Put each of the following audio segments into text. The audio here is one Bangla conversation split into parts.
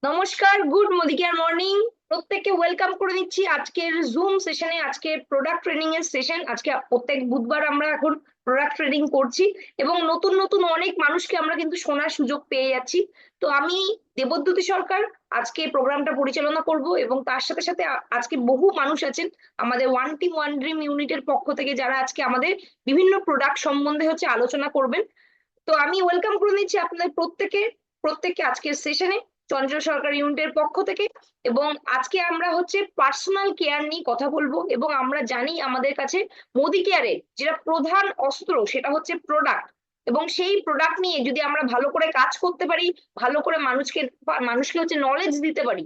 নমস্কার, গুড মোদিকেয়ার মর্নিং। প্রত্যেককে ওয়েলকাম করে নিচ্ছি আজকের জুম সেশনে। আজকে প্রোডাক্ট ট্রেনিং এর সেশন। আজকে প্রত্যেক বুধবার আমরা এখন প্রোডাক্ট ট্রেনিং করছি এবং নতুন নতুন অনেক মানুষকে আমরা কিন্তু শোনার সুযোগ পেয়ে যাচ্ছি। তো আমি দেবদ্যুতি সরকার আজকে প্রোগ্রামটা পরিচালনা করব এবং তার সাথে সাথে আজকে বহু মানুষ আছেন আমাদের ওয়ান টিম ওয়ান ড্রিম ইউনিটের পক্ষ থেকে, যারা আজকে আমাদের বিভিন্ন প্রোডাক্ট সম্বন্ধে আলোচনা করবেন। তো আমি ওয়েলকাম করে নিচ্ছি আপনাদের প্রত্যেককে আজকের সেশনে চঞ্চল সরকার ইউনিটের পক্ষ থেকে। এবং আজকে আমরা পার্সোনাল কেয়ার নিয়ে কথা বলবো এবং আমরা জানি আমাদের কাছে মোদি কেয়ারের যেটা প্রধান অস্ত্র সেটা হচ্ছে প্রোডাক্ট। এবং সেই প্রোডাক্ট নিয়ে যদি আমরা ভালো করে কাজ করতে পারি, ভালো করে মানুষকে মানুষকে নলেজ দিতে পারি,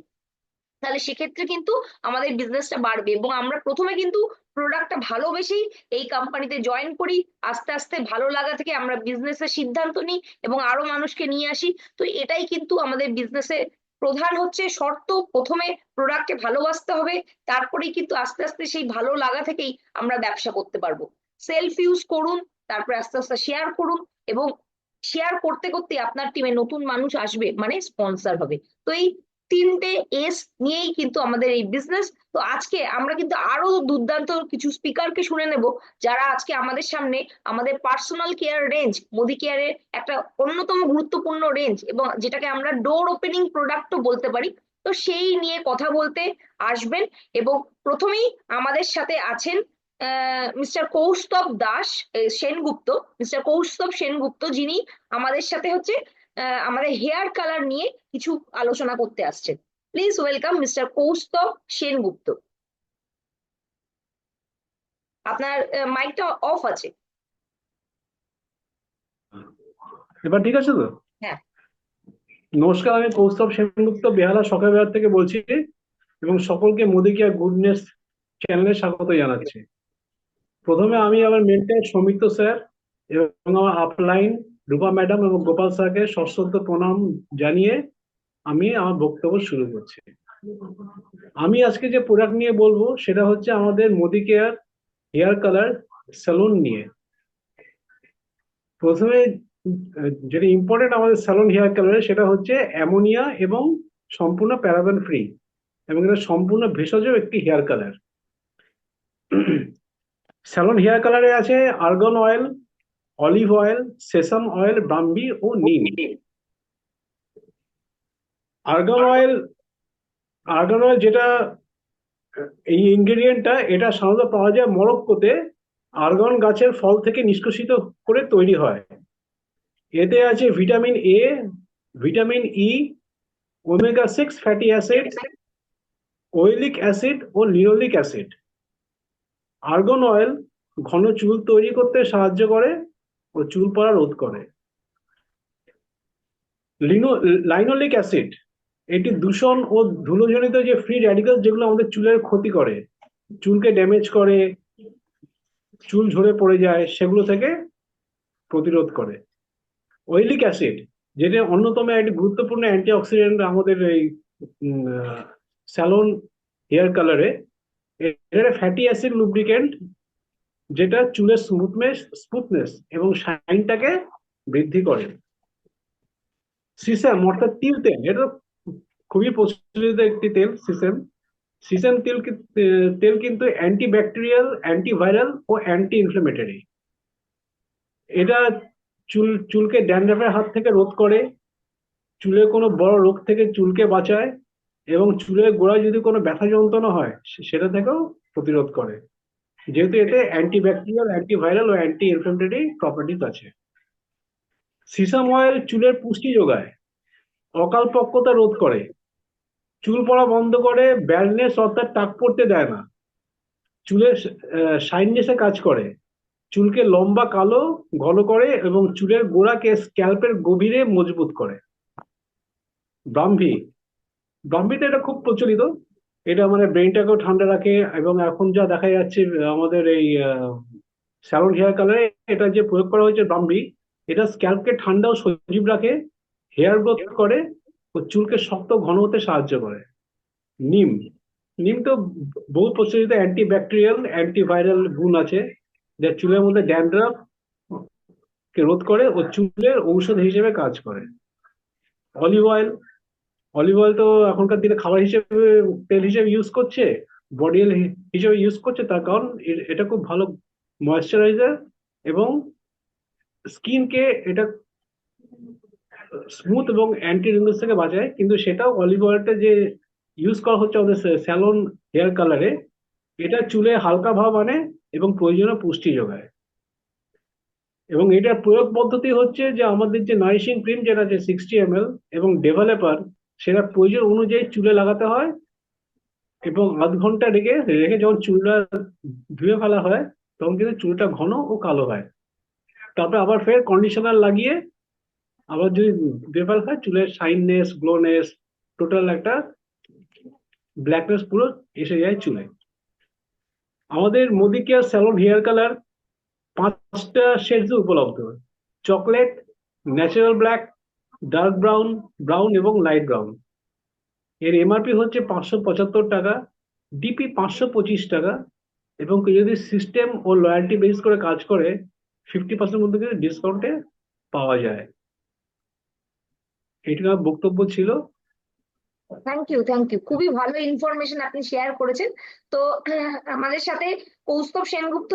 তাহলে সেক্ষেত্রে কিন্তু আমাদের বিজনেসটা বাড়বে। এবং আমরা প্রথমে কিন্তু প্রোডাক্টটা ভালোবেসেই এই কোম্পানিতে জয়েন করি, আস্তে আস্তে ভালো লাগা থেকে আমরা বিজনেসের সিদ্ধান্ত নিই এবং আরো মানুষকে নিয়ে আসি। তো এটাই কিন্তু আমাদের বিজনেসে প্রধান শর্ত। প্রথমে প্রোডাক্টকে ভালোবাসতে হবে, তারপরেই কিন্তু আস্তে আস্তে সেই ভালো লাগা থেকেই আমরা ব্যবসা করতে পারবো। সেলফ ইউজ করুন, তারপরে আস্তে আস্তে শেয়ার করুন এবং শেয়ার করতে করতে আপনার টিমে নতুন মানুষ আসবে, মানে স্পন্সর হবে। তো এই তিনটে এস নিয়েই কিন্তু আমাদের এই বিজনেস। তো আজকে আমরা কিন্তু আরো দুর্দান্ত কিছু স্পিকারকে শুনে নেব, যারা আজকে আমাদের সামনে আমাদের পার্সোনাল কেয়ার রেঞ্জ, মোদি কেয়ারের একটা অন্যতম গুরুত্বপূর্ণ রেঞ্জ এবং যেটাকে আমরা ডোর ওপেনিং প্রোডাক্টও বলতে পারি, তো সেই নিয়ে কথা বলতে আসবেন। এবং প্রথমেই আমাদের সাথে আছেন মিস্টার কৌস্তব দাস সেনগুপ্ত, মিস্টার কৌস্তব সেনগুপ্ত, যিনি আমাদের সাথে আমাদের হেয়ার কালার নিয়ে কিছু আলোচনা করতে আসছেন। Please welcome mister Kaustav Sengupta. আপনার মাইকটা অফ আছে। এবার ঠিক আছে তো? হ্যাঁ। নমস্কার, আমি কৌস্তব সেনগুপ্ত বেহালা সকাল বিহার থেকে বলছি এবং সকলকে মোদি কেয়ার গুডনেস চ্যানেলে স্বাগত জানাচ্ছি। প্রথমে আমি আমার মেন্টর সৌমিত্র স্যার এবং আমার আপলাইন রূপা ম্যাডাম এবং গোপাল স্যারকে সশ্রদ্ধ প্রণাম জানিয়ে আমি আমার বক্তব্য শুরু করছি। আমি আজকে যে প্রোডাক্ট নিয়ে বলবো সেটা হচ্ছে আমাদের Modi care hair colour salon নিয়ে। প্রথমে যেটা ইম্পর্টেন্ট আমাদের স্যালন হেয়ার কালারে সেটা হচ্ছে অ্যামোনিয়া এবং সম্পূর্ণ প্যারাবেন ফ্রি এবং এটা সম্পূর্ণ ভেষজ একটি হেয়ার কালার। স্যালন হেয়ার কালারে আছে argan oil, olive oil, sesame oil, ব্রাম্বি ও নিম। আর্গন অয়েল আর্গন অয়েল যেটা এই ইনগ্রেডিয়েন্টটা এটা সাধারণত পাওয়া যায় মরক্কোতে, আর্গন গাছের ফল থেকে নিষ্কাশিত করে তৈরি হয়। এতে আছে vitamin A, vitamin E, omega 6 fatty acids, oleic acid ও লিনোলিক অ্যাসিড। আর্গন অয়েল ঘন চুল তৈরি করতে সাহায্য করে ও চুল পড়া রোধ করে। লাইনোলিক অ্যাসিড এটি দূষণ ও ধুলোজনিত যে ফ্রি র্যাডিক্যাল যেগুলো আমাদের চুলের ক্ষতি করে, চুলকে ড্যামেজ করে, চুল ঝরে পড়ে যায়, সেগুলো থেকে প্রতিরোধ করে। ওয়েলিক অ্যাসিড যেটা অন্যতম একটি গুরুত্বপূর্ণ অ্যান্টিঅক্সিডেন্ট আমাদের এই স্যালন হেয়ার কালারে। এটা ফ্যাটি অ্যাসিড লুব্রিকেন্ট যেটা চুলের স্মুথনেস এবং শাইনটাকে বৃদ্ধি করে। সিসাম অর্থাৎ তিল তেল, এটা খুবই প্রচলিত একটি তেল সিসেম। সিসেম তেল কিন্তু অ্যান্টি ব্যাকটেরিয়াল, অ্যান্টিভাইরাল ও অ্যান্টি ইনফ্লেমেটরি। এটা চুলকে ড্যান্ড্রাফের হাত থেকে রোধ করে, চুলের কোনো বড় রোগ থেকে চুলকে বাঁচায় এবং চুলের গোড়ায় যদি কোনো ব্যথা যন্ত্রণা হয় সেটা থেকেও প্রতিরোধ করে, যেহেতু এতে অ্যান্টি ব্যাকটেরিয়াল, অ্যান্টিভাইরাল ও অ্যান্টি ইনফ্লেমেটরি প্রপার্টিজ আছে। সিসাম অয়েল চুলের পুষ্টি যোগায়, অকালপক্কতা রোধ করে, চুল পড়া বন্ধ করে, ব্যালনেস অর্থাৎ টাক পড়তে দেয় না, চুলের শাইননেসে কাজ করে, চুলকে লম্বা কালো ঘন করে এবং চুলের গোড়াকে স্ক্যাল্পের গভীরে মজবুত করে। ব্রাহ্মী ব্রাহ্মীতে এটা খুব প্রচলিত, এটা মানে ব্রেনটাকেও ঠান্ডা রাখে এবং এখন যা দেখা যাচ্ছে আমাদের এই স্যালন হেয়ার কালারে এটা যে প্রয়োগ করা হয়েছে ব্রাহ্মী, এটা স্ক্যাল্পকে ঠান্ডা ও সজীব রাখে, হেয়ার গ্রোথ করে ও চুলকে শক্ত ঘন হতে সাহায্য করে। নিম নিম তো বহু প্রচলিত অ্যান্টি ব্যাকটেরিয়াল, অ্যান্টিভাইরাল গুণ আছে, যা চুলের মধ্যে ড্যান্ড্রাফ কে রোধ করে ও চুলের ঔষধ হিসেবে কাজ করে। অলিভ অয়েল অলিভ অয়েল তো এখনকার দিনে খাবার হিসেবে তেল হিসেবে ইউজ করছে, বডি অয়েল হিসেবে ইউজ করছে, তার কারণ এটা খুব ভালো ময়েশ্চারাইজার এবং স্কিনকে এটা স্মুথ এবং অ্যান্টি রিঙ্কেলস থেকে বাঁচায়। কিন্তু সেটাও অলিভ অয়েলটা যে ইউজ করা হচ্ছে আমাদের স্যালন হেয়ার কালারে, এটা চুলে হালকা ভাব আনে এবং প্রয়োজনীয় পুষ্টি যোগায়। এবং এটার প্রয়োগ পদ্ধতি হচ্ছে যে আমাদের যে নারিশিং ক্রিম যেটা আছে 60 ml এবং ডেভেলপার, সেটা প্রয়োজন অনুযায়ী চুলে লাগাতে হয় এবং আধ ঘন্টা রেখে রেখে যখন চুলটা ধুয়ে ফেলা হয় তখন কিন্তু চুলটা ঘন ও কালো হয়। তারপর আবার ফের কন্ডিশনার লাগিয়ে আবার যদি ধুয়ে ফেলা হয়, চুলের শাইননেস, গ্লোনেস, টোটাল একটা ব্ল্যাকনেস পুরো এসে যায় চুলে। আমাদের Modi care salon hair colour 5টা শেডস উপলব্ধ: chocolate, natural black, dark brown, brown এবং লাইট ব্রাউন। এর এমআরপি হচ্ছে 575 টাকা, ডিপি 525 টাকা। এবং কেউ যদি সিস্টেম ও লয়্যালটি বেস করে কাজ করে 50% মধ্যে কিন্তু ডিসকাউন্টে পাওয়া যায়। এইটা আমার বক্তব্য ছিল। থ্যাংক ইউ, খুবই ভালো ইনফরমেশন আপনি শেয়ার করেছেন। তো আমাদের সাথে কৌস্তব সেনগুপ্ত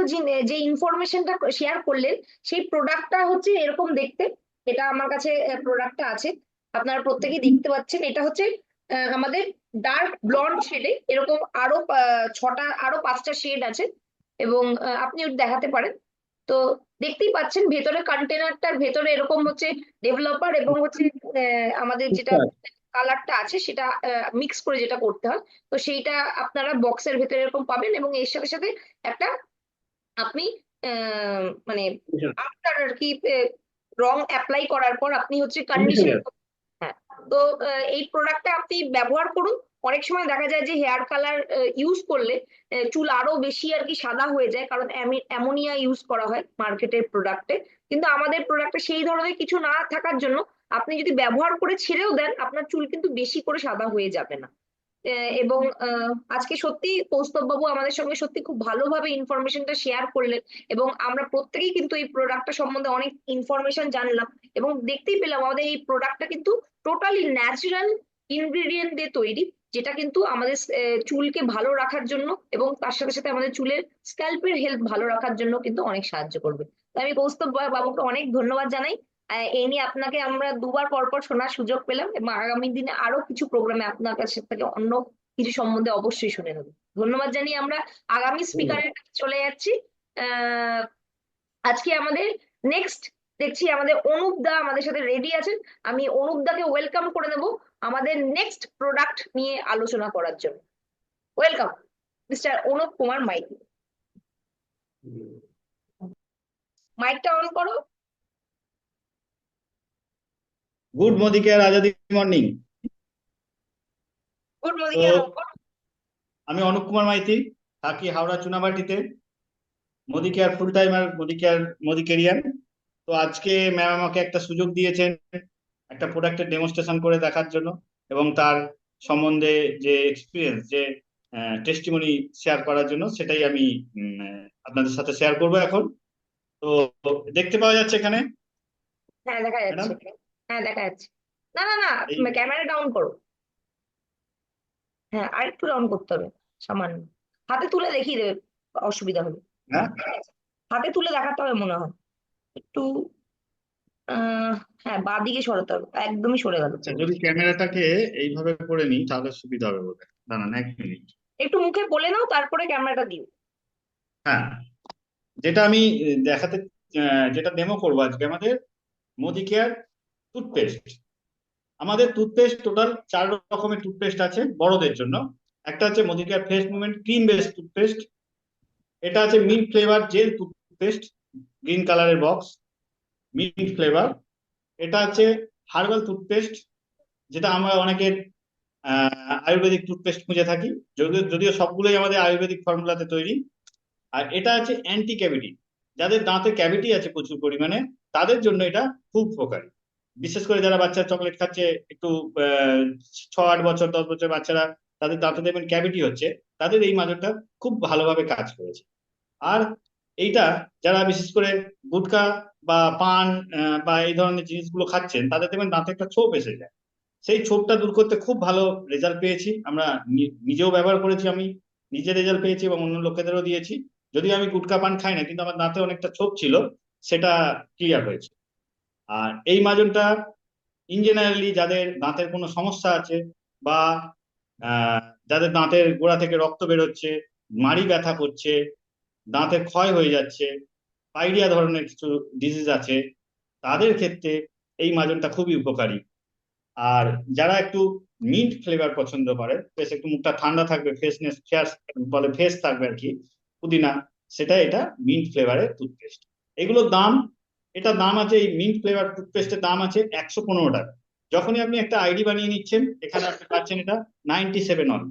যে ইনফরমেশনটা শেয়ার করলেন, সেই প্রোডাক্টটা হচ্ছে এরকম দেখতে। এটা আমার কাছে প্রোডাক্টটা আছে, আপনারা প্রত্যেকেই দেখতে পাচ্ছেন। এটা হচ্ছে আমাদের ডার্ক ব্লন্ড শেডে, এরকম আরো 6টা আরো 5টা শেড আছে, এবং আপনি ওটা দেখাতে পারেন। তো দেখতেই পাচ্ছেন ভেতরে কন্টেনারটার ভেতরে এরকম হচ্ছে ডেভেলপার এবং হচ্ছে আমাদের যেটা আচ্ছা। কালারটা আছে সেটা মিক্স করে যেটা করতে হয়। তো সেইটা আপনারা বক্সের ভেতরে এরকম পাবেন, এবং এর সাথে সাথে একটা আপনি মানে আফটার আর কি রং অ্যাপ্লাই করার পর আপনি হচ্ছে কন্ডিশন। কন্ডিশনার। হ্যাঁ। তো এই প্রোডাক্টটা আপনি ব্যবহার করুন। অনেক সময় দেখা যায় যে হেয়ার কালার ইউজ করলে চুল আরো বেশি আর কি সাদা হয়ে যায়, কারণ অ্যামোনিয়া ইউজ করা হয় মার্কেটের প্রোডাক্টে। কিন্তু আমাদের প্রোডাক্টে সেই ধরনের কিছু না থাকার জন্য আপনি যদি ব্যবহার করে ছেড়েও দেন, আপনার চুল কিন্তু বেশি করে সাদা হয়ে যাবে না। এবং আজকে সত্যি কৌস্তব বাবু আমাদের সঙ্গে সত্যি খুব ভালোভাবে ইনফরমেশনটা শেয়ার করলেন, এবং আমরা প্রত্যেকেই কিন্তু এই প্রোডাক্টটা সম্বন্ধে অনেক ইনফরমেশন জানলাম। এবং দেখতেই পেলাম আমাদের এই প্রোডাক্টটা কিন্তু টোটালি ন্যাচারাল ইনগ্রেডিয়েন্ট দিয়ে তৈরি, যেটা কিন্তু আমাদের চুলকে ভালো রাখার জন্য এবং তার সাথে সাথে আমাদের চুলের স্ক্যাল্পের হেলথ ভালো রাখার জন্য কিন্তু অনেক সাহায্য করবে। তো আমি কৌস্তব বাবুকে অনেক ধন্যবাদ জানাই। এই নিয়ে আপনাকে আমরা দুবার পর পর শোনার সুযোগ পেলাম, এবং আগামী দিনে আরো কিছু প্রোগ্রামে আপনার কাছে থেকে অন্য কিছু সম্বন্ধে অবশ্যই শুনে নেব। ধন্যবাদ জানিয়ে আমরা আগামী স্পিকারের কাছে চলে যাচ্ছি। আহ আজকে আমাদের নেক্সট দেখছি আমাদের অনুপ দা আমাদের সাথে রেডি আছেন। আমি অনুপ দাকে ওয়েলকাম করে নেব আমাদের নেক্সট প্রোডাক্ট নিয়ে আলোচনা করার জন্য। ওয়েলকাম মিস্টার অনুপ কুমার মাইতি, মাইকটা অন করো। গুড মোদি কেয়ার আজাদি মর্নিং। গুড তো মর্নিং। আমি অনুপ কুমার মাইতি, থাকি হাওড়া চুনাবাটিতে, Modicare full timer, Modi career মোদি কেরিয়ার। তো আজকে ম্যাম আমাকে একটা সুযোগ দিয়েছেন একটা প্রোডাক্টের ডেমনস্ট্রেশন করে দেখার জন্য, এবং তার সম্বন্ধে যে এক্সপিরিয়েন্স, যে টেস্টিমনি শেয়ার করার জন্য, সেটাই আমি আপনাদের সাথে শেয়ার করবো এখন। তো দেখতে পাওয়া যাচ্ছে এখানে হ্যাঁ দেখা ম্যাডাম যাচ্ছে। হ্যাঁ দেখা যাচ্ছে। না না না, এই। ক্যামেরা ডাউন করো। হ্যাঁ আর একটু ডাউন করতে হবে সামান্য। হাতে তুলে দেখিয়ে দেবে অসুবিধা হবে। হ্যাঁ হাতে তুলে দেখাতে হবে মনে হয় একটু। আহ হ্যাঁ বাঁ দিকে সরাতে হবে, একদমই সরে গেল। আচ্ছা, যদি ক্যামেরাটাকে এইভাবে করে নিই তাহলে সুবিধা হবে বোধহয়। দাঁড়ান 1 মিনিট। একটু মুখে বলে নাও তারপরে ক্যামেরাটা দিও। হ্যাঁ, যেটা আমি দেখাতে যেটা ডেমো করবো আজকে, আমাদের মোদি কেয়ার টুথপেস্ট। আমাদের টুথপেস্ট টোটাল 4 রকমের টুথপেস্ট আছে বড়দের জন্য। একটা হচ্ছে Modi care fresh movement cream based toothpaste. এটা আছে mint flavour gel toothpaste, green কালারের বক্স, মিন্ট ফ্লেভার। এটা আছে হার্বাল টুথপেস্ট, যেটা আমরা অনেকের আয়ুর্বেদিক টুথপেস্ট খুঁজে থাকি, যদিও যদিও সবগুলোই আমাদের আয়ুর্বেদিক ফর্মুলাতে তৈরি। আর এটা আছে অ্যান্টি ক্যাভিটি, যাদের দাঁতে ক্যাভিটি আছে প্রচুর পরিমাণে, তাদের জন্য এটা খুব উপকারী। বিশেষ করে যারা বাচ্চা চকলেট খাচ্ছে একটু, 6-8 বছর 10 বছর বাচ্চারা, তাদের দাঁতে দেখবেন ক্যাভিটি হচ্ছে, তাদের এই মাজনটা খুব ভালোভাবে কাজ করেছে। আর এইটা যারা বিশেষ করে গুটখা বা পান বা এই ধরনের জিনিসগুলো খাচ্ছেন, তাদের দেখবেন দাঁতে একটা ছোপ এসে যায়, সেই ছোপটা দূর করতে খুব ভালো রেজাল্ট পেয়েছি আমরা, নিজেও ব্যবহার করেছি, আমি নিজে রেজাল্ট পেয়েছি এবং অন্য লোকেদেরও দিয়েছি। যদিও আমি গুটখা পান খাই না, কিন্তু আমার দাঁতে অনেকটা ছোপ ছিল, সেটা ক্লিয়ার হয়েছে। আর এই মাজনটা ইন জেনারেলি যাদের দাঁতের কোনো সমস্যা আছে, বা আহ, যাদের দাঁতের গোড়া থেকে রক্ত বেরোচ্ছে, মাড়ি ব্যথা করছে, দাঁতের ক্ষয় হয়ে যাচ্ছে, পাইরিয়া ধরনের কিছু ডিজিজ আছে, তাদের ক্ষেত্রে এই মাজনটা খুবই উপকারী। আর যারা একটু মিন্ট ফ্লেভার পছন্দ করে, বেশ একটু মুখটা ঠান্ডা থাকবে, ফ্রেশনেস ফ্রেশ বলে, ফ্রেশ থাকবে আর কি, পুদিনা, সেটা এটা মিন্ট ফ্লেভারের টুথপেস্ট। এগুলোর দাম, এটা দাম আছে, এই মিন্ট ফ্লেভার টুথপেস্টের দাম আছে 115 টাকা। যখনই আপনি একটা আইডি বানিয়ে নিচ্ছেন, এখানে আপনি পাচ্ছেন এটা 97 অন।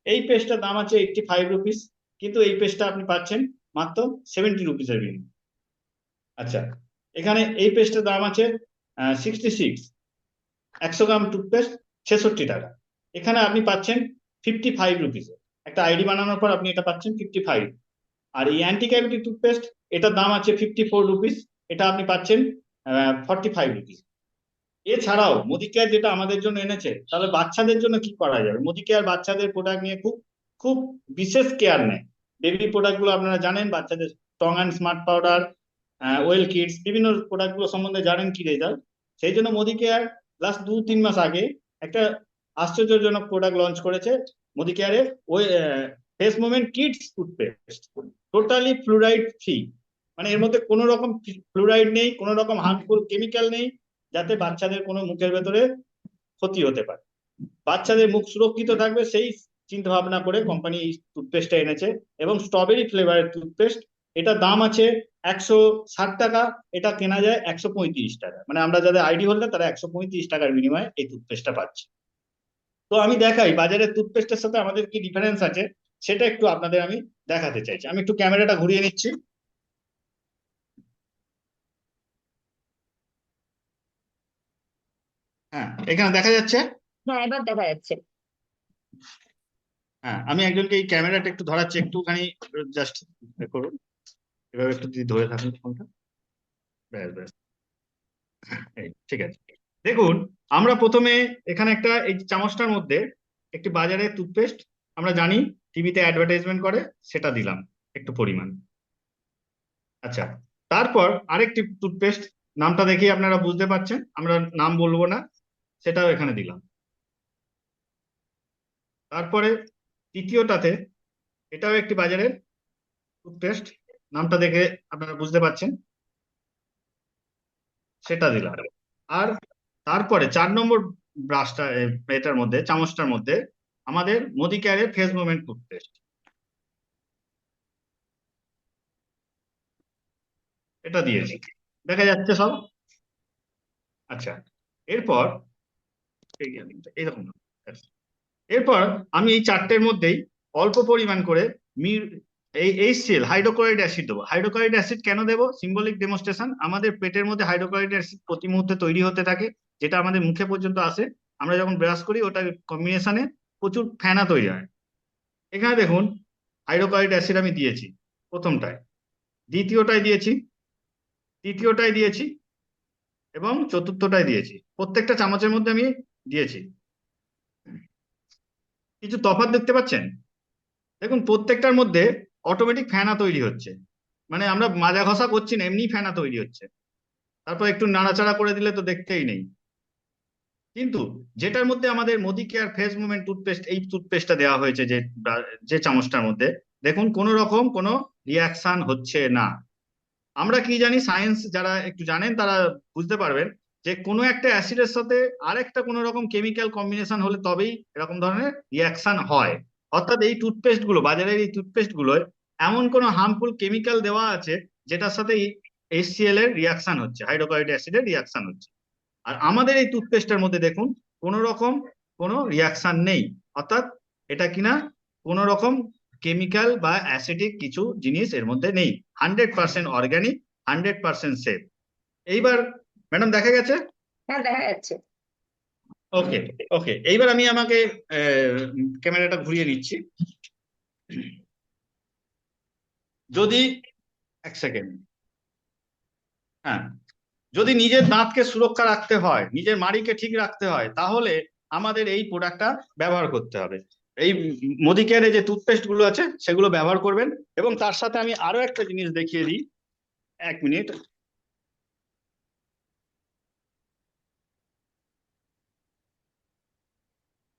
এই পেস্টটার দাম আছে 85 রুপিস, কিন্তু এই পেস্টটা আপনি পাচ্ছেন মাত্র 70 রুপিসের বিনিময়ে। আচ্ছা, এখানে এই পেস্টের দাম আছে 66, 100 গ্রাম টুথপেস্ট 66 টাকা। এখানে আপনি পাচ্ছেন 55 রুপিসে। একটা আইডি বানানোর পর আপনি এটা পাচ্ছেন 55। আর এই অ্যান্টি ক্যাভিটি টুথপেস্ট, এটার দাম আছে 54 রুপিস, এটা আপনি পাচ্ছেন 45 রুপিস। এছাড়াও মোদি কেয়ার যেটা আমাদের জন্য এনেছে, তাহলে বাচ্চাদের জন্য কি করা যাবে? মোদি কেয়ার বাচ্চাদের প্রোডাক্ট নিয়ে খুব খুব বিশেষ কেয়ার নেয়। বেবি প্রোডাক্ট গুলো আপনারা জানেন, বাচ্চাদের strong and smart powder, well kids, বিভিন্ন প্রোডাক্ট গুলো সম্বন্ধে জানেন কি রেজাল্ট। সেই জন্য মোদি কেয়ার লাস্ট 2-3 মাস আগে একটা আশ্চর্যজনক প্রোডাক্ট লঞ্চ করেছে। মোদি কেয়ারের ওই face movement kids toothpaste, totally fluoride free. মানে এর মধ্যে কোনো রকম ফ্লুরাইড নেই, কোনো রকম হার্মফুল কেমিক্যাল নেই, যাতে বাচ্চাদের কোনো মুখের ভেতরে ক্ষতি হতে পারে। বাচ্চাদের মুখ সুরক্ষিত থাকবে সেই চিন্তা ভাবনা করে কোম্পানি এই টুথপেস্টটা এনেছে। এবং স্ট্রবেরি ফ্লেভারের টুথপেস্ট, এটা দাম আছে 160 টাকা, এটা কেনা যায় 135 টাকা। মানে আমরা যাদের আইডি হোল্ডার, তারা 135 টাকার বিনিময়ে এই টুথপেস্টটা পাচ্ছে। তো আমি দেখাই বাজারের টুথপেস্টের সাথে আমাদের কি ডিফারেন্স আছে, সেটা একটু আপনাদের আমি দেখাতে চাইছি। আমি একটু ক্যামেরাটা ঘুরিয়ে নিচ্ছি। হ্যাঁ, এখানে দেখা যাচ্ছে। হ্যাঁ, এবার দেখা যাচ্ছে। হ্যাঁ, আমি একজনকে এই ক্যামেরাটা একটু ধরাচ্ছি, একটুখানি জাস্ট করুন, এভাবে একটু যদি ধরে থাকুন ফোনটা। ব্যাস ব্যাস, এই ঠিক আছে। দেখুন, আমরা প্রথমে এখানে একটা, এই চামচটার মধ্যে একটি বাজারের টুথপেস্ট, আমরা জানি টিভিতে অ্যাডভার্টাইজমেন্ট করে, সেটা দিলাম একটু পরিমাণ। আচ্ছা, তারপর আরেকটি টুথপেস্ট, নামটা দেখে আপনারা বুঝতে পারছেন, আমরা নাম বলবো না, সেটাও এখানে দিলাম। তারপরে তৃতীয়টাতে, এটাও একটি বাজারের টুথপেস্ট, নামটা দেখে আপনারা বুঝতে পারছেন, সেটা দিলাম। আর তারপরে 4 নম্বর ব্রাশটা, এটার মধ্যে, চামচটার মধ্যে আমাদের মোদি কেয়ারের ফেস মুভমেন্ট টুথপেস্ট, এটা দিয়েছি, দেখা যাচ্ছে সব। আচ্ছা, এরপর এইরকম, এরপর আমি এই চারটের মধ্যেই অল্প পরিমাণ করে মির এই HCl হাইড্রোক্লোরাইড অ্যাসিড দেবো। হাইড্রোক্লোরাইড অ্যাসিড কেন দেবো? Symbolic demonstration. আমাদের পেটের মধ্যে হাইড্রোক্লোরাইড অ্যাসিড প্রতি মুহূর্তে তৈরি হতে থাকে, যেটা আমাদের মুখে পর্যন্ত আসে। আমরা যখন ব্রাশ করি, ওটার কম্বিনেশনে প্রচুর ফেনা তৈরি হয়। এখানে দেখুন, হাইড্রোক্লোরাইড অ্যাসিড আমি দিয়েছি প্রথমটায়, দ্বিতীয়টায় দিয়েছি, তৃতীয়টায় দিয়েছি, এবং চতুর্থটায় দিয়েছি। প্রত্যেকটা চামচের মধ্যে আমি দিয়েছি। কিছু তফাৎ দেখতে পাচ্ছেন? দেখুন, প্রত্যেকটার মধ্যে অটোমেটিক ফেনা তৈরি হচ্ছে, মানে আমরা মাজা ঘষা করছি না, এমনি ফেনা তৈরি হচ্ছে। তারপর একটু নাড়াচাড়া করে দিলে তো দেখতেই নেই। কিন্তু যেটার মধ্যে আমাদের Modi care face movement toothpaste, এই টুথপেস্টটা দেওয়া হয়েছে, যে চামচটার মধ্যে, দেখুন কোনো রকম কোনো রিয়াকশন হচ্ছে না। আমরা কি জানি, সায়েন্স যারা একটু জানেন তারা বুঝতে পারবেন, যে কোনো একটা অ্যাসিডের সাথে আরেকটা কোনো রকম কেমিক্যাল কম্বিনেশন হলে তবেই এরকম ধরনের রিয়াকশন হয়। অর্থাৎ এই টুথপেস্ট গুলো, বাজারের এই টুথপেস্ট গুলোয় এমন কোনো হার্মফুল কেমিক্যাল দেওয়া আছে, যেটার সাথে HCl এর রিয়াকশন হচ্ছে, হাইড্রোক্লোরাইড অ্যাসিডের রিয়াকশন হচ্ছে। আর আমাদের এই টুথপেস্টের মধ্যে দেখুন, কোনো রকম কোনো রিয়াকশন নেই। অর্থাৎ এটা কিনা কোনো রকম কেমিক্যাল বা অ্যাসিডিক কিছু জিনিস এর মধ্যে নেই। 100% অর্গানিক, 100% সেফ। এইবার ম্যাডাম দেখা গেছে? হ্যাঁ, দেখা যাচ্ছে। ওকে, ওকে, এইবার আমি আমাকে ক্যামেরাটা ঘুরিয়ে নিচ্ছি। যদি এক সেকেন্ড, হ্যাঁ, যদি নিজের দাঁতকে সুরক্ষা রাখতে হয়, নিজের মাড়িকে ঠিক রাখতে হয়, তাহলে আমাদের এই প্রোডাক্টটা ব্যবহার করতে হবে। এই মোদিকেয়ারে যে টুথপেস্ট গুলো আছে সেগুলো ব্যবহার করবেন। এবং তার সাথে আমি আরো একটা জিনিস দেখিয়ে দিই, 1 minute.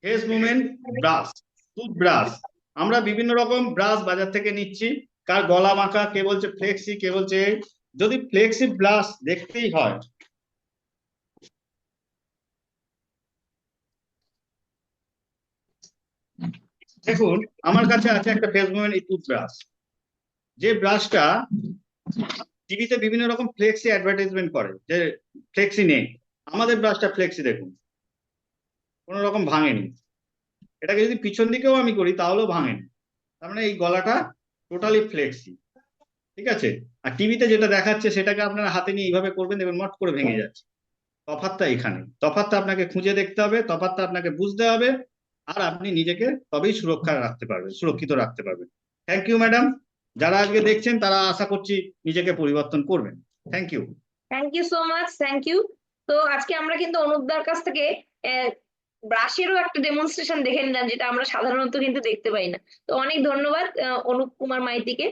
Face movement brush, toothbrush. আমরা বিভিন্ন রকম ব্রাশ বাজার থেকে নিচ্ছি, কার গলা বাঁকা, কে বলছে ফ্লেক্সি, কে বলছে এই। যদি ফ্লেক্সি ব্রাশ দেখতেই হয়, দেখুন আমার কাছে আছে একটা ফেস মুভমেন্ট এই টুথব্রাশ, যে ব্রাশটা টিভিতে বিভিন্ন রকম ফ্লেক্সি অ্যাডভার্টাইজমেন্ট করে যে ফ্লেক্সি নেই। আমাদের ব্রাশটা ফ্লেক্সি, দেখুন কোনো রকম ভাঙেনি। এটাকে যদি পিছন দিকেও আমি করি তাহলেও ভাঙেনি। তার মানে এই গলাটা টোটালি ফ্লেক্সি, ঠিক আছে। আর টিভিতে যেটা দেখাচ্ছে সেটাকে আপনারা হাতে নিয়ে এইভাবে করবেন, দেখবেন মট করে ভেঙে যাচ্ছে। তফাৎটা এখানে, তফাৎটা আপনাকে খুঁজে দেখতে হবে, তফাৎটা আপনাকে বুঝতে হবে, আর আপনি নিজেকে তবেই সুরক্ষা রাখতে পারবেন, সুরক্ষিত রাখতে পারবেন। Thank you madam. যারা আজকে দেখছেন তারা আশা করছি নিজেকে পরিবর্তন করবেন। Thank you. Thank you so much, thank you. তো আজকে আমরা কিন্তু অনুপদার কাছ থেকে ব্রাশেরও একটা ডেমনস্ট্রেশন দেখে নিলাম, যেটা আমরা সাধারণত কিন্তু দেখতে পাই না। তো অনেক ধন্যবাদ অনুপ কুমার মাইতিকে।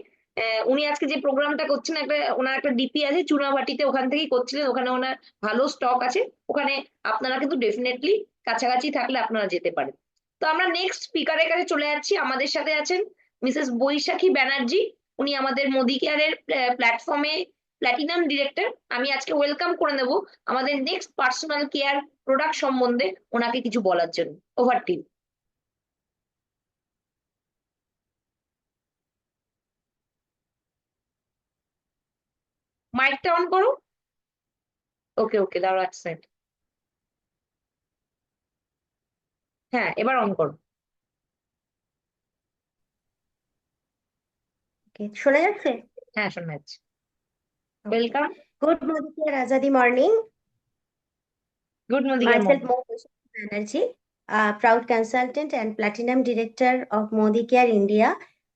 উনি আজকে যে প্রোগ্রামটা করছেন, ওনার একটা ডিপি আছে চুনাভাটিতে, ওখান থেকেই করছিলেন। ওখানে ওনার ভালো স্টক আছে। ওখানে আপনারা কিন্তু ডেফিনেটলি কাছাকাছি থাকলে আপনারা যেতে পারেন। তো আমরা নেক্সট স্পিকারের কাছে চলে যাচ্ছি। আমাদের সাথে আছেন মিসেস বৈশাখী ব্যানার্জি। উনি আমাদের মোদি কেয়ারের প্ল্যাটফর্মে প্ল্যাটিনাম ডিরেক্টর। আমি আজকে ওয়েলকাম করে নেব আমাদের নেক্সট পার্সোনাল কেয়ার প্রোডাক্ট সম্বন্ধে ওনাকে কিছু বলার জন্য। Over to you. মাইকটা অন করো। ওকে ওকে, দাঁড়াও এক সেকেন্ড। হ্যাঁ, এবার অন করো। Okay, শোনা যাচ্ছে? হ্যাঁ, শোনা যাচ্ছে। Welcome. Good morning, Azadi morning. Good morning Myself, Mo Banerjee, proud consultant and platinum director of Modi Care India.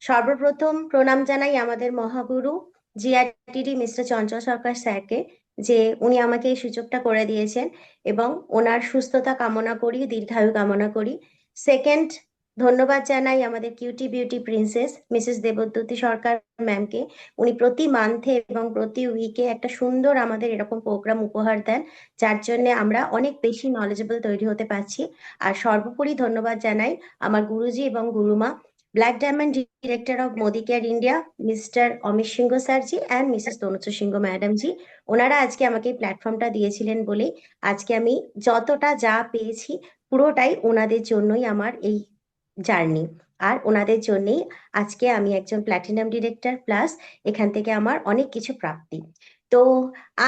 সর্বপ্রথম প্রণাম জানাই আমাদের মহাগুরু জিআরটিডি মিস্টার চঞ্চল সরকার স্যারকে, যে উনি আমাকে এই সুযোগটা করে দিয়েছেন, এবং ওনার সুস্থতা কামনা করি, দীর্ঘায়ু কামনা করি। সেকেন্ড, ধন্যবাদ জানাই আমাদের cutie beauty princess Mrs Debdyuti সরকার ম্যামকে। উনি প্রতি মান্থে এবং প্রতি উইকে একটা সুন্দর আমাদের এরকম প্রোগ্রাম উপহার দেন, যার জন্য আমরা অনেক বেশি নলেজেবল তৈরি হতে পারছি। আর সর্বোপরি ধন্যবাদ জানাই আমার গুরুজি এবং গুরুমা, black diamond director of Modicare India mister Amit Singh স্যারজি অ্যান্ড মিসেস তনুজ সিংহ ম্যাডামজি। ওনারা আজকে আমাকে এই প্ল্যাটফর্মটা দিয়েছিলেন বলেই আজকে আমি যতটা যা পেয়েছি পুরোটাই ওনাদের জন্যই আমার এই জার্নি। আর ওনাদের জন্যই আজকে আমি একজন প্ল্যাটিনাম ডিরেক্টর, প্লাস এখান থেকে আমার অনেক কিছু প্রাপ্তি। তো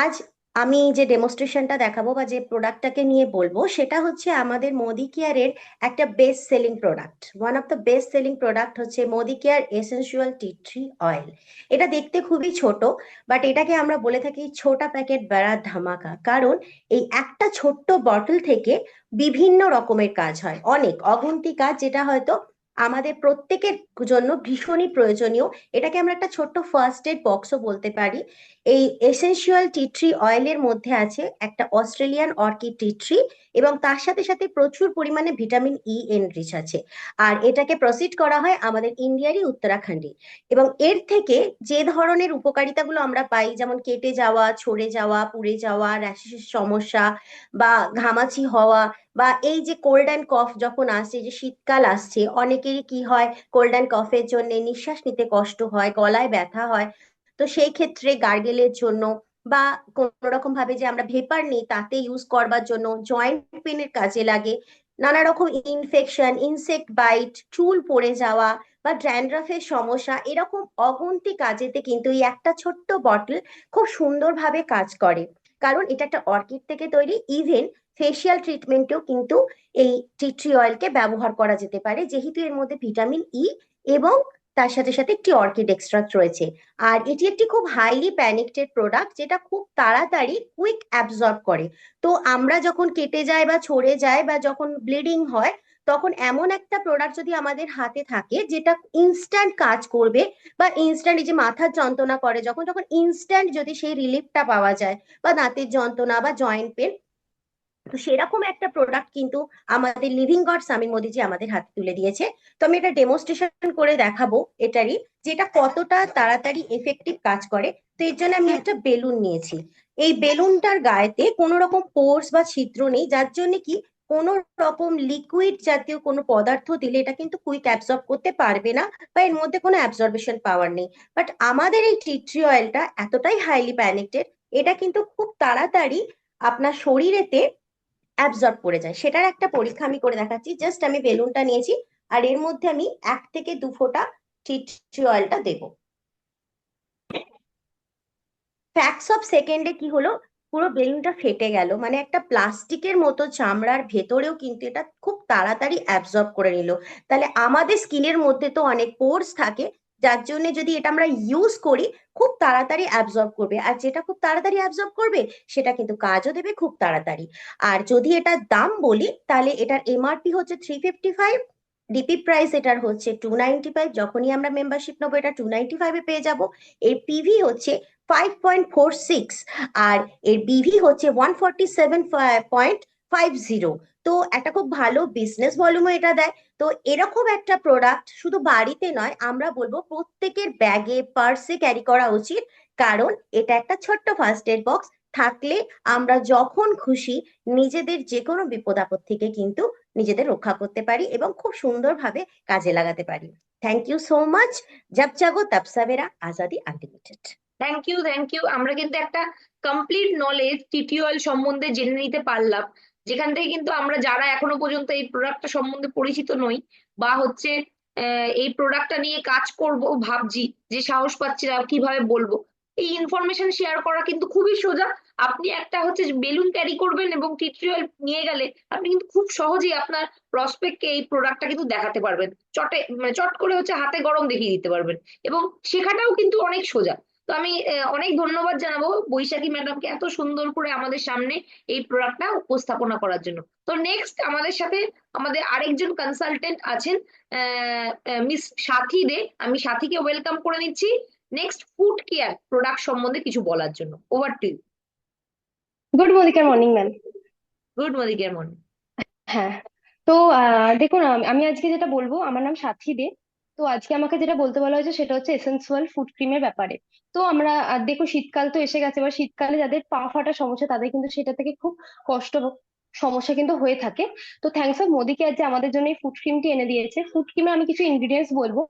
আজ আমি যে ডেমনস্ট্রেশনটা দেখাবো বা যে প্রোডাক্টটাকে নিয়ে বলবো, সেটা হচ্ছে আমাদের মোদি কেয়ারের একটা best selling product. One of the best selling product হচ্ছে Modi care essential tea tree oil. এটা দেখতে খুবই ছোট, বাট এটাকে আমরা বলে থাকি ছোটা প্যাকেট বেড়া ধামাকা, কারণ এই একটা ছোট্ট বটল থেকে বিভিন্ন রকমের কাজ হয়, অনেক অগুন্তি কাজ, যেটা হয়তো আমাদের প্রত্যেকের জন্য ভীষণই প্রয়োজনীয়। এটাকে আমরা একটা ছোট্ট ফার্স্ট এড বক্সও বলতে পারি। এই এসেনশিয়াল টি ট্রি অয়েলের মধ্যে আছে একটা অস্ট্রেলিয়ান অর্কিড টি ট্রি, এবং তার সাথে সাথে প্রচুর পরিমাণে ভিটামিন ই এনরিচ আছে। আর এটাকে প্রসিড করা হয় আমাদের ইন্ডিয়ারই উত্তরাখণ্ডে। এবং এর থেকে যে ধরনের উপকারিতাগুলো আমরা পাই, যেমন কেটে যাওয়া, ছড়ে যাওয়া, পুড়ে যাওয়া, র্যাশের সমস্যা বা ঘামাচি হওয়া, বা এই যে কোল্ড অ্যান্ড কফ যখন আসছে, যে শীতকাল আসছে, অনেকেরই কি হয় কোল্ড অ্যান্ড কফের জন্য নিঃশ্বাস নিতে কষ্ট হয়, গলায় ব্যথা হয়। তো সেই ক্ষেত্রে গার্গেলের জন্য বা কোনো রকম ভাবে যে আমরা ভেপার নিই তাতে ইউজ করবার জন্য, জয়েন্ট পেনের কাজে লাগে, নানা রকম ইনফেকশন, ইনসেক্ট বাইট, চুল পড়ে যাওয়া বা ড্র্যান্ড্রাফের সমস্যা, এরকম অগুন্তি কাজেতে কিন্তু এই একটা ছোট্ট বটল খুব সুন্দরভাবে কাজ করে। কারণ এটা একটা অর্কিড থেকে তৈরি। ইভেন ফেসিয়াল ট্রিটমেন্টেও কিন্তু এই টি ট্রি অয়েলকে ব্যবহার করা যেতে পারে, যেহেতু এর মধ্যে ভিটামিন ই এবং তার সাথে সাথে একটি অর্কিড এক্সট্রাক্ট রয়েছে। আর এটি একটি খুব হাইলি প্যানিকটেড প্রোডাক্ট, যেটা খুব তাড়াতাড়ি কুইক অ্যাবজর্ব করে। তো আমরা যখন কেটে যায় বা ছড়ে যায় বা যখন ব্লিডিং হয়, তখন এমন একটা প্রোডাক্ট যদি আমাদের হাতে থাকে যেটা ইনস্ট্যান্ট কাজ করবে, বা ইনস্ট্যান্ট, এই যে মাথার যন্ত্রণা করে যখন, তখন ইনস্ট্যান্ট যদি সেই রিলিফটা পাওয়া যায়, বা দাঁতের যন্ত্রণা বা জয়েন্ট পেন, তো সেরকম একটা প্রোডাক্ট কিন্তু আমাদের লিভিং গড সামি মোদিজি আমাদের হাতে তুলে দিয়েছে। তো আমি এটা ডেমোস্ট্রেশন করে দেখাবো এটারই, যে এটা কতটা তাড়াতাড়ি এফেক্টিভ কাজ করে। তো এর জন্য আমি একটা বেলুন নিয়েছি। এই বেলুনটার গায়েতে কোনো রকম পোর্স বা ছিদ্র নেই, যার জন্য কি কোনো রকম লিকুইড জাতীয় কোনো পদার্থ দিলে এটা কিন্তু কুইক অ্যাবজর্ব করতে পারবে না, বা এর মধ্যে কোনো অ্যাবজর্বেশন পাওয়ার নেই। বাট আমাদের এই টি ট্রি অয়েলটা এতটাই হাইলি প্যানেক্টেড, এটা কিন্তু খুব তাড়াতাড়ি আপনার শরীরেতে অ্যাবজর্ব করে যায়। সেটার একটা পরীক্ষা আমি করে দেখাচ্ছি। জাস্ট আমি বেলুনটা নিয়েছি, আর এর মধ্যে আমি 1 থেকে 2 ফোঁটা টি ট্রি অয়েলটা দেবো। ফ্যাক্স অফ সেকেন্ডে কি হলো, পুরো বেলুনটা ফেটে গেল, মানে একটা প্লাস্টিকের মতো চামড়ার ভেতরেও কিন্তু এটা খুব তাড়াতাড়ি অ্যাবজর্ব করে নিল। তাহলে আমাদের স্কিনের মধ্যে তো অনেক পোর্স থাকে, যার জন্য যদি এটা আমরা ইউজ করি খুব তাড়াতাড়ি অ্যাবজর্ব করবে, আর যেটা খুব তাড়াতাড়ি অ্যাবজর্ব করবে সেটা কিন্তু কাজও দেবে খুব তাড়াতাড়ি। আর যদি এটার দাম বলি, তাহলে এটার এমআরপি হচ্ছে 355, ডিপি প্রাইস এটার হচ্ছে 295। যখনই আমরা মেম্বারশিপ নেবো এটা 295-এ পেয়ে যাব। এর পিভি হচ্ছে 5.46, আর এর বিভি হচ্ছে 147.50। তো একটা খুব ভালো বিজনেস ভলিউমও এটা দেয়। তো এরকম একটা প্রোডাক্ট শুধু বাড়িতে নয়, আমরা বলবো প্রত্যেকের ব্যাগে পার্সে ক্যারি করা উচিত, কারণ এটা একটা ছোট্ট ফার্স্ট এড বক্স থাকলে আমরা যখন খুশি নিজেদের যে কোনো বিপদ আপদ থেকে কিন্তু নিজেদের রক্ষা করতে পারি এবং খুব সুন্দরভাবে কাজে লাগাতে পারি। Thank you so much. জব জাগো তব সবেরা, আজাদি আনলিমিটেড। Thank you. আমরা কিন্তু একটা কমপ্লিট নলেজ টিটিওএল সম্বন্ধে জেনে নিতে পারলাম, যেখান থেকে কিন্তু আমরা যারা এখনো পর্যন্ত এই প্রোডাক্টটা সম্বন্ধে পরিচিত নই, বা হচ্ছে এই প্রোডাক্টটা নিয়ে কাজ করব ভাবছি, যে সাহস পাচ্ছি না কিভাবে বলবো, এই ইনফরমেশন শেয়ার করা কিন্তু খুবই সোজা। আপনি একটা হচ্ছে বেলুন ক্যারি করবেন এবং টিটিওএল নিয়ে গেলে আপনি কিন্তু খুব সহজেই আপনার প্রসপেক্টকে এই প্রোডাক্টটা কিন্তু দেখাতে পারবেন, মানে চট করে হচ্ছে হাতে গরম দেখিয়ে দিতে পারবেন, এবং শেখাটাও কিন্তু অনেক সোজা। তো আমি অনেক ধন্যবাদ জানাবো বৈশাখী ম্যাডামকে এত সুন্দর করে আমাদের সামনে এই প্রোডাক্টটা উপস্থাপনা করার জন্য। তো নেক্সট আমাদের সাথে আমাদের আরেকজন কনসালটেন্ট আছেন, মিস সাথী দে। আমি সাথীকে ওয়েলকাম করে নিচ্ছি নেক্সট ফুড কেয়ার প্রোডাক্ট সম্বন্ধে কিছু বলার জন্য। Over to you. Good morning ma'am. Good morning morning. হ্যাঁ, তো দেখুন, আমি আজকে যেটা বলবো, আমার নাম সাথী দে। তো আজকে আমাকে যেটা বলতে বলা হয়েছে সেটা হচ্ছে এসেন্সুয়াল ফুড ক্রিমের ব্যাপারে। তো আমরা দেখো, শীতকাল তো এসে গেছে, এবার শীতকালে যাদের পা ফাটা সমস্যা তাদের কিন্তু সেটা থেকে খুব কষ্ট সমস্যা কিন্তু হয়ে থাকে। তো থ্যাঙ্কস অফ মোদি কেয়ার যে আমাদের জন্য এই ফুড ক্রিমটি এনে দিয়েছে। ফুড ক্রিমে আমি কিছু ইনগ্রিডিয়েন্টস বলবো।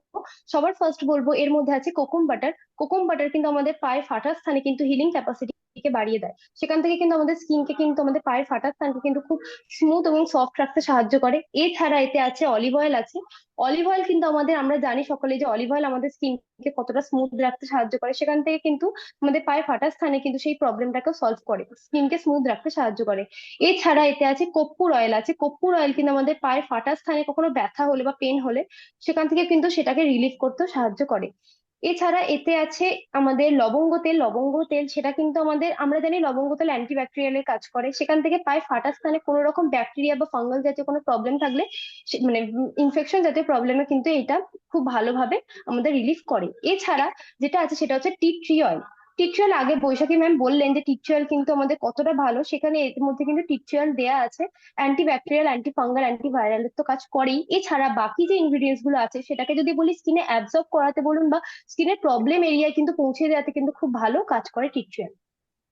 সবার ফার্স্ট বলবো, এর মধ্যে আছে কোকুম বাটার। কোকুম বাটার কিন্তু আমাদের পায়ের ফাটার স্থানে কিন্তু হিলিং ক্যাপাসিটিকে বাড়িয়ে দেয়। সেখান থেকে কিন্তু আমাদের স্কিনকে কিন্তু, আমাদের পায়ের ফাটার স্থানকে কিন্তু খুব স্মুথ এবং সফট রাখতে সাহায্য করে। এছাড়া এতে আছে অলিভ অয়েল আছে। অলিভ অয়েল কিন্তু আমাদের, আমরা জানি সকলে যে অলিভ অয়েল আমাদের স্কিনকে কতটা স্মুথ রাখতে সাহায্য করে, সেখান থেকে কিন্তু আমাদের পায়ের ফাটার স্থানে কিন্তু সেই প্রবলেমটাকে সলভ করে, স্কিনকে স্মুথ রাখতে সাহায্য করে। এছাড়া এতে আছে কর্পূর অয়েল আছে। কর্পূর অয়েল কিন্তু আমাদের পায়ের ফাটার স্থানে কখনো ব্যথা হলে বা পেন হলে সেখান থেকে কিন্তু সেটাকে রিলিফ করতে সাহায্য করে। এছাড়া এতে আছে আমাদের লবঙ্গ তেল। লবঙ্গ তেল সেটা কিন্তু আমাদের, আমরা জানি লবঙ্গ তেল অ্যান্টিব্যাকটেরিয়ালের কাজ করে, সেখান থেকে পায়ে ফাটার স্থানে কোনো রকম ব্যাকটেরিয়া বা ফাঙ্গাল জাতীয় কোনো প্রবলেম থাকলে, মানে ইনফেকশন জাতীয় প্রবলেমে কিন্তু এটা খুব ভালোভাবে আমাদের রিলিফ করে। এছাড়া যেটা আছে সেটা হচ্ছে টি ট্রি অয়েল। টি ট্রি অয়েল, আগে বৈশাখী ম্যাম বললেন যে টি ট্রি অয়েল কিন্তু আমাদের কতটা ভালো, সেখানে এর মধ্যে কিন্তু টি ট্রি অয়েল দেওয়া আছে। অ্যান্টিব্যাকটেরিয়াল, অ্যান্টি ফাঙ্গাল, অ্যান্টিভাইরালের তো কাজ করেই। এছাড়া বাকি যে ইনগ্রিডিয়েন্টস গুলো আছে সেটাকে যদি বলি স্কিনে অ্যাবজর্ব করাতে বলুন বা স্কিনের প্রবলেম এরিয়ায় কিন্তু পৌঁছে দেওয়াতে কিন্তু খুব ভালো কাজ করে টি ট্রি অয়েল।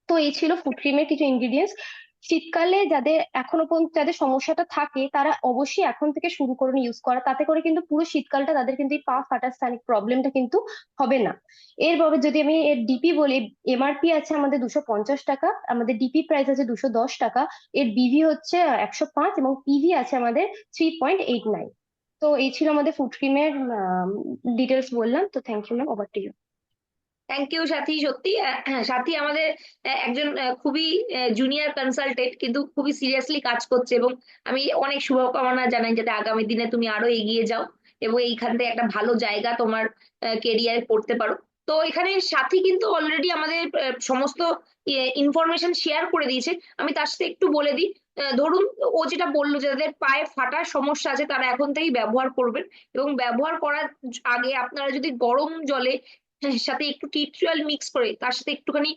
তো এই ছিল ফুড ক্রিমের কিছু ইনগ্রিডিয়েন্টস। শীতকালে যাদের এখনো পর্যন্ত যাদের সমস্যাটা থাকে তারা অবশ্যই এখন থেকে শুরু করুন ইউজ করা, তাতে করে কিন্তু পুরো শীতকালটা তাদের কিন্তু এই পা ফাটার স্থানিক প্রবলেমটা কিন্তু হবে না। এরপরে যদি আমি এর ডিপি বলি, এমআরপি আছে আমাদের 250 টাকা, আমাদের ডিপি প্রাইস আছে 210 টাকা, এর বিভি হচ্ছে 105, এবং পিভি আছে আমাদের 3.89। তো এই ছিল আমাদের ফুড ক্রিমের ডিটেলস বললাম। তো thank you ma'am, over to you. Thank you সাথী। সত্যি সাথী আমাদের একজন খুবই জুনিয়র কনসালটেন্ট, কিন্তু খুবই সিরিয়াসলি কাজ করছে, এবং আমি অনেক শুভকামনা জানাই যাতে আগামী দিনে তুমি আরো এগিয়ে যাও এবং এইখান থেকে একটা ভালো জায়গা তোমার কেরিয়ারে করতে পারো। তো এখানে সাথী কিন্তু অলরেডি আমাদের সমস্ত ইনফরমেশন শেয়ার করে দিয়েছে। আমি তার সাথে একটু বলে দিই, ধরুন ও যেটা বললো যে যাদের পায়ে ফাটার সমস্যা আছে তারা এখন থেকেই ব্যবহার করবেন, এবং ব্যবহার করার আগে আপনারা যদি গরম জলে সাথে একটু টি ট্রায়াল মিক্স করে তার সাথে একটুখানি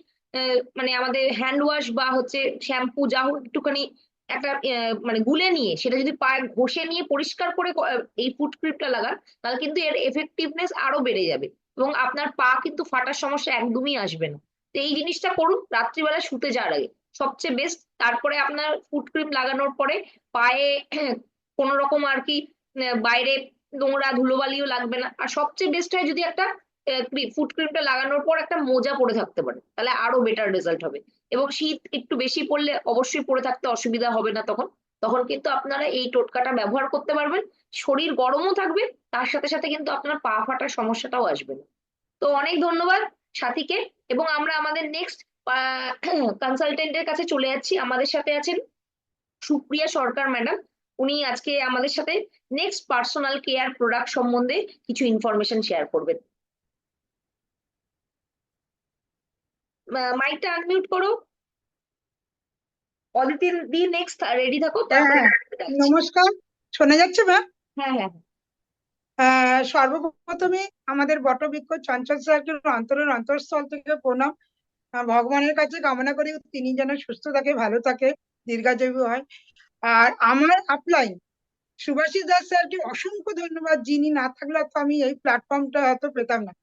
মানে আমাদের হ্যান্ড ওয়াশ বা হচ্ছে শ্যাম্পু যা হোক একটুখানি একটা মানে গুলে নিয়ে সেটা যদি পায়ে ঘষে নিয়ে পরিষ্কার করে এই ফুট ক্রিমটা লাগান, তাহলে কিন্তু এর এফেক্টিভনেস আরো বেড়ে যাবে এবং আপনার পা কিন্তু ফাটার সমস্যা একদমই আসবে না। তো এই জিনিসটা করুন রাত্রিবেলা শুতে যাওয়ার আগে, সবচেয়ে বেস্ট। তারপরে আপনার ফুট ক্রিম লাগানোর পরে পায়ে কোনো রকম আর কি বাইরে নোংরা ধুলোবালিও লাগবে না। আর সবচেয়ে বেস্ট হয় যদি একটা ফুট ক্রিমটা লাগানোর পর একটা মোজা পরে থাকতে পারে, তাহলে আরো বেটার রেজাল্ট হবে। এবং শীত একটু বেশি পড়লে অবশ্যই পরে থাকতে অসুবিধা হবে না তখন, তখন কিন্তু আপনারা এই টোটকাটা ব্যবহার করতে পারবেন। শরীর গরমও থাকবে, তার সাথে সাথে কিন্তু আপনার পা ফাটার সমস্যাটাও আসবে না। তো অনেক ধন্যবাদ সাথীকে। এবং আমরা আমাদের নেক্সট কনসালটেন্টের কাছে চলে যাচ্ছি। আমাদের সাথে আছেন সুপ্রিয়া সরকার ম্যাডাম। উনি আজকে আমাদের সাথে নেক্সট পার্সোনাল কেয়ার প্রোডাক্ট সম্বন্ধে কিছু ইনফরমেশন শেয়ার করবেন। মাইকটা আনমিউট করো। অদিতি দি নেক্সট রেডি থাকো, তারপরে হ্যাঁ, ডাকছি। নমস্কার। শোনা যাচ্ছে ম্যাম? হ্যাঁ হ্যাঁ সর্বপ্রথমে আমাদের বটবৃক্ষ চঞ্চল স্যারকে অন্তরের অন্তঃস্থল থেকে প্রণাম। ভগবানের কাছে কামনা করি তিনি যেন সুস্থ থাকে, ভালো থাকে, দীর্ঘায়ু হয়। আর আমার আপলাইন সুভাষিস দাস স্যারকে অসংখ্য ধন্যবাদ, যিনি না থাকলে তো আমি এই প্ল্যাটফর্মটা হয়তো পেতাম না।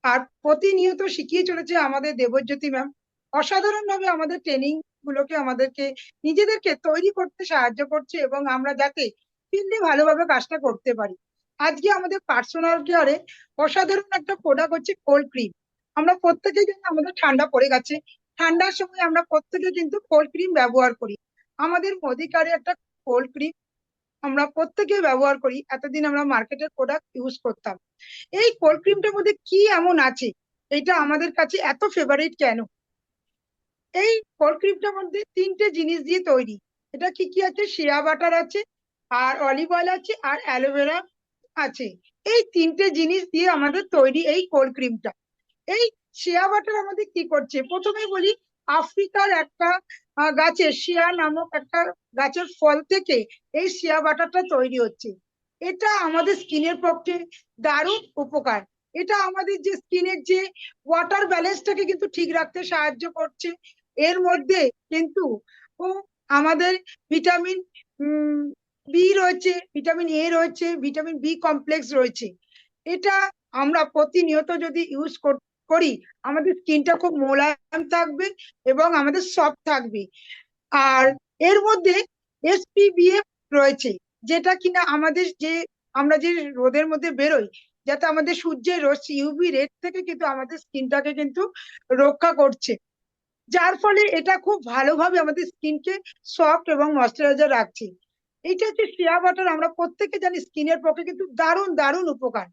আর প্রতিনিয়ত শিখিয়ে চলেছে আমাদের দেবজ্যোতি ম্যাম, অসাধারণ ভাবে আমাদের ট্রেনিং গুলোকে আমাদেরকে নিজেদেরকে তৈরি করতে সাহায্য করছে এবং আমরা যাতে ফিল্ডে ভালোভাবে কাজটা করতে পারি। আজকে আমাদের পার্সোনাল কেয়ারে অসাধারণ একটা প্রোডাক্ট হচ্ছে কোল্ড ক্রিম। আমরা প্রত্যেকেই জানি আমাদের ঠান্ডা পড়ে গেছে, ঠান্ডার সময় আমরা প্রত্যেকে কিন্তু কোল্ড ক্রিম ব্যবহার করি। আমাদের মোদিকারে একটা কোল্ড ক্রিম আমরা প্রত্যেকে ব্যবহার করি। এতদিন আমরা মার্কেটের প্রোডাক্ট ইউজ করতাম। এই কোল্ড ক্রিমটার মধ্যে কি এমন আছে এটা আমাদের কাছে এত ফেভারিট কেন? এই কোল্ড ক্রিমটার মধ্যে 3টে জিনিস দিয়ে তৈরি। এটা কি কি আছে? শিয়া বাটার আছে, আর অলিভ অয়েল আছে, আর অ্যালোভেরা আছে। এই 3টে জিনিস দিয়ে আমাদের তৈরি এই কোল্ড ক্রিমটা। এই শিয়া বাটার আমাদের কি করছে প্রথমে বলি। আফ্রিকার একটা গাছের শিয়া নামক একটা গাছের ফল থেকে এই শিয়া বাটারটা তৈরি হচ্ছে। এটা আমাদের স্কিনের পক্ষে দারুণ উপকার। এটা আমাদের যে স্কিনের যে ওয়াটার ব্যালেন্সটাকে কিন্তু ঠিক রাখতে সাহায্য করছে। এর মধ্যে কিন্তু আমাদের ভিটামিন বি রয়েছে, ভিটামিন এ রয়েছে, ভিটামিন বি কমপ্লেক্স রয়েছে। এটা আমরা প্রতিনিয়ত যদি ইউজ করি আমাদের স্কিনটা খুব মোলায়েম থাকবে এবং আমাদের সফট থাকবে। আর এর মধ্যে এসপিবিএফ রয়েছে, যেটা কিনা আমাদের যে আমরা যে রোদের মধ্যে বেরোই, যাতে আমাদের সূর্যের রশ্মি ইউভি রেড থেকে কিন্তু আমাদের স্কিনটাকে কিন্তু রক্ষা করছে, যার ফলে এটা খুব ভালোভাবে আমাদের স্কিনকে সফট এবং ময়শ্চারাইজার রাখছে। এইটা হচ্ছে শিয়া বাটার। আমরা প্রত্যেকে জানি স্কিনের পক্ষে কিন্তু দারুণ দারুণ উপকার।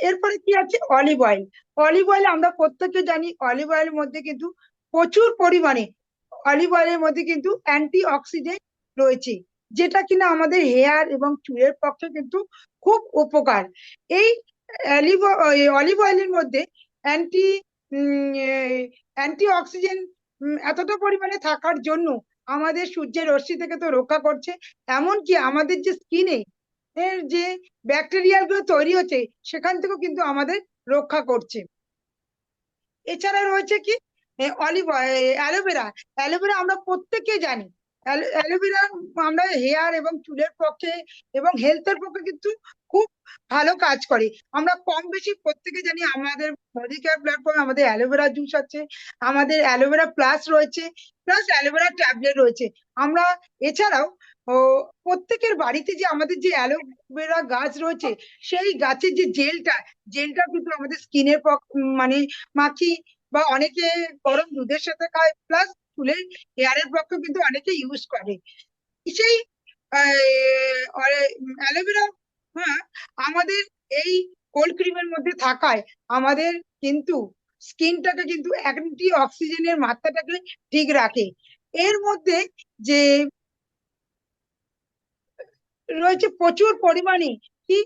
এরপরে কি আছে? Olive oil. অলিভ অয়েল আমরা প্রত্যেকে জানি অলিভ অয়েলের মধ্যে কিন্তু প্রচুর পরিমাণে অলিভ অয়েলের মধ্যে কিন্তু অ্যান্টি অক্সিডেন্ট রয়েছে, যেটা কিনা আমাদের হেয়ার এবং চুলের পক্ষে কিন্তু খুব উপকার। এই অলিভ অয়েলের মধ্যে অ্যান্টি অ্যান্টি অক্সিডেন্ট এতটা পরিমাণে থাকার জন্য আমাদের সূর্যের রশ্মি থেকে তো রক্ষা করছে, এমনকি আমাদের যে স্কিনে এর যে ব্যাকটেরিয়া গুলো তৈরি হচ্ছে সেখান থেকেও কিন্তু আমাদের রক্ষা করছে। এছাড়া রয়েছে কি? Olive aloe vera. অ্যালোভেরা আমরা প্রত্যেকে জানি অ্যালোভেরা আমরা হেয়ার এবং চুলের পক্ষে এবং হেলথের পক্ষে কিন্তু খুব ভালো কাজ করে। আমরা কম বেশি প্রত্যেকে জানি আমাদের বডি কেয়ার প্ল্যাটফর্মে আমাদের অ্যালোভেরা জুস আছে, আমাদের অ্যালোভেরা প্লাস রয়েছে, প্লাস অ্যালোভেরা ট্যাবলেট রয়েছে। আমরা এছাড়াও প্রত্যেকের বাড়িতে যে আমাদের যে অ্যালোভেরা গাছ রয়েছে সেই গাছের যে জেলটা কিন্তু আমাদের স্কিনের মানে মাখি বা অনেকে গরম দুধের সাথে খায়, প্লাস চুলের হেয়ারের পক্ষে কিন্তু অনেকে ইউজ করে সেই অ্যালোভেরা। হ্যাঁ, আমাদের এই কোল্ড ক্রিমের মধ্যে থাকায় আমাদের কিন্তু স্কিনটাকে কিন্তু অ্যান্টি অক্সিজেনের মাত্রাটাকে ঠিক রাখে। এর মধ্যে যে রয়েছে প্রচুর পরিমাণে কি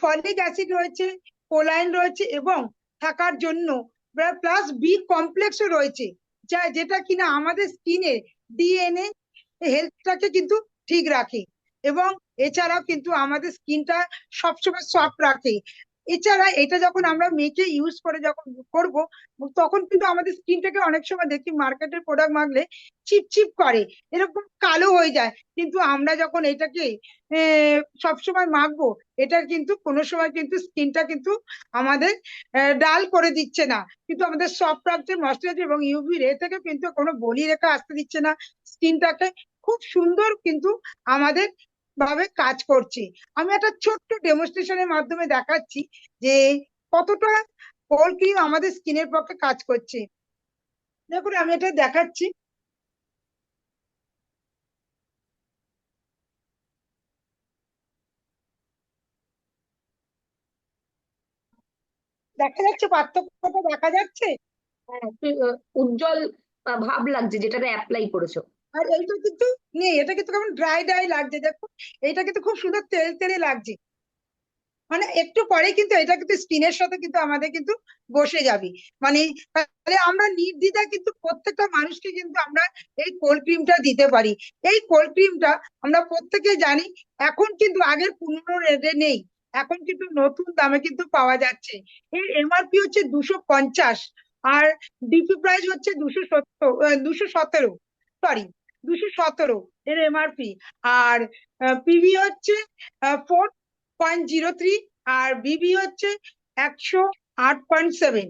ফলিক অ্যাসিড রয়েছে, কোলাইন রয়েছে এবং থাকার জন্য প্লাস বি কমপ্লেক্সও রয়েছে, যেটা কিনা আমাদের স্কিনের ডিএনএ হেলথটাকে কিন্তু ঠিক রাখে। এবং এছাড়াও কিন্তু আমাদের স্কিনটা সবসময় সফট রাখে। এছাড়া এটা যখন আমরা মেখে ইউজ করে যখন করব, তখন কিন্তু আমাদের স্কিনটাকে অনেক সময় দেখি মার্কেটের প্রোডাক্ট মাখলে চিপচিপ করে, এরকম কালো হয়ে যায়। কিন্তু আমরা যখন এটাকে সবসময় মাখবো, এটা কিন্তু কোনো সময় কিন্তু স্কিনটা কিন্তু আমাদের ডাল করে দিচ্ছে না, কিন্তু আমাদের সফট রাখছে, ময়শ্চারাইজ এবং ইউভি রে থেকে কিন্তু কোনো বলি রেখা আসতে দিচ্ছে না। স্কিনটাকে খুব সুন্দর কিন্তু আমাদের ভাবে কাজ করছে। আমি একটা ছোট্ট ডেমনস্ট্রেশনের মাধ্যমে দেখাচ্ছি যে কতটা কোল্ড ক্রিম আমাদের স্কিনের পক্ষে কাজ করছে। দেখুন আমি এটা দেখাচ্ছি। দেখা যাচ্ছে পার্থক্যটা, দেখা যাচ্ছে। হ্যাঁ, উজ্জ্বল ভাব লাগছে যেটাতে অ্যাপ্লাই করেছো। আর এইটা কিন্তু নেই, এটা কিন্তু কেমন ড্রাই ড্রাই লাগছে, দেখুন এইটা কিন্তু খুব সুন্দর তেল তেলে লাগছে। মানে একটু পরে কিন্তু এটা কিন্তু স্কিনের সাথে কিন্তু আমাদের কিন্তু বসে যাবে। মানে তাহলে আমরা নির্দ্বিধায় কিন্তু প্রত্যেকটা মানুষকে কিন্তু আমরা এই কোল্ড ক্রিমটা দিতে পারি। এই কোল্ড ক্রিমটা আমরা প্রত্যেকে জানি, এখন কিন্তু আগের 15 রেটে নেই, এখন কিন্তু নতুন দামে কিন্তু পাওয়া যাচ্ছে। এর এমআরপি হচ্ছে 250, আর ডিপি প্রাইস হচ্ছে 217, সরি 217 এর এমআরপি। আর পিভি হচ্ছে 4.03, আর বিবি হচ্ছে 108.7।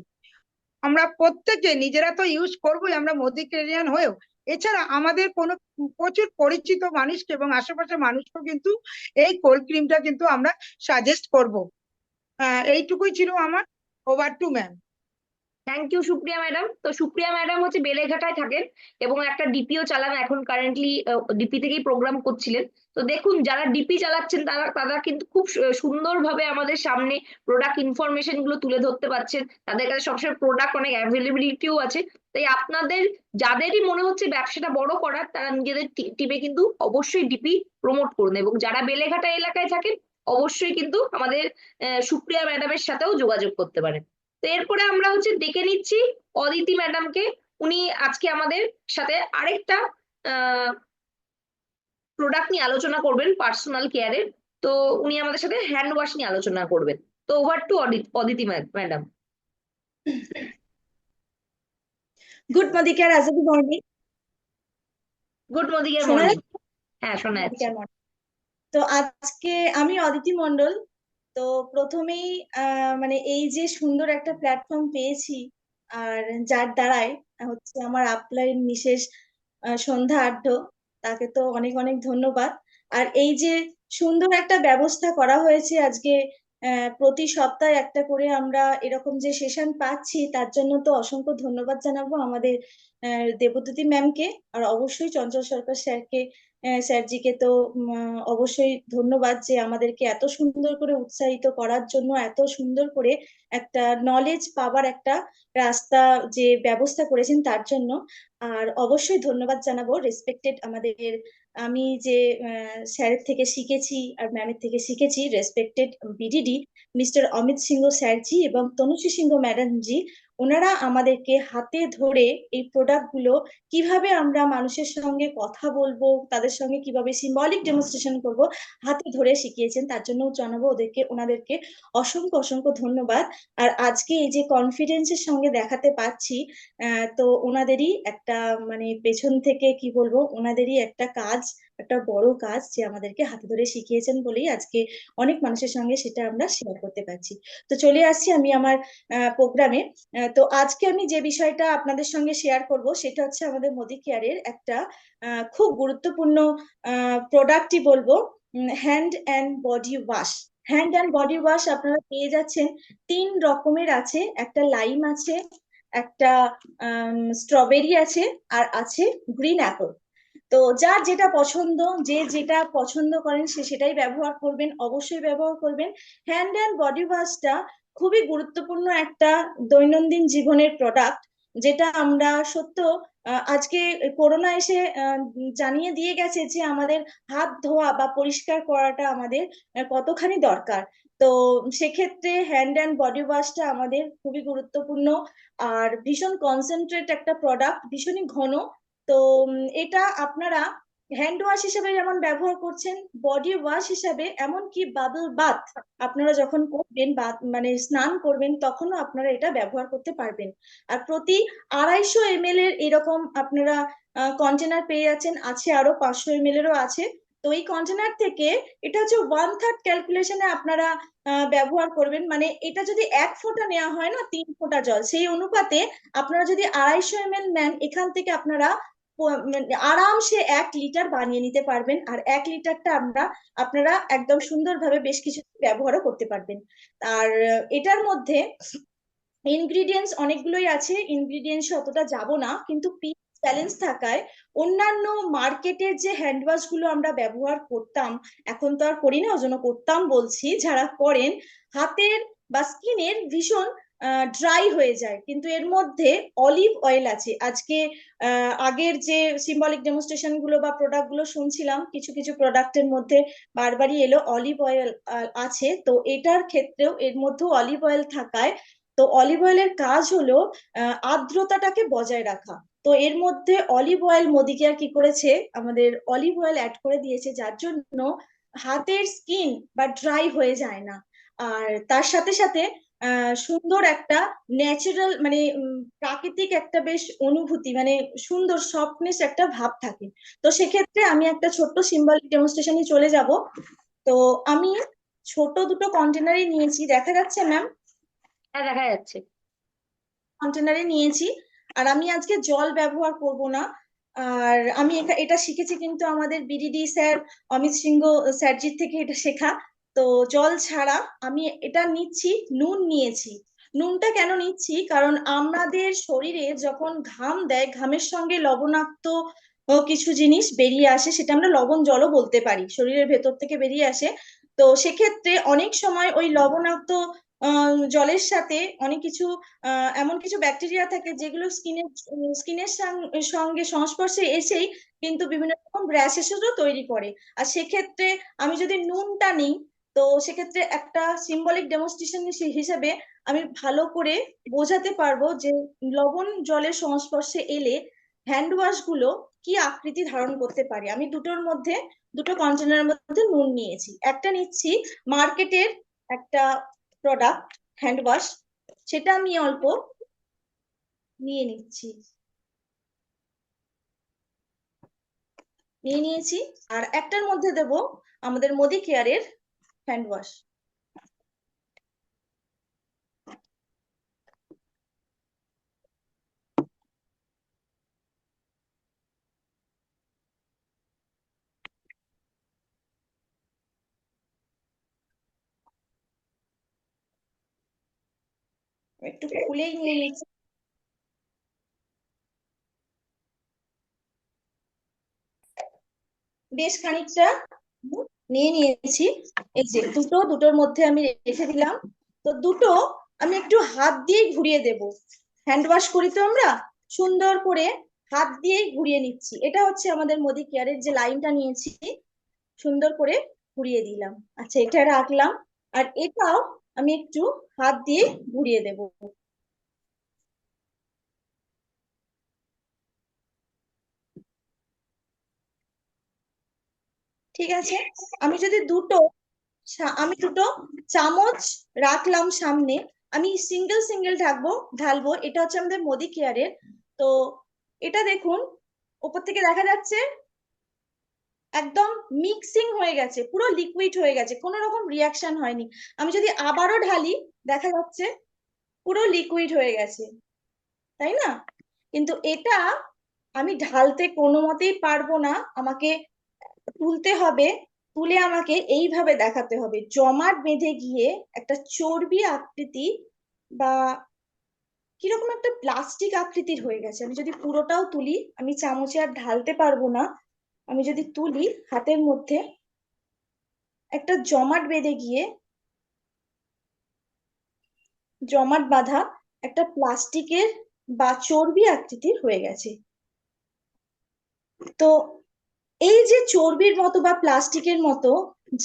আমরা প্রত্যেকে নিজেরা তো ইউজ করবোই, আমরা মোদিকেরিয়ান হয়েও। এছাড়া আমাদের কোনো প্রচুর পরিচিত মানুষকে এবং আশেপাশের মানুষকেও কিন্তু এই কোল্ড ক্রিমটা কিন্তু আমরা সাজেস্ট করব। এইটুকুই ছিল আমার। Over to ma'am. Thank you Supriya madam. তো সুপ্রিয়া ম্যাডাম হচ্ছে বেলেঘাটায় থাকেন এবং একটা ডিপিও চালান, এখন কারেন্টলি ডিপি থেকেই প্রোগ্রাম করছিলেন। তো দেখুন, যারা ডিপি চালাচ্ছেন তারা তারা কিন্তু খুব সুন্দরভাবে আমাদের সামনে প্রোডাক্ট ইনফরমেশন গুলো তুলে ধরতে পারছেন। তাদের কাছে সবসময় প্রোডাক্ট অনেক অ্যাভেলেবিলিটিও আছে। তাই আপনাদের যাদেরই মনে হচ্ছে ব্যবসাটা বড় করার, তারা নিজেদের টিমে কিন্তু অবশ্যই ডিপি প্রমোট করুন, এবং যারা বেলেঘাটা এলাকায় থাকেন অবশ্যই কিন্তু আমাদের সুপ্রিয়া ম্যাডামের সাথেও যোগাযোগ করতে পারেন। তো এরপরে আমরা হচ্ছে ডেকে নিচ্ছি অদিতি ম্যাডামকে। উনি আজকে আমাদের সাথে আরেকটা প্রোডাক্ট নিয়ে আলোচনা করবেন, পার্সোনাল কেয়ারের। তো উনি আমাদের সাথে হ্যান্ড ওয়াশ নিয়ে আলোচনা করবেন। তো over to Aditi madam. Good morning, আজ গুড মর্নিং। Good morning. শোনা মর্নিং। যাচ্ছে? হ্যাঁ, শোনা যাচ্ছে। মর্নিং। তো আজকে আমি অদিতি মন্ডল। তো প্রথমেই মানে এই যে সুন্দর একটা প্ল্যাটফর্ম পেয়েছি, আর যার দ্বারাই হচ্ছে আমার আপলাইন মিসেস সন্ধ্যা আঢ্য, তাকে তো অনেক অনেক ধন্যবাদ। আর এই যে সুন্দর একটা ব্যবস্থা করা হয়েছে আজকে, প্রতি সপ্তাহে একটা করে আমরা এরকম যে সেশন পাচ্ছি, তার জন্য তো অসংখ্য ধন্যবাদ জানাবো আমাদের দেবদ্যুতি ম্যামকে, আর অবশ্যই চঞ্চল সরকার স্যারকে, স্যারজিকে তো অবশ্যই ধন্যবাদ যে আমাদেরকে এত সুন্দর করে উৎসাহিত করার জন্য, এত সুন্দর করে একটা নলেজ পাওয়ার একটা রাস্তা যে ব্যবস্থা করেছেন তার জন্য। আর অবশ্যই ধন্যবাদ জানাবো রেসপেক্টেড আমাদের, আমি যে স্যারের থেকে শিখেছি আর ম্যামের থেকে শিখেছি, respected BDD mister Amit Singh স্যারজি এবং তনুশ্রী সিংহ ম্যাডামজি। ওনারা আমাদেরকে হাতে ধরে এই প্রোডাক্ট গুলো কিভাবে আমরা মানুষের সঙ্গে কথা বলবো, তাদের সঙ্গে কিভাবে সিম্বলিক ডেমনস্ট্রেশন করব, হাতে ধরে শিখিয়েছেন। তার জন্য জানাবো ওনাদেরকে অসংখ্য অসংখ্য ধন্যবাদ। আর আজকে এই যে কনফিডেন্সের সঙ্গে দেখাতে পাচ্ছি, তো ওনাদেরই একটা মানে পেছন থেকে কি বলবো, ওনাদেরই একটা কাজ, একটা বড় কাজ যে আমাদেরকে হাতে ধরে শিখিয়েছেন বলেই আজকে অনেক মানুষের সঙ্গে সেটা আমরা শেয়ার করতে পারছি। তো চলে আসছি আমি আমার প্রোগ্রামে। তো আজকে আমি যে বিষয়টা আপনাদের সঙ্গে শেয়ার করব সেটা হচ্ছে আমাদের মোদি কেয়ারের একটা খুব গুরুত্বপূর্ণ প্রোডাক্টই বলবো, hand and body wash. Hand and body wash আপনারা পেয়ে যাচ্ছেন 3 রকমের আছে, একটা লাইম আছে, একটা স্ট্রবেরি আছে, আর আছে গ্রিন অ্যাপল। তো যার যেটা পছন্দ, যে যেটা পছন্দ করেন সে সেটাই ব্যবহার করবেন, অবশ্যই ব্যবহার করবেন। হ্যান্ড অ্যান্ড বডি ওয়াশটা খুবই গুরুত্বপূর্ণ একটা দৈনন্দিন জীবনের প্রোডাক্ট, যেটা আমরা সত্য আজকে করোনা এসে জানিয়ে দিয়ে গেছে যে আমাদের হাত ধোয়া বা পরিষ্কার করাটা আমাদের কতখানি দরকার। তো সেক্ষেত্রে হ্যান্ড অ্যান্ড বডি ওয়াশটা আমাদের খুবই গুরুত্বপূর্ণ, আর ভীষণ কনসেন্ট্রেট একটা প্রোডাক্ট, ভীষণই ঘন। তো এটা আপনারা হ্যান্ড ওয়াশ হিসেবে যেমন ব্যবহার করছেন, বডি ওয়াশ হিসাবে, এমনকি বাবল বাথ আপনারা যখন করবেন বা মানে স্নান করবেন তখনও আপনারা এটা ব্যবহার করতে পারবেন। আর প্রতি 250 ml এর এরকম আপনারা কন্টেনার পেয়ে যাচ্ছেন, আছে আরো 500 ml এরও আছে। তো এই কন্টেনার থেকে এটা হচ্ছে 1/3 ক্যালকুলেশনে আপনারা ব্যবহার করবেন। মানে এটা যদি 1 ফোঁটা নেওয়া হয় না 3 ফোঁটা জল, সেই অনুপাতে আপনারা যদি 250 ml নেন, এখান থেকে আপনারা মানে আরামসে 1 লিটার বানিয়ে নিতে পারবেন। আর 1 লিটারটা আপনারা একদম সুন্দরভাবে বেশ কিছু ব্যবহারও করতে পারবেন। আর এটার মধ্যে ইনগ্রিডিয়েন্টস অনেকগুলোই আছে, ইনগ্রিডিয়েন্টস অতটা যাব না, কিন্তু চ্যালেঞ্জ থাকায় অন্যান্য মার্কেটের যে হ্যান্ড ওয়াশ গুলো আমরা ব্যবহার করতাম, এখন তো আর করি না, ওজন্য করতাম বলছি, যারা করেন হাতের বা স্কিনের ভীষণ ড্রাই হয়ে যায়, কিন্তু এর মধ্যে অলিভ অয়েল আছে। আজকে আগের যে সিম্বলিক ডেমনস্ট্রেশন গুলো বা প্রোডাক্ট গুলো শুনছিলাম, কিছু কিছু প্রোডাক্টের মধ্যে বারবারই এলো অলিভ অয়েল আছে, তো এটার ক্ষেত্রেও এর মধ্যেও অলিভ অয়েল থাকায়, তো অলিভ অয়েলের কাজ হলো আর্দ্রতাটাকে বজায় রাখা। তো এর মধ্যে অলিভ অয়েল মোদি কেয়ার কি করেছে, আমাদের অলিভ অয়েল অ্যাড করে দিয়েছে, যার জন্য হাতের স্কিন বা ড্রাই হয়ে যায় না। আর তার সাথে সাথে সুন্দর একটা ন্যাচারাল মানে প্রাকৃতিক একটা বেশ অনুভূতি, মানে সুন্দর সফটনেস একটা ভাব থাকে। তো সেক্ষেত্রে আমি একটা ছোট্ট সিম্বলিক ডেমনস্ট্রেশনে চলে যাব। তো আমি ছোট দুটো কন্টেনারই নিয়েছি, দেখা যাচ্ছে ম্যাম? হ্যাঁ, দেখা যাচ্ছে। কন্টেনারে নিয়েছি। আর আমি আজকে জল ব্যবহার করব না। আর আমি এটা শিখেছি কিন্তু আমাদের বিডিডি স্যার অমিত সিংহ স্যারজির থেকে এটা শেখা। তো জল ছাড়া আমি এটা নিচ্ছি, নুন নিয়েছি। নুনটা কেন নিচ্ছি, কারণ আমাদের শরীরে যখন ঘাম দেয়, ঘামের সঙ্গে লবণাক্ত কিছু জিনিস বেরিয়ে আসে, সেটা আমরা লবণ জলও বলতে পারি, শরীরের ভেতর থেকে বেরিয়ে আসে। তো সেক্ষেত্রে অনেক সময় ওই লবণাক্ত জলের সাথে অনেক কিছু এমন কিছু ব্যাকটেরিয়া থাকে যেগুলো স্কিনের সঙ্গে সংস্পর্শে এসেই কিন্তু বিভিন্ন রকম র্যাশেসও তৈরি করে। আর সেক্ষেত্রে আমি যদি নুনটা নিই, তো সেক্ষেত্রে একটা সিম্বলিক ডেমনস্ট্রেশন হিসেবে আমি ভালো করে বোঝাতে পারবো যে লবণ জলের সংস্পর্শে এলে হ্যান্ড ওয়াশ গুলো কি আকৃতি ধারণ করতে পারে। আমি দুটো কন্টেনারের মধ্যে নুন নিয়েছি। একটা নিচ্ছি মার্কেটের একটা প্রোডাক্ট হ্যান্ড ওয়াশ, সেটা আমি অল্প নিয়ে নিচ্ছি, নিয়ে নিয়েছি। আর একটার মধ্যে দেব আমাদের মোদি কেয়ারের হ্যান্ড ওয়াশ। একটু খুলেই নিয়ে নিচ্ছি। বেশ খানিকটা নিয়ে নিয়েছি। এই যে দুটোর মধ্যে আমি রেখে দিলাম। তো দুটো আমি একটু হাত দিয়ে ঘুরিয়ে দেব। হ্যান্ড ওয়াশ করি তো আমরা, সুন্দর করে হাত দিয়েই ঘুরিয়ে নিচ্ছি। এটা হচ্ছে আমাদের মোদি কেয়ারের যে লাইনটা নিয়েছি, সুন্দর করে ঘুরিয়ে দিলাম। আচ্ছা, এটা রাখলাম। আর এটাও আমি একটু হাত দিয়ে ঘুরিয়ে দেব। ঠিক আছে। আমি যদি আমি দুটো চামচ রাখলাম সামনে, আমি সিঙ্গেল সিঙ্গেল ঢালবো। এটা হচ্ছে আমাদের মোদি কেয়ারের। তো এটা দেখুন, উপর থেকে দেখা যাচ্ছে একদম মিক্সিং হয়ে গেছে, পুরো লিকুইড হয়ে গেছে, কোনো রকম রিয়াকশন হয়নি। আমি যদি আবারও ঢালি, দেখা যাচ্ছে পুরো লিকুইড হয়ে গেছে, তাই না? কিন্তু এটা আমি ঢালতে কোনো মতেই পারবো না, আমাকে তুলতে হবে। তুলে আমাকে এইভাবে দেখাতে হবে, জমাট বেঁধে গিয়ে একটা চর্বি আকৃতি বা কিরকম একটা প্লাস্টিক আকৃতির হয়ে গেছে। আমি যদি পুরোটাও তুলি, আমি চামচে আর ঢালতে পারবো না, আমি যদি তুলি হাতের মধ্যে, একটা জমাট বেঁধে গিয়ে জমাট বাঁধা একটা প্লাস্টিকের বা চর্বি আকৃতির হয়ে গেছে। তো এই যে চর্বির মতো বা প্লাস্টিকের মতো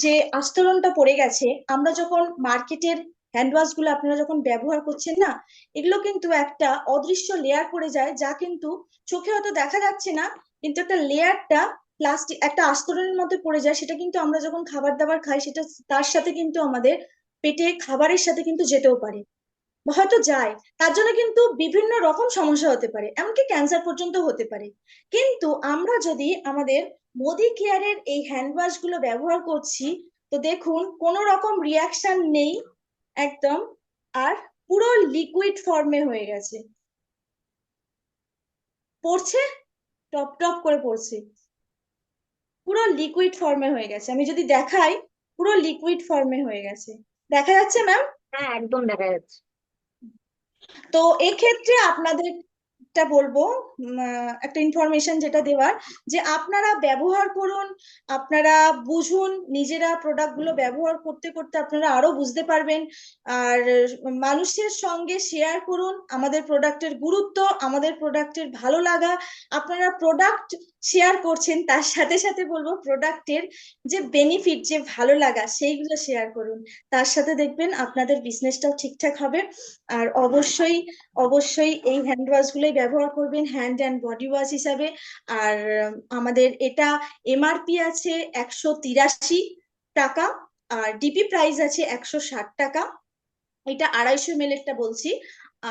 যে আস্তরণটা পড়ে গেছে, আমরা যখন মার্কেটের হ্যান্ড ওয়াশ গুলো আপনারা যখন ব্যবহার করছেন না, এগুলো কিন্তু একটা অদৃশ্য লেয়ার পড়ে যায়, যা কিন্তু চোখে হয়তো দেখা যাচ্ছে না, কিন্তু একটা লেয়ারটা প্লাস্টিক একটা আস্তরণের মধ্যে পড়ে যায়, সেটা কিন্তু আমরা যখন খাবার দাবার খাই সেটা তার সাথে কিন্তু আমাদের পেটে খাবারের সাথে কিন্তু যেতেও পারে, বা হয়তো যায়, তার জন্য কিন্তু বিভিন্ন রকম সমস্যা হতে পারে, এমনকি ক্যান্সার পর্যন্ত হতে পারে। কিন্তু আমরা যদি আমাদের মোদি কেয়ারের এই হ্যান্ড ওয়াশ গুলো ব্যবহার করছি, তো দেখুন কোনো রকম রিয়াকশন নেই একদম, আর পুরো লিকুইড ফর্মে হয়ে গেছে, পড়ছে, টপ টপ করে পড়ছে, পুরো লিকুইড ফর্মে হয়ে গেছে। আমি যদি দেখাই, পুরো লিকুইড ফর্মে হয়ে গেছে, দেখা যাচ্ছে ম্যাম? হ্যাঁ, একদম দেখা যাচ্ছে। তো এক্ষেত্রে আপনাদেরটা বলবো, একটা ইনফরমেশন যেটা দেওয়ার, যে আপনারা ব্যবহার করুন, আপনারা বুঝুন, নিজেরা প্রোডাক্ট গুলো ব্যবহার করতে করতে আপনারা আরো বুঝতে পারবেন। আর মানুষের সঙ্গে শেয়ার করুন আমাদের প্রোডাক্টের গুরুত্ব, আমাদের প্রোডাক্টের ভালো লাগা। আপনারা প্রোডাক্ট শেয়ার করছেন, তার সাথে সাথে বলবো প্রোডাক্টের যে বেনিফিট, যে ভালো লাগা, সেইগুলো শেয়ার করুন। তার সাথে দেখবেন আপনাদের বিজনেসটাও ঠিকঠাক হবে। আর অবশ্যই অবশ্যই এই হ্যান্ড ওয়াশ গুলোই ব্যবহার করবেন হ্যান্ড অ্যান্ড বডি ওয়াশ হিসাবে। আর আমাদের এটা এমআরপি আছে 183 টাকা, আর ডিপি প্রাইস আছে 160 টাকা। এটা 250 ml এরটা বলছি।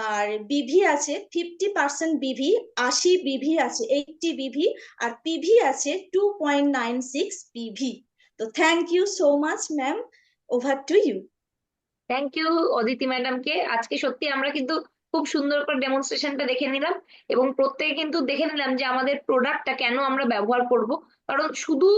আর বিভি আছে 50% বিভি, 80 বিভি আছে, 80 বিভি, আর পিভি আছে 2.96 পিভি। তো thank you so much ma'am, over to you. Thank you Aditi ম্যাডামকে। আজকে সত্যি আমরা কিন্তু খুব সুন্দর করে ডেমনস্ট্রেশনটা দেখে নিলাম, এবং প্রত্যেকে কিন্তু দেখে নিলাম যে আমাদের প্রোডাক্টটা কেন আমরা ব্যবহার করব। কারণ শুধু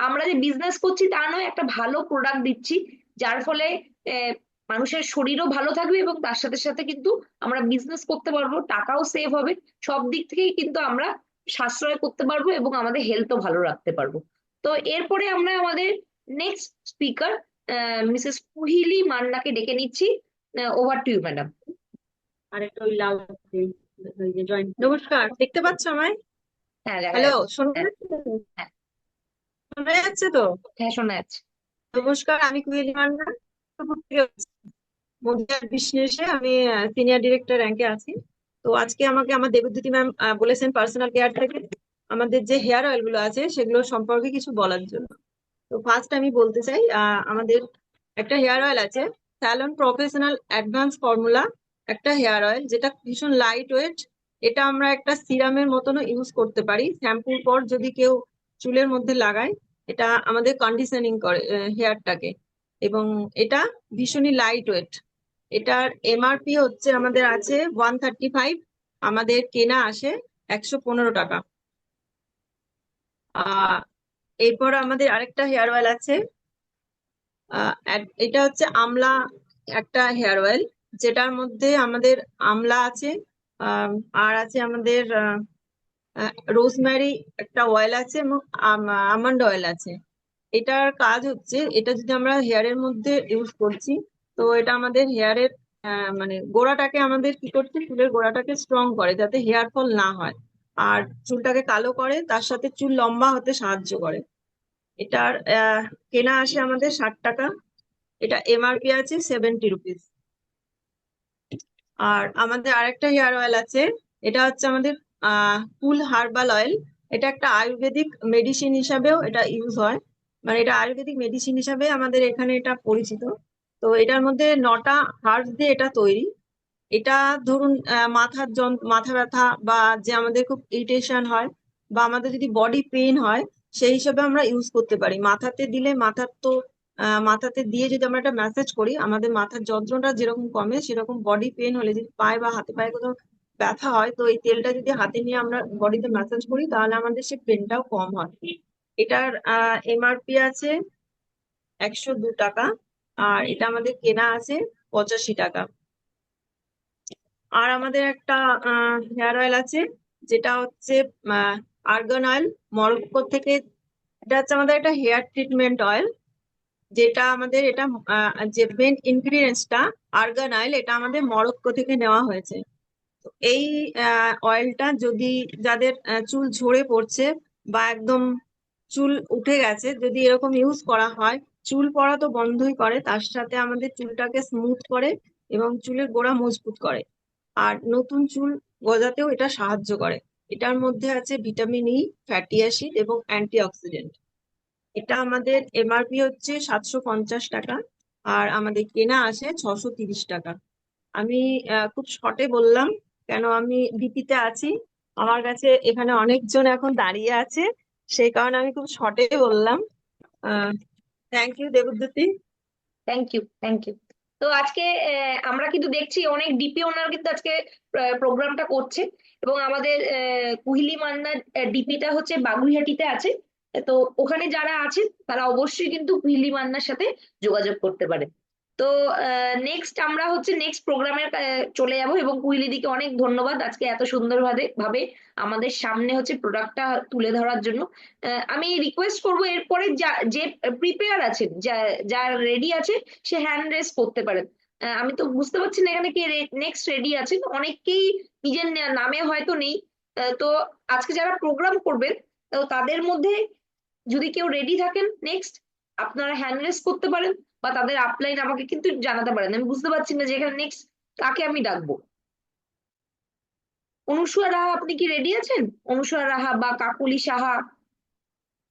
আমরা যে বিজনেস করছি তা নয়, একটা ভালো প্রোডাক্ট দিচ্ছি যার ফলে আহ, মানুষের শরীরও ভালো থাকবে, এবং তার সাথে সাথে কিন্তু আমরা বিজনেস করতে পারবো, টাকাও সেভ হবে, সব দিক থেকেই কিন্তু আমরা সাশ্রয় করতে পারবো এবং আমাদের হেলথও ভালো রাখতে পারবো। তো এরপরে আমরা আমাদের নেক্সট স্পিকার মিসেস কুহিলি মান্নাকে ডেকে নিচ্ছি। Over to you madam. আরেকটা ওই লাল জয়েন্ট। নমস্কার, দেখতে পাচ্ছ আমায়? হ্যাঁ, দেখা হ্যালো, যাচ্ছে। শোনা হ্যাঁ, যাচ্ছে? হ্যাঁ, শোনা যাচ্ছে তো? হ্যাঁ, শোনা যাচ্ছে। নমস্কার, আমি কুয়েলি মান্না, দুর্গাপুর থেকে বলছি। মডিউলার বিজনেসে আমি সিনিয়র ডিরেক্টর র্যাঙ্কে আছি। তো আজকে আমাকে আমার দেবদ্যুতি ম্যাম বলেছেন পার্সোনাল কেয়ার থেকে আমাদের যে হেয়ার অয়েল গুলো আছে সেগুলো সম্পর্কে কিছু বলার জন্য। তো ফার্স্ট আমি বলতে চাই, আমাদের একটা হেয়ার অয়েল আছে, স্যালন প্রফেশনাল অ্যাডভান্স ফর্মুলা, একটা হেয়ার অয়েল যেটা ভীষণ লাইট ওয়েট। এটা আমরা একটা সিরামের মতনও ইউজ করতে পারি, শ্যাম্পুর পর যদি কেউ চুলের মধ্যে লাগায়, এটা আমাদের কন্ডিশনিং করে হেয়ারটাকে, এবং এটা ভীষণই লাইট ওয়েট। এটার এমআরপি হচ্ছে আমাদের আছে 135, আমাদের কেনা আসে 115 টাকা। এরপর আমাদের আরেকটা হেয়ার অয়েল আছে, এটা হচ্ছে আমলা একটা হেয়ার অয়েল, যেটার মধ্যে আমাদের আমলা আছে, আর আছে আমাদের রোজমেরি একটা অয়েল আছে, এবং আমন্ড অয়েল আছে। এটার কাজ হচ্ছে, এটা যদি আমরা হেয়ারের মধ্যে ইউজ করছি, তো এটা আমাদের হেয়ারের মানে গোড়াটাকে আমাদের কি করছে, চুলের গোড়াটাকে স্ট্রং করে যাতে হেয়ার ফল না হয়, আর চুলটাকে কালো করে, তার সাথে চুল লম্বা হতে সাহায্য করে। এটার কেনা আসে আমাদের 60 টাকা, এটা এমআরপি আছে 70 রুপিস। আর আমাদের আরেকটা হেয়ার অয়েল আছে, এটা হচ্ছে আমাদের কুল হার্বাল অয়েল। এটা একটা আয়ুর্বেদিক মেডিসিন হিসাবেও এটা ইউজ হয়, মানে এটা আয়ুর্বেদিক মেডিসিন হিসাবে আমাদের এখানে এটা পরিচিত। তো এটার মধ্যে 9টা হার্বস দিয়ে এটা তৈরি। এটা ধরুন মাথা ব্যথা, বা যে আমাদের খুব ইরিটেশন হয়, বা আমাদের যদি বডি পেইন হয়, সেই হিসাবে আমরা ইউজ করতে পারি। মাথাতে দিলে মাথাতে দিয়ে যদি আমরা একটা ম্যাসাজ করি, আমাদের মাথার যন্ত্রণা যেরকম কমে, সেরকম বডি পেইন হলে, যদি পায়ে বা হাতে পায়ে কোথাও ব্যথা হয়, তো এই তেলটা যদি হাতে নিয়ে আমরা বডিতে ম্যাসাজ করি, তাহলে আমাদের সে পেনটাও কম হয়। এটার এমআরপি আছে 102 টাকা, আর এটা আমাদের কেনা আছে 85 টাকা। আর আমাদের একটা হেয়ার অয়েল আছে, যেটা হচ্ছে আর্গান অয়েল, মরক্কো থেকে। এটা হচ্ছে আমাদের একটা হেয়ার ট্রিটমেন্ট অয়েল, যেটা আমাদের এটা যে মেন ইনগ্রিডিয়েন্টসটা আর্গান অয়েল, এটা আমাদের মরক্কো থেকে নেওয়া হয়েছে। তো এই অয়েলটা যদি যাদের চুল ঝরে পড়ছে, বা একদম চুল উঠে গেছে, যদি এরকম ইউজ করা হয়, চুল পড়া তো বন্ধই করে, তার সাথে আমাদের চুলটাকে স্মুথ করে এবং চুলের গোড়া মজবুত করে, আর নতুন চুল গজাতেও এটা সাহায্য করে। এটার মধ্যে আছে ভিটামিন ই, ফ্যাটি অ্যাসিড এবং অ্যান্টিঅক্সিডেন্ট। এটা আমাদের এমআরপি হচ্ছে 750 টাকা, আর আমাদের কেনা আছে 630 টাকা। আমি খুব শর্টে বললাম, কেন আমি বিপিতে আছি, আমার কাছে এখানে অনেকজন এখন দাঁড়িয়ে আছে, সেই কারণে আমি খুব শর্টে বললাম। Thank you Debdyuti. Thank you, thank you. তো আজকে আমরা কিন্তু দেখছি অনেক ডিপি ওনার কিন্তু আজকে প্রোগ্রামটা করছে, এবং আমাদের কুহিলি মান্নার ডিপিটা হচ্ছে বাগুইহাটিতে আছে। তো ওখানে যারা আছেন তারা অবশ্যই কিন্তু কুহিলি মান্নার সাথে যোগাযোগ করতে পারে। তো নেক্সট আমরা হচ্ছে নেক্সট প্রোগ্রামের চলে যাব, এবং কুহিলিদিকে অনেক ধন্যবাদ আজকে এত সুন্দরভাবে ভাবে আমাদের সামনে হচ্ছে প্রোডাক্টটা তুলে ধরার জন্য। আমি রিকোয়েস্ট করবো এরপরে যে প্রিপেয়ার আছেন, যার রেডি আছে, সে হ্যান্ড রেজ করতে পারেন। আমি তো বুঝতে পারছি না এখানে কে নেক্সট রেডি আছেন, অনেকেই নিজের নামে হয়তো নেই। তো আজকে যারা প্রোগ্রাম করবেন, তো তাদের মধ্যে যদি কেউ রেডি থাকেন নেক্সট, আপনারা হ্যান্ড রেজ করতে পারেন, বা তাদের আপলাইন আমাকে কিন্তু জানাতে পারেন। আমি বুঝতে পারছি না যে এখানে নেক্সট কাকে আমি ডাকবো। অনুসুয়া রাহা, আপনি কি রেডি আছেন? অনুসুয়া রাহা বা কাকুলি সাহা,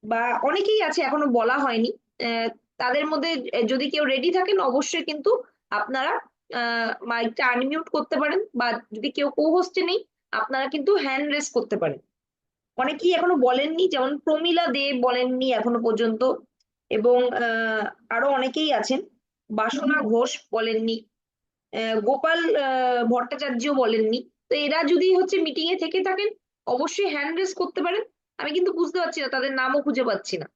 বা অনেকেই আছে এখনো বলা হয়নি। আহ, তাদের মধ্যে যদি কেউ রেডি থাকেন অবশ্যই কিন্তু আপনারা মাইকটা আনমিউট করতে পারেন, বা যদি কেউ কো হোস্টে নেই আপনারা কিন্তু হ্যান্ড রেজ করতে পারেন। অনেকেই এখনো বলেননি, যেমন প্রমিলা দে বলেননি এখনো পর্যন্ত, এবং আরো অনেকেই আছেন। বাসনা ঘোষ বলেননি, গোপাল ভট্টাচার্য বলেননি। তো এরা যদি হচ্ছে মিটিং এ থেকে থাকেন অবশ্যই হ্যান্ড রেজ করতে পারেন। আমি কিন্তু বুঝতে পারছি না, তাদের নামও খুঁজে পাচ্ছি না।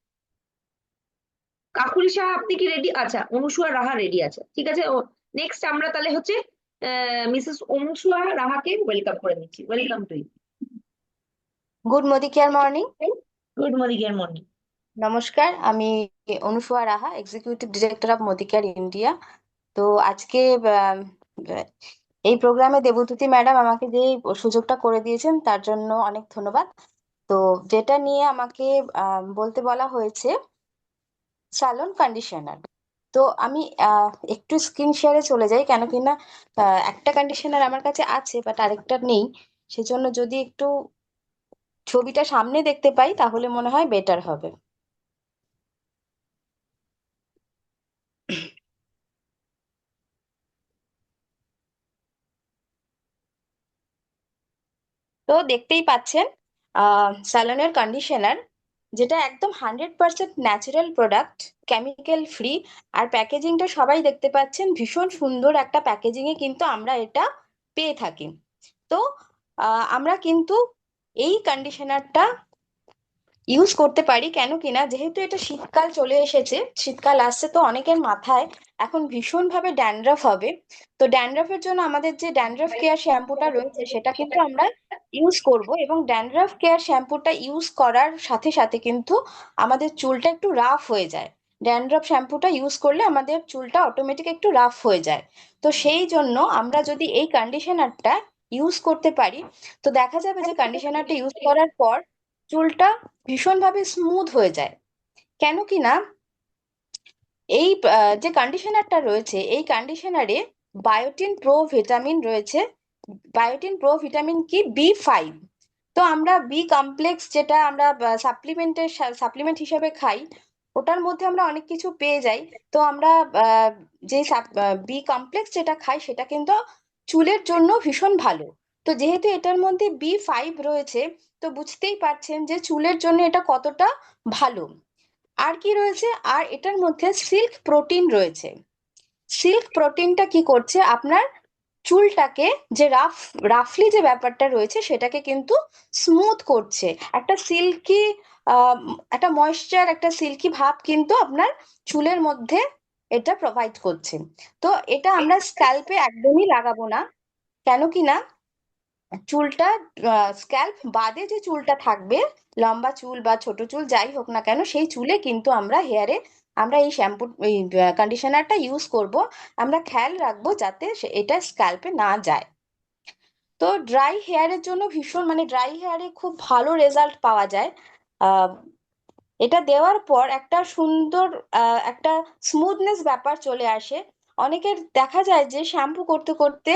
কাকুলি সাহা আপনি কি রেডি? আচ্ছা, অনুসুয়া রাহা রেডি আছে, ঠিক আছে। নেক্সট আমরা তাহলে হচ্ছে মিসেস অনুসুয়া রাহাকে ওয়েলকাম করে নিচ্ছি। Welcome to you. Good Modicare morning. Good morning, এর মর্নিং। নমস্কার, আমি Anusuya Raha, executive director of Modicare India. তো আজকে এই প্রোগ্রামে দেবদ্যুতি ম্যাডাম আমাকে যে সুযোগটা করে দিয়েছেন তার জন্য অনেক ধন্যবাদ। তো যেটা নিয়ে আমাকে বলতে বলা হয়েছে, স্যালন কন্ডিশনার। তো আমি একটু স্ক্রিন শেয়ারে চলে যাই, কেন কিনা একটা কন্ডিশনার আমার কাছে আছে বাট আরেকটা নেই। সেজন্য যদি একটু ছবিটা সামনে দেখতে পাই তাহলে মনে হয় বেটার হবে। তো দেখতেই পাচ্ছেন স্যালনের কন্ডিশনার, যেটা একদম 100% ন্যাচারাল প্রোডাক্ট, কেমিক্যাল ফ্রি। আর প্যাকেজিংটা সবাই দেখতে পাচ্ছেন, ভীষণ সুন্দর একটা প্যাকেজিং এ কিন্তু আমরা এটা পেয়ে থাকি। তো আমরা কিন্তু এই কন্ডিশনারটা ইউজ করতে পারি, কেন কিনা যেহেতু এটা শীতকাল চলে এসেছে, শীতকাল আসছে, তো অনেকের মাথায় এখন ভীষণ ভাবে ড্যান্ড্রফ হবে। তো ড্যান্ড্রফের জন্য আমাদের যে ড্যান্ড্রফ কেয়ার শ্যাম্পুটা রয়েছে সেটা কিন্তু আমরা ইউজ করব, এবং ড্যান্ড্রফ কেয়ার শ্যাম্পুটা ইউজ করার সাথে সাথে কিন্তু আমাদের চুলটা একটু রাফ হয়ে যায়। ড্যান্ড্রফ শ্যাম্পুটা ইউজ করলে আমাদের চুলটা অটোমেটিক একটু রাফ হয়ে যায়। তো সেই জন্য আমরা যদি এই কন্ডিশনারটা ইউজ করতে পারি, তো দেখা যাবে যে কন্ডিশনারটা ইউজ করার পর চুলটা ভীষণভাবে স্মুথ হয়ে যায়। কেন কি না, এই যে কন্ডিশনারটা রয়েছে এই কন্ডিশনারে বায়োটিন প্রো ভিটামিন রয়েছে। বায়োটিন প্রো ভিটামিন কি? বি5। তো আমরা বি কমপ্লেক্স, যেটা আমরা সাপ্লিমেন্ট হিসেবে খাই, ওটার মধ্যে আমরা অনেক কিছু পেয়ে যাই। তো আমরা যে বি কমপ্লেক্স যেটা খাই সেটা কিন্তু চুলের জন্য ভীষণ ভালো। তো যেহেতু এটার মধ্যে বি5 রয়েছে, তো বুঝতেই পারছেন যে চুলের জন্য এটা কতটা ভালো। আর কি রয়েছে? আর এটার মধ্যে সিল্ক প্রোটিন রয়েছে। সিল্ক প্রোটিনটা কি করছে? আপনার চুলটাকে যে রাফলি যে ব্যাপারটা রয়েছে সেটাকে কিন্তু স্মুথ করছে। একটা সিল্কি একটা ময়েশ্চার, একটা সিল্কি ভাব কিন্তু আপনার চুলের মধ্যে এটা প্রোভাইড করছে। তো এটা আমরা স্ক্যাল্পে একদমই লাগাবো না, কেন কি না চুলটা স্ক্যাল্প বাদে যে চুলটা থাকবে, লম্বা চুল বা ছোট চুল যাই হোক না কেন, সেই চুলে কিন্তু আমরা আমরা এই শ্যাম্পু, এই কন্ডিশনারটা ইউজ করব। আমরা খেয়াল রাখবো যাতে এটা স্ক্যাল্পে না যায়। তো ড্রাই হেয়ারের জন্য ভীষণ, মানে ড্রাই হেয়ারে খুব ভালো রেজাল্ট পাওয়া যায়। আহ এটা দেওয়ার পর একটা সুন্দর একটা স্মুথনেস ব্যাপার চলে আসে। অনেকের দেখা যায় যে শ্যাম্পু করতে করতে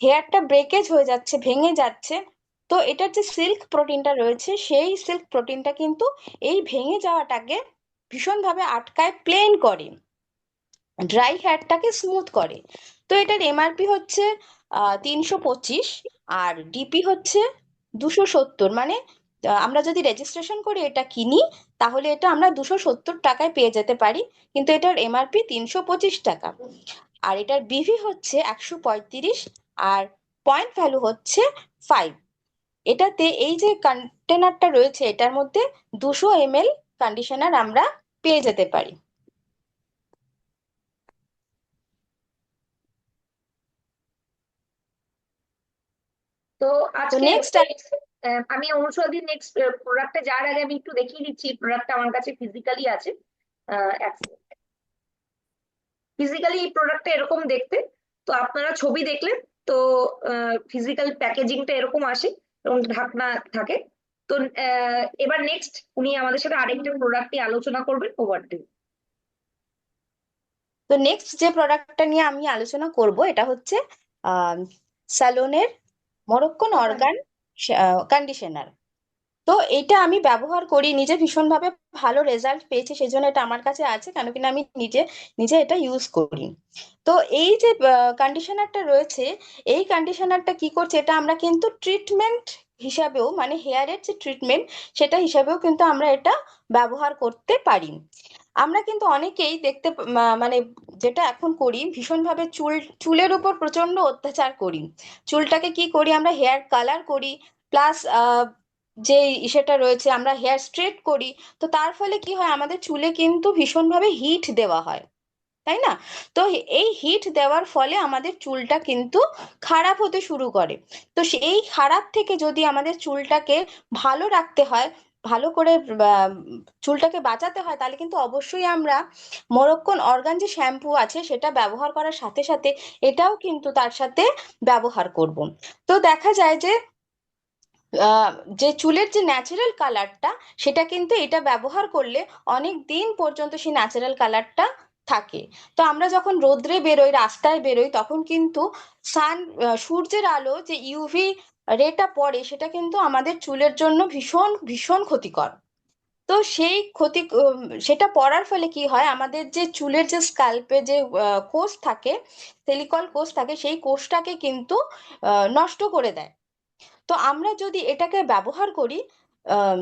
হেয়ারটা ব্রেকেজ হয়ে যাচ্ছে, ভেঙে যাচ্ছে। তো এটার যে সিল্ক প্রোটিনটা রয়েছে সেই সিল্ক প্রোটিনটা কিন্তু এই ভেঙে যাওয়াটাকে ভীষণভাবে আটকায়, প্লেন করে, ড্রাই হেয়ারটাকে স্মুথ করে। তো এটার এমআরপি হচ্ছে 325, আর ডিপি হচ্ছে 270। মানে আমরা যদি রেজিস্ট্রেশন করে এটা কিনি তাহলে এটা আমরা 270 টাকায় পেয়ে যেতে পারি, কিন্তু এটার এমআরপি 325 টাকা। আর এটার বিভি হচ্ছে 135, আর পয়েন্ট ভ্যালু হচ্ছে 5। এটাতে এই যে কন্টেনারটা রয়েছে এটার মধ্যে 200 ml কন্ডিশনার আমরা পেয়ে যেতে পারি। তো তো আজকে নেক্সট আমি অনুষাদির নেক্সট প্রোডাক্টে যাওয়ার আগে আমি একটু দেখিয়ে দিচ্ছি। প্রোডাক্টটা আমার কাছে ফিজিক্যালি আছে। ফিজিক্যালি এই প্রোডাক্টটা এরকম দেখতে। তো আপনারা ছবি দেখলেন, তো ফিজিক্যাল প্যাকেজিংটা এরকম আসে এবং ঢাকনা থাকে। তো এবার নেক্সট উনি আমাদের সাথে আরেকটা প্রোডাক্ট নিয়ে আলোচনা করবেন। Over two. তো নেক্সট যে প্রোডাক্টটা নিয়ে আমি আলোচনা করব এটা হচ্ছে স্যালোনের মরক্কন অর্গান কন্ডিশনার। তো এটা আমি ব্যবহার করি, নিজে ভীষণভাবে ভালো রেজাল্ট পেয়েছি, সেই জন্য এটা আমার কাছে আছে, কেন কিনা আমি নিজে নিজে এটা ইউজ করি। তো এই যে কন্ডিশনারটা রয়েছে, এই কন্ডিশনারটা কি করছে, এটা আমরা কিন্তু ট্রিটমেন্ট হিসাবেও, মানে হেয়ারের যে ট্রিটমেন্ট সেটা হিসাবেও কিন্তু আমরা এটা ব্যবহার করতে পারি। আমরা কিন্তু অনেকেই দেখতে মানে যেটা এখন করি, ভীষণভাবে চুলের উপর প্রচন্ড অত্যাচার করি। চুলটাকে কি করি, আমরা হেয়ার কালার করি, প্লাস যে সেটা রয়েছে আমরা হেয়ার স্ট্রেট করি। তো তার ফলে কি হয়, আমাদের চুলে কিন্তু ভীষণভাবে হিট দেওয়া হয়, তাই না? তো এই হিট দেওয়ার ফলে আমাদের চুলটা কিন্তু খারাপ হতে শুরু করে। তো এই খারাপ থেকে যদি আমাদের চুলটাকে ভালো রাখতে হয়, ভালো করে চুলটাকে বাঁচাতে হয়, তাহলে কিন্তু অবশ্যই আমরা মরক্কন অর্গান যে শ্যাম্পু আছে সেটা ব্যবহার করার সাথে সাথে এটাও কিন্তু তার সাথে ব্যবহার করব। তো দেখা যায় যে আহ, যে চুলের যে ন্যাচারাল কালারটা সেটা কিন্তু এটা ব্যবহার করলে অনেক দিন পর্যন্ত সেই ন্যাচারাল কালারটা থাকে। তো আমরা যখন রোদ্রে বেরোই, রাস্তায় বেরোই, তখন কিন্তু সূর্যের আলো যে ইউভি রেটা পড়ে সেটা কিন্তু আমাদের চুলের জন্য ভীষণ ভীষণ ক্ষতিকর। তো সেই সেটা পড়ার ফলে কি হয়, আমাদের যে চুলের যে স্ক্যাল্পে যে কোষ থাকে, সেলিকল কোষ থাকে, সেই কোষটাকে কিন্তু নষ্ট করে দেয়। তো আমরা যদি এটাকে ব্যবহার করি, আহ,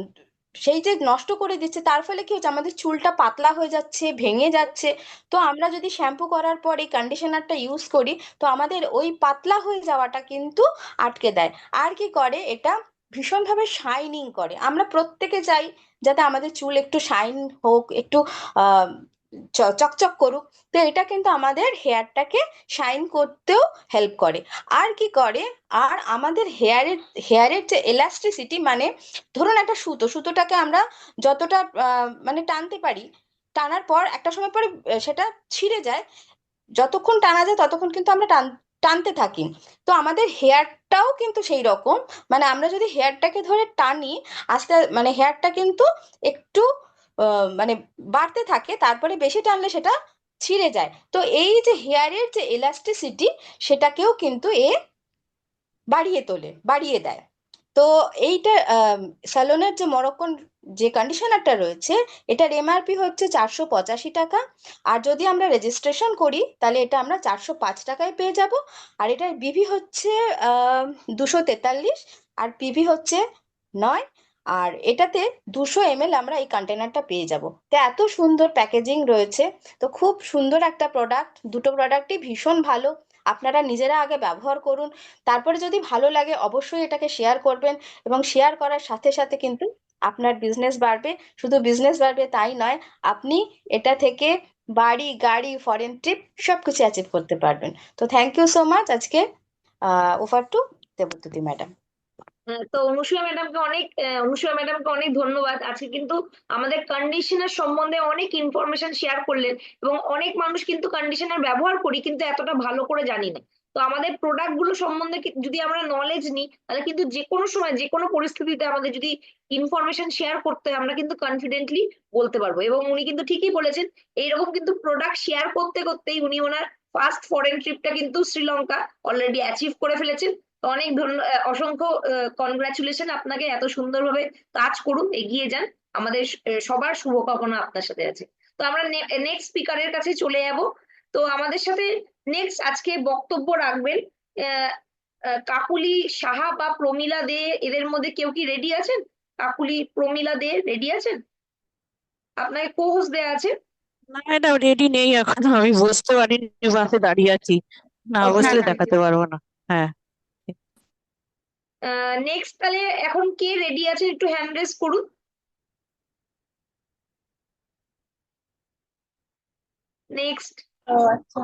সেই যে নষ্ট করে দিচ্ছে তার ফলে কি হচ্ছে, আমাদের চুলটা পাতলা হয়ে যাচ্ছে, ভেঙে যাচ্ছে। তো আমরা যদি শ্যাম্পু করার পর এই কন্ডিশনারটা ইউজ করি, তো আমাদের ওই পাতলা হয়ে যাওয়াটা কিন্তু আটকে দেয়। আর কি করে, এটা ভীষণভাবে শাইনিং করে। আমরা প্রত্যেকে চাই যাতে আমাদের চুল একটু শাইন হোক, একটু আহ চকচক করুক। তো এটা কিন্তু আমাদের হেয়ারটাকে শাইন করতেও হেল্প করে। আর কি করে, আর আমাদের হেয়ারের যে এলাস্টিসিটি, মানে ধরুন একটা সুতোটাকে আমরা যতটা মানে টানতে পারি, টানার পর একটা সময় পরে সেটা ছিঁড়ে যায়। যতক্ষণ টানা যায় ততক্ষণ কিন্তু আমরা টানতে থাকি। তো আমাদের হেয়ারটাও কিন্তু সেই রকম, মানে আমরা যদি হেয়ারটাকে ধরে টানি আস্তে, মানে হেয়ারটা কিন্তু একটু মানে বাড়তে থাকে, তারপরে বেশি টানলে সেটা ছিঁড়ে যায়। তো এই যে হেয়ারের যে এলাস্টিসিটি সেটাকেও কিন্তু বাড়িয়ে তোলে, বাড়িয়ে দেয়। তো এইটা স্যালোনের যে মরক্কন যে কন্ডিশনারটা রয়েছে এটার এমআরপি হচ্ছে 485 টাকা। আর যদি আমরা রেজিস্ট্রেশন করি তাহলে এটা আমরা 405 টাকায় পেয়ে যাব। আর এটার বিভি হচ্ছে 243, আর পিভি হচ্ছে 9। আর এটাতে 200 ml আমরা এই কন্টেনারটা পেয়ে যাব। তো এত সুন্দর প্যাকেজিং রয়েছে। তো খুব সুন্দর একটা প্রোডাক্ট, দুটো প্রোডাক্টই ভীষণ ভালো। আপনারা নিজেরা আগে ব্যবহার করুন, তারপরে যদি ভালো লাগে অবশ্যই এটাকে শেয়ার করবেন, এবং শেয়ার করার সাথে সাথে কিন্তু আপনার বিজনেস বাড়বে। শুধু বিজনেস বাড়বে তাই নয়, আপনি এটা থেকে বাড়ি, গাড়ি, ফরেন ট্রিপ সবকিছু অ্যাচিভ করতে পারবেন। তো থ্যাংক ইউ সো মাচ। আজকে ওভার টু দেবদ্যুতি ম্যাডাম। তো অনুসূয়া ম্যাডামকে অনেক ধন্যবাদ। আজকে কিন্তু আমাদের কন্ডিশনার সম্বন্ধে অনেক ইনফরমেশন শেয়ার করলেন, এবং অনেক মানুষ কিন্তু কন্ডিশনার ব্যবহার করি কিন্তু এতটা ভালো করে জানি না। তো আমাদের প্রোডাক্ট গুলো সম্বন্ধে যদি আমরা নলেজ নিই, তাহলে কিন্তু যে কোনো সময় যে কোনো পরিস্থিতিতে আমাদের যদি ইনফরমেশন শেয়ার করতে হয় আমরা কিন্তু কনফিডেন্টলি বলতে পারবো। এবং উনি কিন্তু ঠিকই বলেছেন, এইরকম কিন্তু প্রোডাক্ট শেয়ার করতে করতেই উনি ওনার ফার্স্ট ফরেন ট্রিপটা কিন্তু শ্রীলঙ্কা অলরেডি অ্যাচিভ করে ফেলেছেন। তো অনেক অসংখ্য কনগ্রাচুলেশন আপনাকে, এত সুন্দরভাবে কাজ করুন, এগিয়ে যান। আমাদের সবার শুভকামনা আপনার সাথে আছে। তো আমরা নেক্সট স্পিকারের কাছে চলে যাব। তো আমাদের সাথে নেক্সট আজকে বক্তব্য রাখবেন কাকুলি সাহা বা প্রমীলা দে। এদের মধ্যে কেউ কি রেডি আছেন? কাকুলি, প্রমীলা দে রেডি আছেন? আপনাকে কো হোস্ট দেয়া আছে। না ম্যাডাম, রেডি নেই এখনো, আমি বসতে পারিনি, বাসে দাঁড়িয়ে আছি, না ওকে, বসলে দেখাতে পারবো না। হ্যাঁ, নেক্সট তাহলে এখন কে রেডি আছে একটু হ্যান্ড রেজ করুন। নেক্সট। ও আচ্ছা।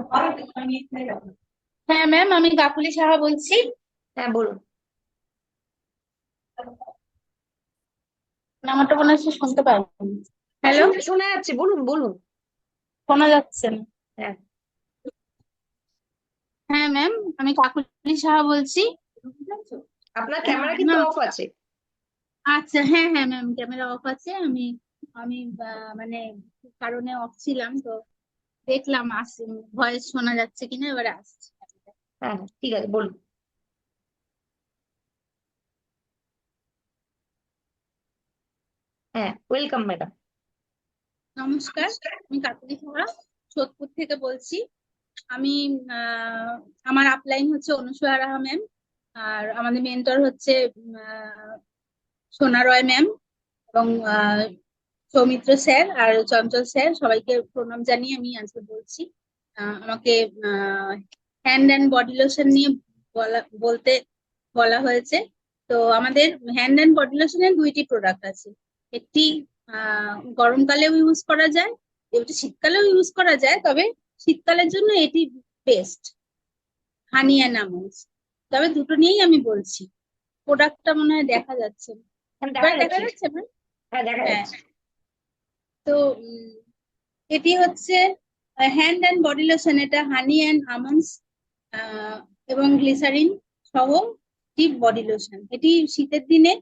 হ্যাঁ ম্যাম, আমি কাকুলি সাহা বলছি। হ্যাঁ বলুন। আমারটা মনে হচ্ছে শুনতে পাইনি। হ্যালো, শোনা যাচ্ছে, বলুন বলুন। শোনা যাচ্ছে না? হ্যাঁ হ্যাঁ ম্যাম, আমি কাকুলি সাহা বলছি। আপনার ক্যামেরা কিন্তু না, অফ আছে। আচ্ছা, হ্যাঁ হ্যাঁ ম্যাম, ক্যামেরা অফ আছে। আমি আমি মানে কারণে অফ ছিলাম, তো দেখলাম ভয়েস শোনা যাচ্ছে কিনা, এবারে আসছে। হ্যাঁ হ্যাঁ, ঠিক আছে বলুন। হ্যাঁ, ওয়েলকাম ম্যাডাম। নমস্কার, আমি কাকুলি সাহা সোদপুর থেকে বলছি। আমি আমার আপলাইন হচ্ছে অনুসূয়া রাহা ম্যাম, আর আমাদের মেন্টর হচ্ছে সোনা রয় ম্যাম, এবং সৌমিত্র স্যার আর চঞ্চল স্যার। সবাইকে প্রণাম জানিয়ে আমি আজকে বলছি। আমাকে হ্যান্ড অ্যান্ড বডি লোশন নিয়ে বলতে বলা হয়েছে। তো আমাদের হ্যান্ড অ্যান্ড বডি লোশনের দুইটি প্রোডাক্ট আছে। একটি গরমকালেও ইউজ করা যায়, এটি শীতকালেও ইউজ করা যায়, তবে শীতকালের জন্য এটি বেস্ট, হানি অ্যান্ড আমন্ডস। তবে দুটো নিয়েই আমি বলছি। প্রোডাক্টটা মনে হয় দেখা যাচ্ছে না। দেখা দেখা যাচ্ছে। যাচ্ছে ম্যাম? হ্যাঁ দেখা হ্যাঁ। যাচ্ছে। তো এটি হচ্ছে হ্যান্ড অ্যান্ড বডি লোশন। এটা হানি অ্যান্ড আমন্ডস এবং গ্লিসারিন সহ ডিপ বডি লোশন। এটি শীতের দিনে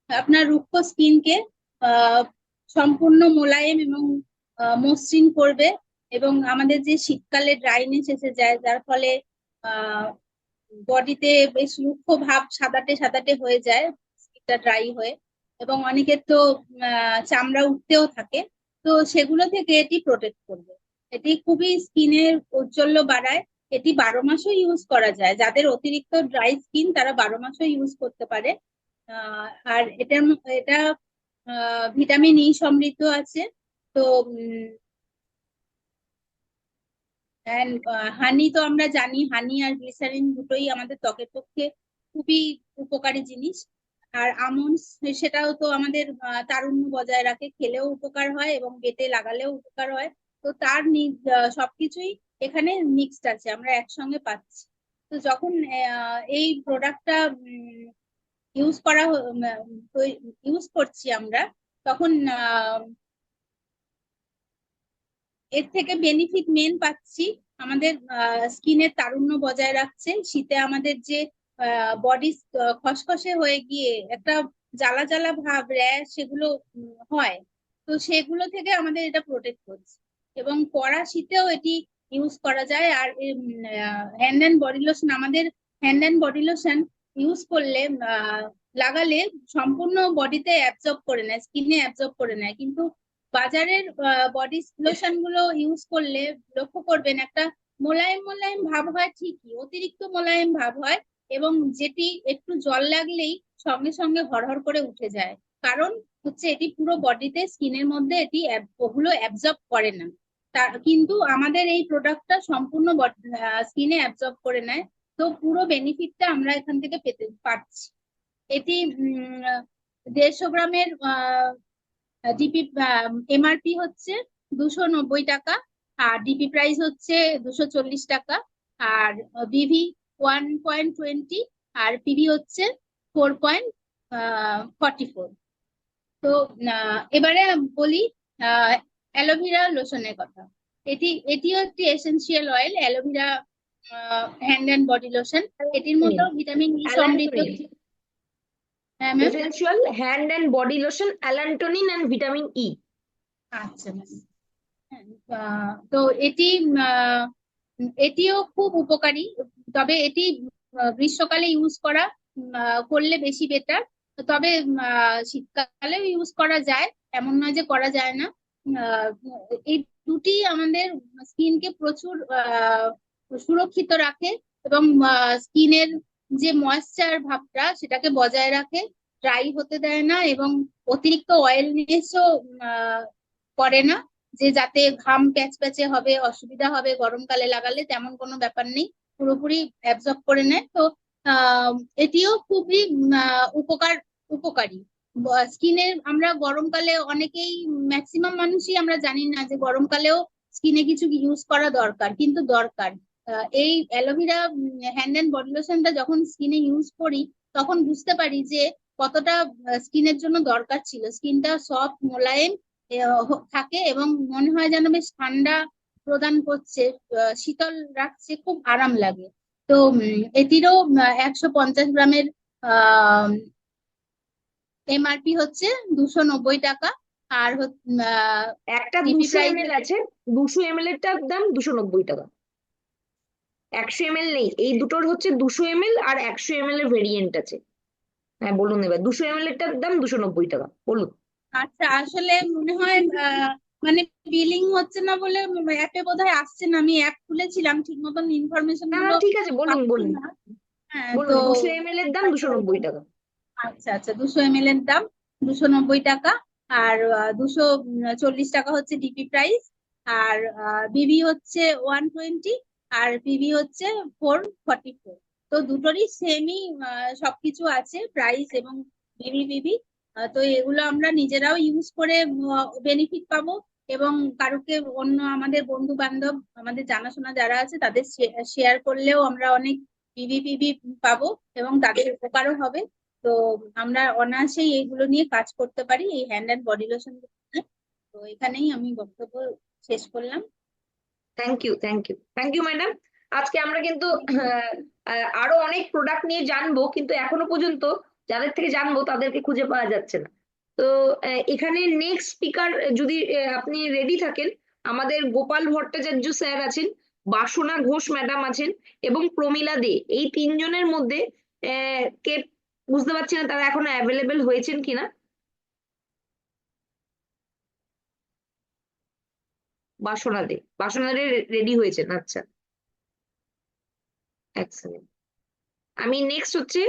আপনার রুক্ষ স্কিনকে সম্পূর্ণ মোলায়েম এবং মসৃণ করবে, এবং আমাদের যে শীতকালে ড্রাইনেস এসে যায়, যার ফলে বডিতে বেশ রুক্ষ ভাব, সাদাটে সাদাটে হয়ে যায় স্কিনটা ড্রাই হয়ে, এবং অনেকের তো চামড়া উঠতেও থাকে, তো সেগুলো থেকে এটি প্রোটেক্ট করবে। এটি খুবই স্কিনের ঔজ্জ্বল্য বাড়ায়। এটি 12 মাসও ইউজ করা যায়, যাদের অতিরিক্ত ড্রাই স্কিন তারা 12 মাসও ইউজ করতে পারে। আর এটা ভিটামিন ই সমৃদ্ধ আছে। তো হানি তো আমরা জানি, হানি আর গ্লিসারিন দুটোই আমাদের ত্বকের পক্ষে খুবই উপকারী জিনিস। আর আমন্ডস, সেটাও তো আমাদের তারুণ্য বজায় রাখে, খেলেও উপকার হয় এবং পেটে লাগালেও উপকার হয়। তো তার সবকিছুই এখানে মিক্সড আছে, আমরা একসঙ্গে পাচ্ছি। তো যখন এই প্রোডাক্টটা ইউজ করছি আমরা, তখন এর থেকে বেনিফিট মেন পাচ্ছি। আমাদের স্কিনের তারুণ্য বজায় রাখছে। শীতে আমাদের যে বডি খসখসে হয়ে গিয়ে একটা জ্বালা জ্বালা ভাব, র্যাশ, সেগুলো হয়, তো সেগুলো থেকে আমাদের এটা প্রোটেক্ট করছে। এবং কড়া শীতেও এটি ইউজ করা যায়। আর হ্যান্ড অ্যান্ড বডি লোশন, আমাদের hand and body lotion use করলে লাগালে সম্পূর্ণ বডিতে অ্যাবজর্ব করে নেয়, স্কিনে অ্যাবজর্ব করে নেয়, কিন্তু বাজারের বডি লোশন গুলো ইউজ করলে লক্ষ্য করবেন একটা মোলায়েম মোলায়েম ভাব হয়, ঠিকই অতিরিক্ত মোলায়েম ভাব হয়, এবং যেটি একটু জল লাগলেই সঙ্গে সঙ্গে হরহর করে উঠে যায়। কারণ হচ্ছে এটি পুরো বডিতে, স্কিনের মধ্যে এটি ওগুলো অ্যাবজর্ব করে না। কিন্তু আমাদের এই প্রোডাক্টটা সম্পূর্ণ স্কিনে অ্যাবজর্ব করে নেয়। তো পুরো বেনিফিটটা আমরা এখান থেকে পেতে পারছি। এটি 150 গ্রামের ডিপি এমআরপি হচ্ছে 290 টাকা, আর ডিপি প্রাইস হচ্ছে 240 টাকা, আর বিভি 1.20, আর পিভি হচ্ছে 4.44। তো এবারে বলি অ্যালোভেরা লোশনের কথা। এটিও একটি essential oil, aloe vera hand and body lotion. এটির মধ্যেও ভিটামিন ই সমৃদ্ধ। হ্যাঁ ma'am. Essential hand and body lotion, allantoin and vitamin E. আচ্ছা ম্যাম। তো এটিও খুব উপকারী, তবে এটি গ্রীষ্মকালে ইউজ করলে বেশি বেটার। তবে শীতকালেও ইউজ করা যায়, এমন নয় যে করা যায় না। আহ, এই দুটি আমাদের স্কিনকে প্রচুর সুরক্ষিত রাখে এবং স্কিনের যে ময়েশ্চার ভাবটা সেটাকে বজায় রাখে, ড্রাই হতে দেয় না এবং অতিরিক্ত অয়েলনেসও করে না, যে যাতে ঘাম প্যাচপ্যাচে হবে, অসুবিধা হবে গরমকালে লাগালে, তেমন কোনো ব্যাপার নেই, পুরোপুরি অ্যাবজর্ব করে নেয়। তো আহ, এটিও খুবই উপকারী স্কিনের। আমরা গরমকালে অনেকেই, ম্যাক্সিমাম মানুষই আমরা জানি না যে গরমকালেও স্কিনে কিছু ইউজ করা দরকার, কিন্তু দরকার। এই অ্যালোভেরা হ্যান্ড অ্যান্ড বডি লোশনটা যখন স্কিনে ইউজ করি তখন বুঝতে পারি যে কতটা স্কিনের জন্য দরকার ছিল। স্কিনটা সফট, মোলায়েম থাকে এবং মনে হয় যেন বেশ ঠান্ডা প্রদান করছে, শীতল রাখছে, খুব আরাম লাগে। তো এটিরও 150 গ্রামের এমআরপি হচ্ছে 290 টাকা। আর একটা ডিপি 200 প্রাইস ml আছে, 200 ml এর দাম 290 টাকা। 100 ml নেই, এই দুটোর হচ্ছে 200 ml আর 100 ml এর ভেরিয়েন্ট আছে। হ্যাঁ বলুন, এবার 200 ml এরটার দাম 290 টাকা, বলুন। আচ্ছা, আসলে মনে হয় মানে বিলিং হচ্ছে না বলে অ্যাপে বোধহয় আসছে না। আমি অ্যাপ খুলেছিলাম, ঠিক মতন ইনফরমেশন না না গুলো ঠিক আছে, বলুন পাচ্ছি বলুন না। হ্যাঁ, বলুন, তো 200 ml এর দাম 290 টাকা। আচ্ছা আচ্ছা, 200 ml এর দাম 290 টাকা। আর 240 টাকা হচ্ছে ডিপি প্রাইস। আর বিবি হচ্ছে 120, আর পিবি হচ্ছে 444। তো দুটোরই সেমই সবকিছু আছে, প্রাইস এবং বিবি। তো এগুলো আমরা নিজেরাও ইউজ করে বেনিফিট পাবো এবং কারোকে, অন্য আমাদের বন্ধু বান্ধব, আমাদের জানাশোনা যারা আছে তাদের শেয়ার করলেও আমরা অনেক পিবি পাবো এবং তাদের উপকারও হবে। তো আমরা অনায়াসেই এইগুলো নিয়ে কাজ করতে পারি, এই হ্যান্ড অ্যান্ড বডি লোশন। তো এখানেই আমি বক্তব্য শেষ করলাম। Thank you thank you thank you madam. আজকে আমরা কিন্তু আরো অনেক প্রোডাক্ট নিয়ে জানবো, কিন্তু এখনো পর্যন্ত যাদের থেকে জানবো তাদেরকে খুঁজে পাওয়া যাচ্ছে না। তো এখানে নেক্সট স্পিকার যদি আপনি রেডি থাকেন, আমাদের গোপাল ভট্টাচার্য স্যার আছেন, বাসনা ঘোষ ম্যাডাম আছেন এবং প্রমীলা দে। এই তিনজনের মধ্যে কে, বুঝতে পারছি না তারা এখনো অ্যাভেলেবেল হয়েছেন কিনা। বাসনা দে রেডি হয়েছেন, আচ্ছা এক সেকেন্ড। আমি নেক্সট হচ্ছে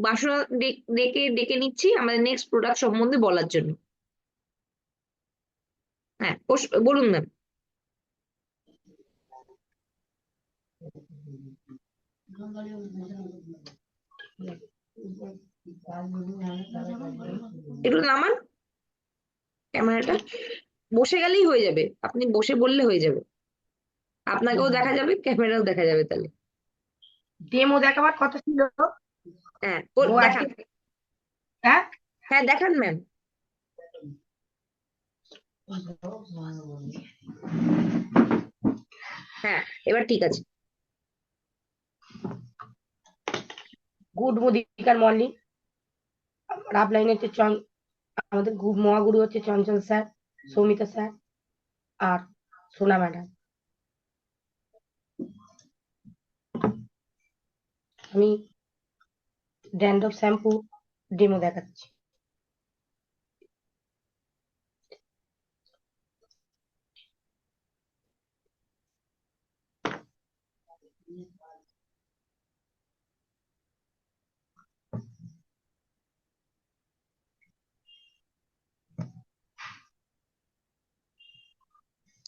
বাসনা ডেকে ডেকে নিচ্ছি আমাদের নেক্সট প্রোডাক্ট সম্বন্ধে বলার জন্য। হ্যাঁ বলুন ম্যাম। একটু নামান ক্যামেরাটা, বসে গেলেই হয়ে যাবে, আপনি বসে বললে হয়ে যাবে, আপনাকেও দেখা যাবে, ক্যামেরাও দেখা যাবে তাহলে। ডেমো দেখাবার কথা ছিল। হ্যাঁ ও দেখান। আজকে হ্যাঁ হ্যাঁ দেখান ম্যাম। হ্যাঁ এবার ঠিক আছে। Good Modicare morning. আমার আপলাইনে হচ্ছে আমাদের মহাগুরু হচ্ছে চঞ্চল স্যার, সৌমিতা স্যার আর সোনা ম্যাডাম। আমি ড্যান্ড্রফ শ্যাম্পু ডেমো দেখাচ্ছি।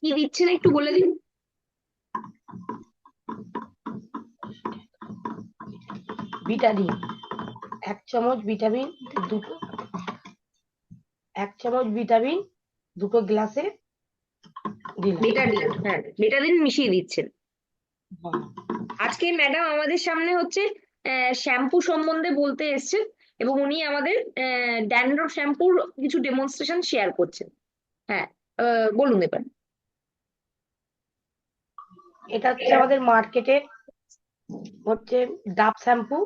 কি দিচ্ছেন একটু বলে দিন। বিটাডিন 1 চামচ, ভিটামিন দুটো, 1 চামচ ভিটামিন দুটো গ্লাসে দিলাম। বেটাডিন, হ্যাঁ বেটাডিন মিশিয়ে দিচ্ছেন। হ্যাঁ। আজকে ম্যাডাম আমাদের সামনে হচ্ছে শ্যাম্পু সম্বন্ধে বলতে এসেছেন এবং উনি আমাদের ড্যান্ড্রফ শ্যাম্পুর কিছু ডেমনস্ট্রেশন শেয়ার করছেন। হ্যাঁ বলুন এবার। এটা হচ্ছে আমাদের মার্কেটে হচ্ছে ডাব শ্যাম্পু।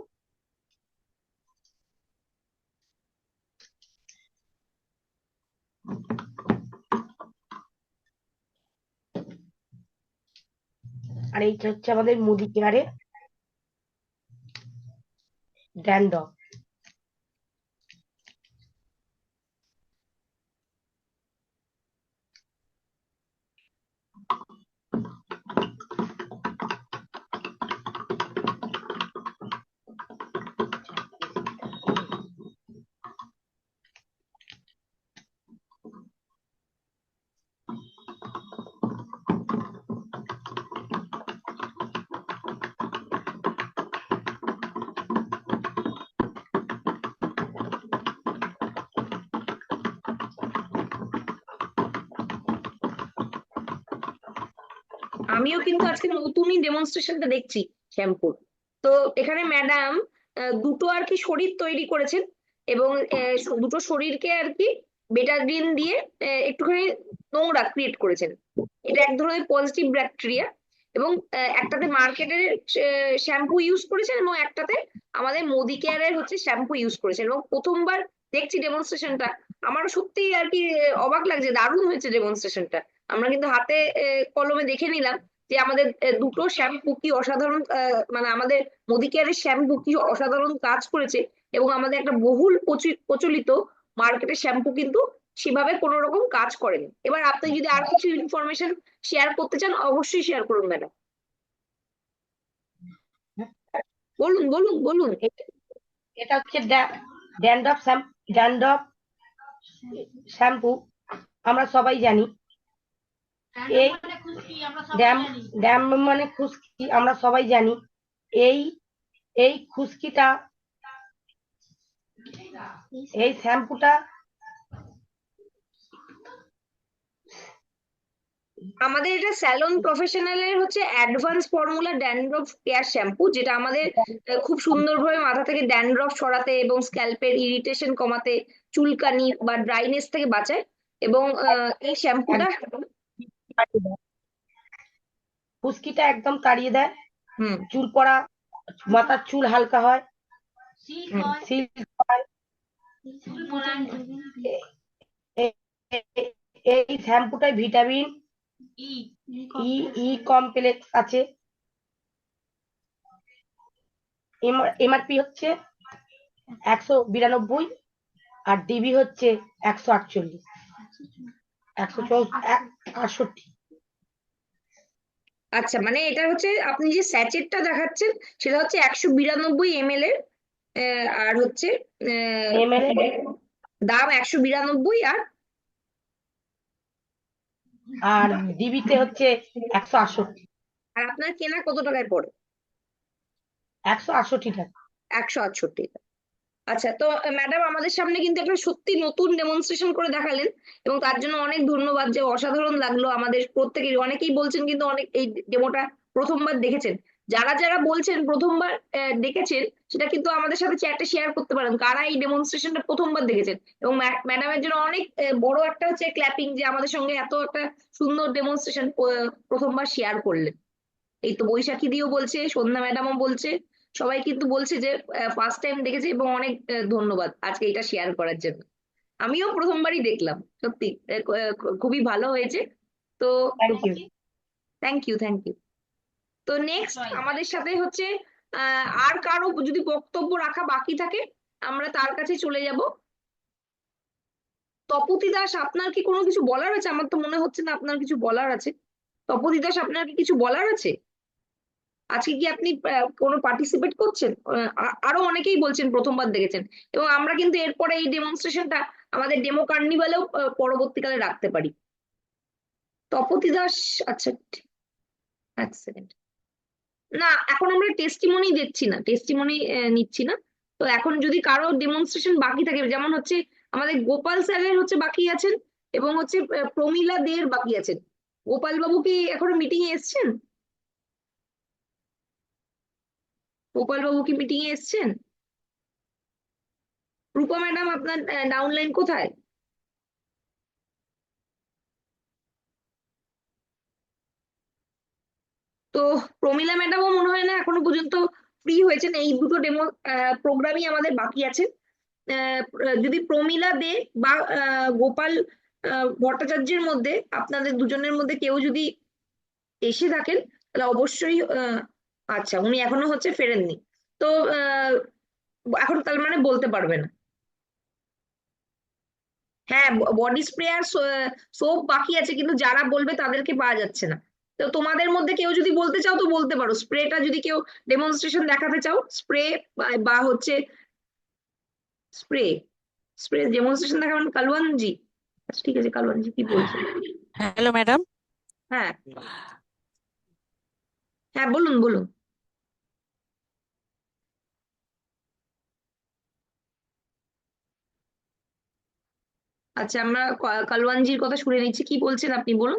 আর এইটা হচ্ছে আমাদের মুদি কেয়ারে ড্যান্ড্রফ। আমিও কিন্তু আজকে নতুনই ডেমনস্ট্রেশনটা দেখছি শ্যাম্পুর। তো এখানে ম্যাডাম দুটো আর কি শরীর তৈরি করেছেন, এবং দুটো শরীরকে আর কি বেটাডিন দিয়ে একটুখানি নোংরা ক্রিয়েট করেছেন। এটা এক ধরনের পজিটিভ ব্যাকটেরিয়া, এবং একটাতে মার্কেটের শ্যাম্পু ইউজ করেছেন এবং একটাতে আমাদের মোদি কেয়ারের হচ্ছে শ্যাম্পু ইউজ করেছেন। এবং প্রথমবার দেখছি ডেমনস্ট্রেশনটা, আমারও সত্যি আর কি অবাক লাগছে, দারুণ হয়েছে ডেমনস্ট্রেশনটা। আমরা কিন্তু হাতে কলমে দেখে নিলাম যে আমাদের দুটো শ্যাম্পু কি অসাধারণ, মানে আমাদের মোদি কেয়ারের শ্যাম্পু কি অসাধারণ কাজ করেছে, এবং আমাদের একটা বহুল প্রচলিত মার্কেটের শ্যাম্পু কিন্তু সেভাবে কোনো রকম কাজ করেনি। এবার আপনি যদি আর কিছু ইনফরমেশন শেয়ার করতে চান অবশ্যই শেয়ার করুন ম্যাডাম। বলুন বলুন বলুন। এটা হচ্ছে ড্যান্ড্রফ শ্যাম্পু, আমরা সবাই জানি। এই ড্যাম মানে খুশকি, আমরা সবাই জানি। এই খুশকিটা, এই শ্যাম্পুটা আমাদের এটা স্যালন প্রফেশনালের হচ্ছে advance formula dandruff care shampoo, যেটা আমাদের খুব সুন্দরভাবে মাথা থেকে ড্যান্ড্রফ সরাতে এবং স্ক্যাল্পের ইরিটেশন কমাতে, চুলকানি বা ড্রাইনেস থেকে বাঁচায়। এবং এই শ্যাম্পুটা খুশকিটা একদম তাড়িয়ে দেয়, হুম চুল পড়া, মাথার চুল হালকা হয়, সিল্ক হয়। এই শ্যাম্পুটায় ভিটামিন ই কমপ্লেক্স আছে। এমআরপি হচ্ছে 192 আর ডিবি হচ্ছে 148, 168। আচ্ছা, মানে এটা হচ্ছে আপনি যে স্যাচেটটা দেখাচ্ছেন সেটা হচ্ছে 192 ml এর, আর হচ্ছে দাম 192, আর ডিবিতে হচ্ছে 168। আর আপনার কেনা কত টাকায় পড়ে? 168 টাকা। 168 টাকা। আচ্ছা, তো ম্যাডাম আমাদের সামনে কিন্তু একটা সত্যি নতুন ডেমনস্ট্রেশন করে দেখালেন, এবং তার জন্য অনেক ধন্যবাদ। যে অসাধারণ লাগলো আমাদের প্রত্যেকেরই। অনেকেই বলছেন কিন্তু অনেক এই ডেমোটা প্রথমবার দেখেছেন। যারা যারা বলছেন প্রথমবার দেখেছেন সেটা কিন্তু আমাদের সাথে চ্যাটে শেয়ার করতে পারেন কারা এই ডেমনস্ট্রেশনটা প্রথমবার দেখেছেন। এবং ম্যাডামের জন্য অনেক বড় একটা হচ্ছে ক্ল্যাপিং, যে আমাদের সঙ্গে এত একটা সুন্দর ডেমনস্ট্রেশন প্রথমবার শেয়ার করলেন। এই তো বৈশাখী দিও বলছে, সন্ধ্যা ম্যাডামও বলছে, সবাই কিন্তু বলছে যে ফার্স্ট টাইম দেখেছে, এবং অনেক ধন্যবাদ আজকে এটা শেয়ার করার জন্য। আমিও প্রথমবারই দেখলাম, সত্যি খুবই ভালো হয়েছে। তো thank you. Thank you thank you. তো নেক্সট আমাদের সাথে হচ্ছে আর কারো যদি বক্তব্য রাখা বাকি থাকে আমরা তার কাছে চলে যাব। তপতি দাস, আপনার কি কোনো কিছু বলার আছে? আমার তো মনে হচ্ছে না আপনার কিছু বলার আছে। তপতি দাস, আপনার কি কিছু বলার আছে? আজকে কি আপনি কোনো পার্টিসিপেট করছেন? আরো অনেকেই বলছেন প্রথমবার দেখেছেন, এবং আমরা কিন্তু এরপরে এই ডেমনস্ট্রেশনটা আমাদের ডেমো কার্নিভালেও পরবর্তীকালে রাখতে পারি। তপতি দাস, আচ্ছা এক সেকেন্ড, না এখন আমরা টেস্টিমনি দিচ্ছি না, টেস্টিমনি নিচ্ছি না। তো এখন যদি কারো ডেমনস্ট্রেশন বাকি থাকে, যেমন হচ্ছে আমাদের গোপাল স্যারের হচ্ছে বাকি আছেন, এবং হচ্ছে প্রমিলা দের বাকি আছেন। গোপাল বাবু কি এখনো মিটিং এ এসছেন? গোপাল বাবু কি মিটিং এ এসছেন? রূপা ম্যাডাম, আপনার ডাউনলাইন কোথায়? তো প্রমিলা ম্যাডামও মনে হয় না এখনো পর্যন্ত ফ্রি হয়েছেন। এই দুটো ডেমো প্রোগ্রামই আমাদের বাকি আছে। যদি প্রমিলা দে বা গোপাল ভট্টাচার্যের মধ্যে আপনাদের দুজনের মধ্যে কেউ যদি এসে থাকেন তাহলে অবশ্যই, আচ্ছা উনি এখনো হচ্ছে ফেরেননি। তো এখন তার মানে বলতে পারবে না। হ্যাঁ, বডি স্প্রে আর সোপ বাকি আছে, কিন্তু যারা বলবে তাদেরকে পাওয়া যাচ্ছে না। তো তোমাদের মধ্যে কেউ যদি বলতে চাও তো বলতে পারো, স্প্রেটা যদি কেউ ডেমনস্ট্রেশন দেখাতে চাও, স্প্রে বা হচ্ছে স্প্রে স্প্রে ডেমনস্ট্রেশন দেখাবেন কালওয়ানজি। আচ্ছা ঠিক আছে, কালওয়ানজি কি বলছেন? Hello madam. হ্যাঁ হ্যাঁ, বলুন বলুন। আচ্ছা, আমরা কালওয়ানজির কথা শুনে নিচ্ছি, কি বলছেন আপনি বলুন।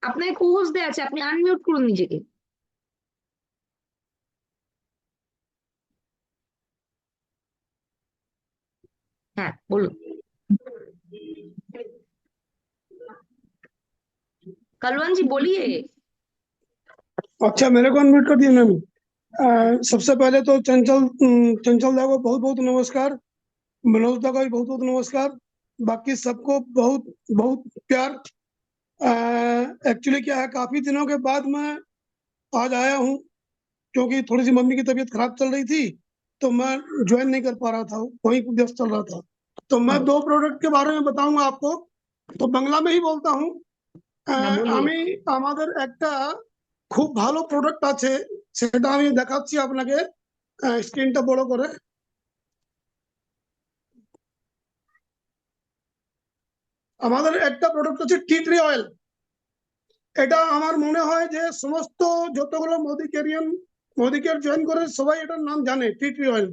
আপনার co-host দেয়া আছে, আপনি আনমিউট করুন নিজেকে। হ্যাঁ বলুন কাलवान जी, बोलिए। अच्छा, मेरे को अनम्यूट कर दिया मैम। सबसे पहले तो चंचल दा को बहुत बहुत नमस्कार, मनोज दा को भी बहुत बहुत नमस्कार, बाकी सबको बहुत बहुत प्यार। एक्चुअली क्या है, काफी दिनों के बाद मैं आज आया हूँ, क्योंकि थोड़ी सी मम्मी की तबीयत खराब चल रही थी, तो मैं ज्वाइन नहीं कर पा रहा था, वहीं व्यस्त चल रहा था। तो मैं 2 प्रोडक्ट के बारे में बताऊंगा आपको, तो बांग्ला में ही बोलता हूँ। আমি আমাদের একটা খুব ভালো প্রোডাক্ট আছে, সেটা আমি দেখাচ্ছি আপনাকে, স্ক্রিনটা বড় করে। আমাদের একটা প্রোডাক্ট হচ্ছে টি ট্রি অয়েল। এটা আমার মনে হয় যে সমস্ত যতগুলো মোদিকেয়ার জয়েন করে সবাই এটার নাম জানে, টি ট্রি অয়েল।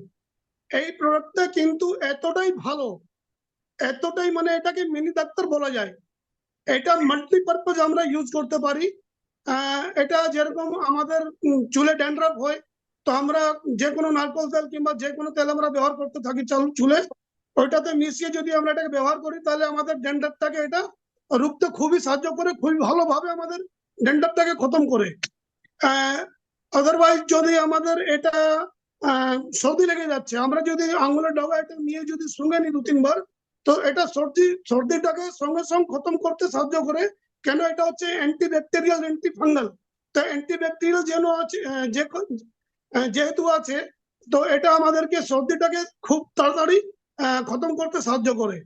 এই প্রোডাক্টটা কিন্তু এতটাই ভালো, এতটাই মানে এটাকে মিনি ডাক্তার বলা যায়। এটা মাল্টিপারপাস আমরা ইউজ করতে পারি। এটা যেরকম আমাদের চুলে ড্যান্ড্রাফ হয়, তো আমরা যে কোনো নারকেল তেল কিংবা যে কোনো তেল আমরা ব্যবহার করতে থাকি চুলে, ওইটাতে মিশিয়ে যদি আমরা এটাকে ব্যবহার করি, তাহলে আমাদের ড্যান্ড্রাফটাকে এটা রুখতে খুবই সাহায্য করে, খুবই ভালোভাবে আমাদের ড্যান্ড্রাফটাকে খতম করে। আদারওয়াইজ যদি আমাদের এটা সর্দি লেগে যাচ্ছে, আমরা যদি আঙুলের ডগা এটা নিয়ে যদি শুঙে নিই 2-3 বার, তো এটা সর্দিটাকে সঙ্গে সঙ্গে খতম করতে সাহায্য করে। কেন, এটা হচ্ছে অ্যান্টি ব্যাকটেরিয়াল, অ্যান্টি ফাঙ্গাল। তো অ্যান্টি ব্যাকটেরিয়াল যেন আছে, যেহেতু আছে, তো এটা আমাদেরকে সর্দিটাকে খুব তাড়াতাড়ি খতম করতে সাহায্য করে।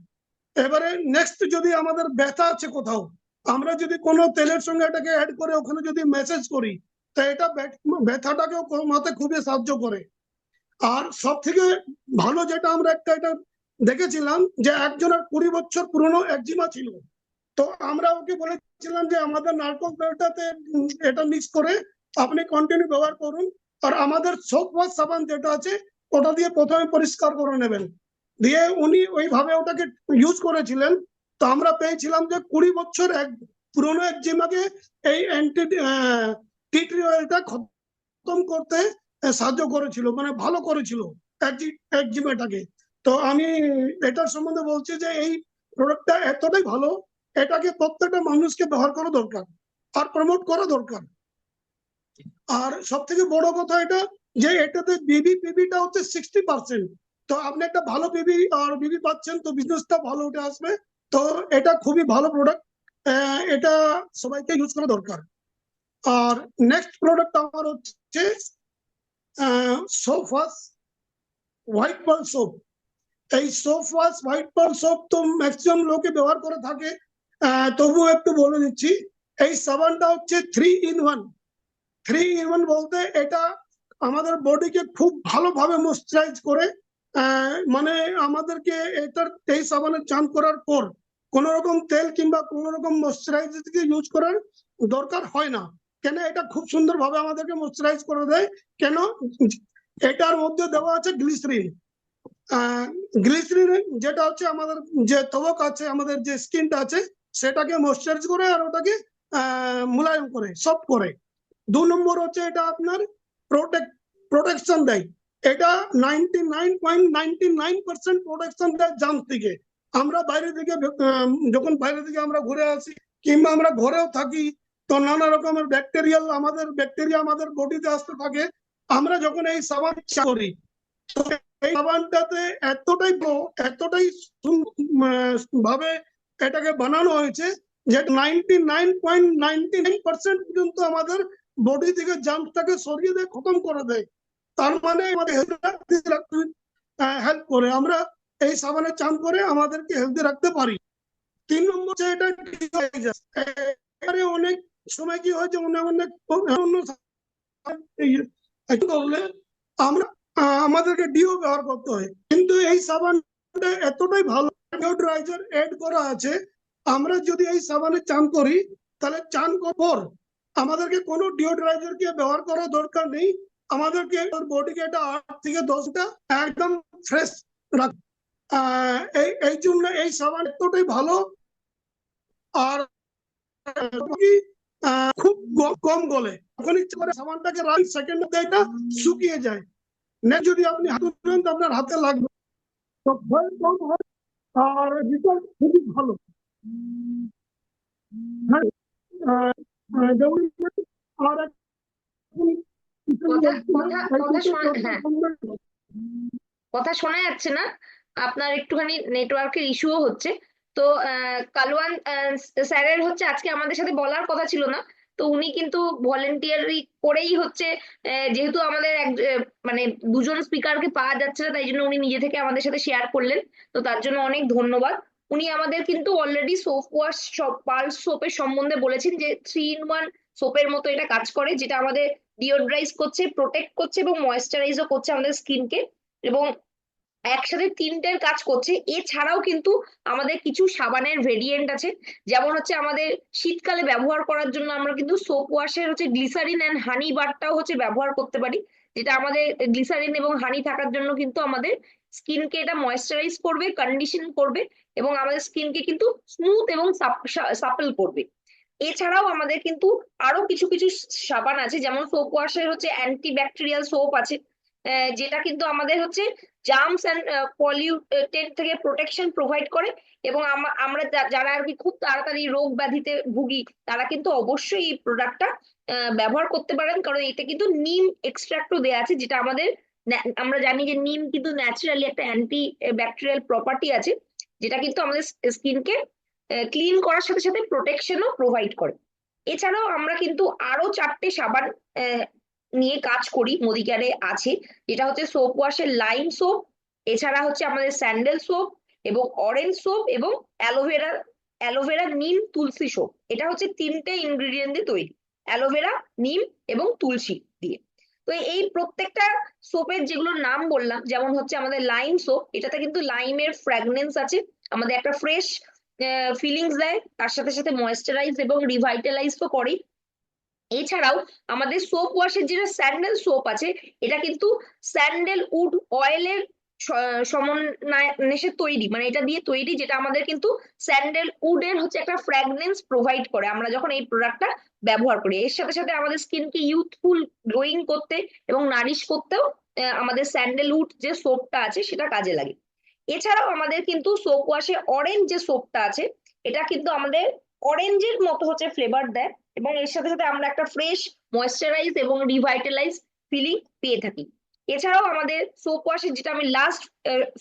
এবারে নেক্সট, যদি আমাদের ব্যথা আছে কোথাও, আমরা যদি কোনো তেলের সঙ্গে এটাকে অ্যাড করে ওখানে যদি ম্যাসেজ করি, তো এটা ব্যথাটাকেও কমাতে খুবই সাহায্য করে। আর সব থেকে ভালো যেটা আমরা এটা দেখেছিলাম, যে একজনের 20 বছর পুরনো একজিমা ছিল, তো আমরা ওকে বলেছিলাম যে আমাদের নারকেল তেলটাতে এটা মিক্স করে আপনি কন্টিনিউ ব্যবহার করুন, আর আমাদের সোপ ওয়াশ সাবান যেটা আছে ওটা দিয়ে প্রথমে পরিষ্কার করে নেবেন। দিয়ে উনি ওইভাবে ওটাকে ইউজ করেছিলেন, তো আমরা পেয়েছিলাম যে 20 বছর পুরনো একজিমাকে এই টি ট্রি অয়েলটা খতম করতে সাহায্য করেছিল, মানে ভালো করেছিল একজিমাটাকে। তো আমি এটার সম্বন্ধে বলছি যে এই প্রোডাক্টটা এতটাই ভালো, এটাকে প্রত্যেকটা মানুষকে ব্যবহার করা দরকার আর প্রমোট করা দরকার। আর সব থেকে বড় কথা এটা, যে এটাতে পিবিটা হচ্ছে 60%। তো আপনি একটা ভালো বিবি পাচ্ছেন, তো বিজনেসটা ভালো উঠে আসবে। তো এটা খুবই ভালো প্রোডাক্ট, এটা সবাইকে ইউজ করা দরকার। আর নেক্সট প্রোডাক্ট আমার হচ্ছে soap wash white pearl soap. এই soap wash white pearl soap তো ম্যাক্সিমাম লোকে ব্যবহার করে থাকে, তবুও একটু বলে দিচ্ছি। এই সাবানটা হচ্ছে 3-in-1। 3-in-1 বলতে এটা আমাদের বডিকে খুব ভালোভাবে ময়েশ্চারাইজ করে। মানে আমাদেরকে এই সাবানের চান করার পর কোন রকম তেল কিংবা কোন রকম ময়েশ্চারাইজার ইউজ করার দরকার হয় না। কেন, এটা খুব সুন্দরভাবে আমাদেরকে ময়েশ্চারাইজ করে দেয়। কেন, এটার মধ্যে দেওয়া আছে গ্লিসারিন। গ্লিসারিন যেটা হচ্ছে আমাদের যে ত্বক আছে, আমাদের যে স্কিনটা আছে, সেটাকে ময়েশ্চারাইজ করে আর ওটাকে মোলায়েম করে, সফট করে। 2 নম্বর হচ্ছে এটা আপনার প্রোটেকশন দেয়। এটা 99.99% প্রোটেকশন দেয় জার্ম থেকে। আমরা বাইরে থেকে যখন বাইরে থেকে আমরা ঘুরে আসি কিংবা আমরা ঘরেও থাকি, তো নানা রকমের ব্যাকটেরিয়া আমাদের বডিতে আসতে থাকে। আমরা যখন এই সাবান করি, তো এই সাবানটাতে এতটাই ভাবে এটাকে বানানো হয়েছে যে 99.99% পর্যন্ত আমাদের বডি থেকে জার্মটাকে সরিয়ে দেয়, খতম করে দেয়। তার মানে আমাদের হেল্প করে। আমরা এই সাবানে চান করে আমাদেরকে হেলদি রাখতে পারি। 3 নম্বর হচ্ছে এটা ডিওড্রাইজার। এবারে অনেক সময় কি হয় যে অনেক অনেক অন্য করলে আমরা আমাদেরকে ডিও ব্যবহার করতে হয়, কিন্তু এই সাবানটা এতটাই ভালো ডিওড্রাইজার এড করা আছে। আমরা যদি এই সাবানে চান করি তাহলে চান করার পর আমাদেরকে কোনো ডিওড্রাইজার কে ব্যবহার করার দরকার নেই। আমাদেরকে বডিকে এটা 8 থেকে 10টা একদম ফ্রেশ রাখ। এই জন্য এই সাবান এতটাই ভালো। আর খুব কম গলে, যখন ইচ্ছে করে সাবানটাকে রাখ সেকেন্ড মধ্যে এটা শুকিয়ে যায়। নেক্সট যদি আপনি হাতে নেন তো আপনার হাতে লাগবে, তো ভয় কম হয় আর রেজাল্ট খুবই ভালো। হ্যাঁ, যেমন আর কথা শোনা যাচ্ছে না, আপনার একটুখানি নেটওয়ার্কের ইস্যুও হচ্ছে। তো কালওয়ান স্যারের হচ্ছে আজকে আমাদের সাথে বলার কথা ছিল না, তো উনি কিন্তু ভলেন্টিয়ারি করেই হচ্ছে যেহেতু আমাদের মানে দুজন স্পিকারকে পাওয়া যাচ্ছে না, তাই জন্য উনি নিজে থেকে আমাদের সাথে শেয়ার করলেন। তো তার জন্য অনেক ধন্যবাদ। উনি আমাদের কিন্তু অলরেডি সোপ ওয়াশ পালস সোপের সম্বন্ধে বলেছেন যে 3-in-1 সোপের মতো এটা কাজ করে, যেটা আমাদের ডিওড্রাইজ করছে, প্রোটেক্ট করছে এবং ময়েশ্চারাইজও করছে আমাদের স্কিনকে, এবং একসাথে তিনটের কাজ করছে। এছাড়াও কিন্তু আমাদের কিছু সাবানের ভেরিয়েন্ট আছে, যেমন হচ্ছে আমাদের শীতকালে ব্যবহার করার জন্য আমরা কিন্তু সোপ ওয়াশের হচ্ছে গ্লিসারিন অ্যান্ড হানি বারটাও হচ্ছে ব্যবহার করতে পারি, যেটা আমাদের গ্লিসারিন এবং হানি থাকার জন্য কিন্তু আমাদের স্কিনকে এটা ময়েশ্চারাইজ করবে, কন্ডিশন করবে এবং আমাদের স্কিনকে কিন্তু স্মুথ এবং সাপল করবে। এছাড়াও আমাদের কিন্তু আরো কিছু কিছু সাবান আছে, যেমন সোপ ওয়াশের হচ্ছে অ্যান্টি ব্যাকটেরিয়াল সোপ আছে, যেটা কিন্তু আমাদের হচ্ছে জার্মস অ্যান্ড পলিউটেন্ট থেকে প্রোটেকশন প্রোভাইড করে। এবং আমরা যারা আর কি খুব তাড়াতাড়ি রোগ ব্যাধিতে ভুগি তারা কিন্তু অবশ্যই এই প্রোডাক্টটা ব্যবহার করতে পারেন, কারণ এতে কিন্তু নিম এক্সট্রাক্টও দেওয়া আছে, যেটা আমাদের আমরা জানি যে নিম কিন্তু ন্যাচারালি একটা অ্যান্টি ব্যাকটেরিয়াল প্রপার্টি আছে, যেটা কিন্তু আমাদের স্কিনকে ক্লিন করার সাথে সাথে প্রোটেকশনও প্রোভাইড করে। এছাড়াও আমরা কিন্তু আরো 4টে সাবান নিয়ে কাজ করি, মোদিকেয়ারে আছে, যেটা হচ্ছে সোপ ওয়াশের লাইম সোপ, এছাড়া হচ্ছে আমাদের স্যান্ডেল সোপ এবং অরেঞ্জ সোপ এবং অ্যালোভেরা নিম তুলসী সোপ। এটা হচ্ছে 3টে ইনগ্রিডিয়েন্ট দিয়ে তৈরি, অ্যালোভেরা, নিম এবং তুলসী দিয়ে। তো এই প্রত্যেকটা সোপের যেগুলোর নাম বললাম, যেমন হচ্ছে আমাদের লাইম সোপ, এটাতে কিন্তু লাইমের ফ্র্যাগনেন্স আছে, আমাদের একটা ফ্রেশ ফিলিংস দেয়, তার সাথে সাথে ময়েশ্চারাইজ এবং রিভাইটালাইজ তো করেই। এছাড়াও আমাদের সোপ ওয়াশের যেটা স্যান্ডেল সোপ আছে, এটা কিন্তু স্যান্ডেল উড অয়েলের সমন্বয়ে তৈরি, মানে এটা দিয়ে তৈরি, যেটা আমাদের কিন্তু স্যান্ডেল উডের হচ্ছে একটা ফ্র্যাগনেন্স প্রোভাইড করে আমরা যখন এই প্রোডাক্টটা ব্যবহার করি। এর সাথে সাথে আমাদের স্কিনকে ইউথফুল গ্লোয়িং করতে এবং নারিশ করতেও আমাদের স্যান্ডেল উড যে সোপটা আছে সেটা কাজে লাগে। এছাড়াও আমাদের কিন্তু সোপ ওয়াশে অরেঞ্জ যে সোপটা আছে, এটা কিন্তু আমাদের অরেঞ্জের মতো হচ্ছে ফ্লেভার দেয় এবং এর সাথে সাথে আমরা একটা ফ্রেশ ময়েশ্চারাইজ এবং রিভাইটালাইজ ফিলিং পেয়ে থাকি। এছাড়াও আমাদের সোপ ওয়াশের যেটা আমি লাস্ট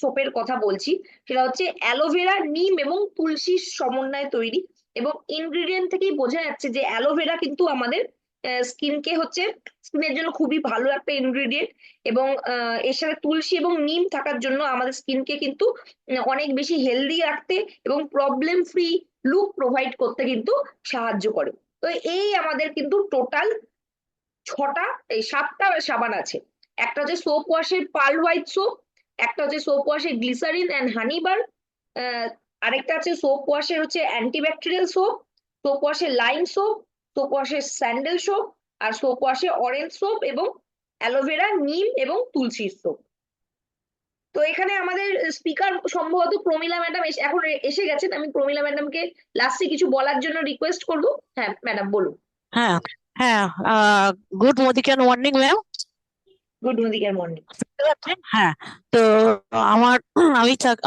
সোপের কথা বলছি, সেটা হচ্ছে অ্যালোভেরা, নিম এবং তুলসীর সমন্বয়ে তৈরি, এবং ইনগ্রিডিয়েন্ট থেকেই বোঝা যাচ্ছে যে অ্যালোভেরা কিন্তু আমাদের স্কিনকে হচ্ছে স্কিনের জন্য খুবই ভালো একটা ইনগ্রিডিয়েন্ট, এবং এর সাথে তুলসী এবং নিম থাকার জন্য আমাদের স্কিনকে কিন্তু অনেক বেশি হেলদি রাখতে এবং প্রবলেম ফ্রি লুক প্রোভাইড করতে কিন্তু সাহায্য করে। তো এই আমাদের কিন্তু টোটাল 7টা সাবান আছে। একটা হচ্ছে সোপ ওয়াশের পার্ল হোয়াইট সোপ, একটা হচ্ছে সোপ ওয়াশের গ্লিসারিন অ্যান্ড হানি বার, আরেকটা আছে সোপ ওয়াশের হচ্ছে অ্যান্টিব্যাকটেরিয়াল সোপ, সোপ ওয়াশের লাইম সোপ, সোপ ওয়াশের স্যান্ডেল সোপ, আর সোপ ওয়াশের অরেঞ্জ সোপ এবং অ্যালোভেরা, নিম এবং তুলসীর সোপ। তো এখানে আমাদের স্পিকার সম্ভবত প্রমিলা ম্যাডাম এখন এসে গেছেন, আমি প্রমিলা ম্যাডামকে লাস্টে কিছু বলার জন্য রিকোয়েস্ট করবো। হ্যাঁ ম্যাডাম বলুন। হ্যাঁ হ্যাঁ, good Modicare morning ma'am. Good Modicare morning. হ্যাঁ, তো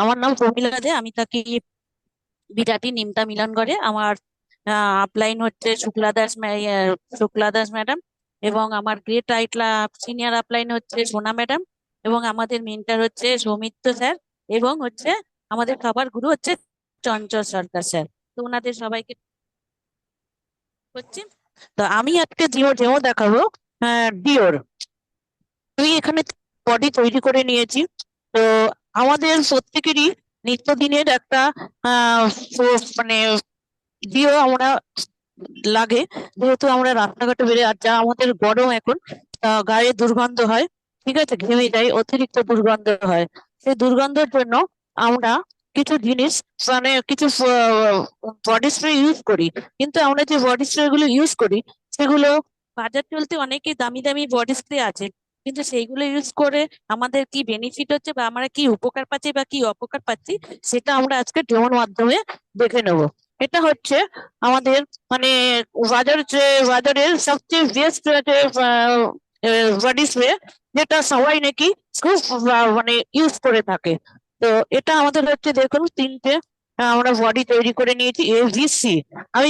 আমার নাম প্রমিলা দে, আমি থাকি বিরাটি নিমতা মিলনগড়ে। আমার আপলাইন হচ্ছে শুক্লা দাস ম্যাডাম, এবং আমার গ্রেট আইটলা সিনিয়র আপলাইন হচ্ছে সোনা ম্যাডাম, এবং আমাদের মেন্টর হচ্ছে সৌমিত্র স্যার, এবং হচ্ছে আমাদের খাবার গুরু হচ্ছে চঞ্চল সরকার স্যার। তো ওনাদের সবাইকে হচ্ছে, তো আমি আজকে ডেমো দেখাবো ডিওর। আমি এখানে বডি তৈরি করে নিয়েছি। তো আমাদের প্রত্যেকেরই নিত্যদিনের একটা মানে দিয়েও আমরা লাগে, যেহেতু আমরা রাস্তাঘাটে বেরিয়ে, আর যা আমাদের গরম এখন, গায়ে দুর্গন্ধ হয়, ঠিক আছে, ঘেমে যাই, অতিরিক্ত দুর্গন্ধ হয়। সেই দুর্গন্ধের জন্য আমরা কিছু জিনিস, মানে কিছু বডি স্প্রে ইউজ করি। কিন্তু আমরা যে বডি স্প্রে গুলো ইউজ করি সেগুলো বাজার চলতে অনেকই দামি দামি বডি স্প্রে আছে, কিন্তু সেইগুলো ইউজ করে আমাদের কি বেনিফিট হচ্ছে বা আমরা কি উপকার পাচ্ছি বা কি অপকার পাচ্ছি, সেটা আমরা আজকে ডেমোর মাধ্যমে দেখে নেব। এটা হচ্ছে আমাদের মানে বাজারের সবচেয়ে বেস্ট বডি স্প্রে, যেটা সবাই নাকি খুব মানে ইউজ করে থাকে। তো এটা আমাদের হচ্ছে, দেখুন, তিনটে আমরা বডি তৈরি করে নিয়েছি ABC। আমি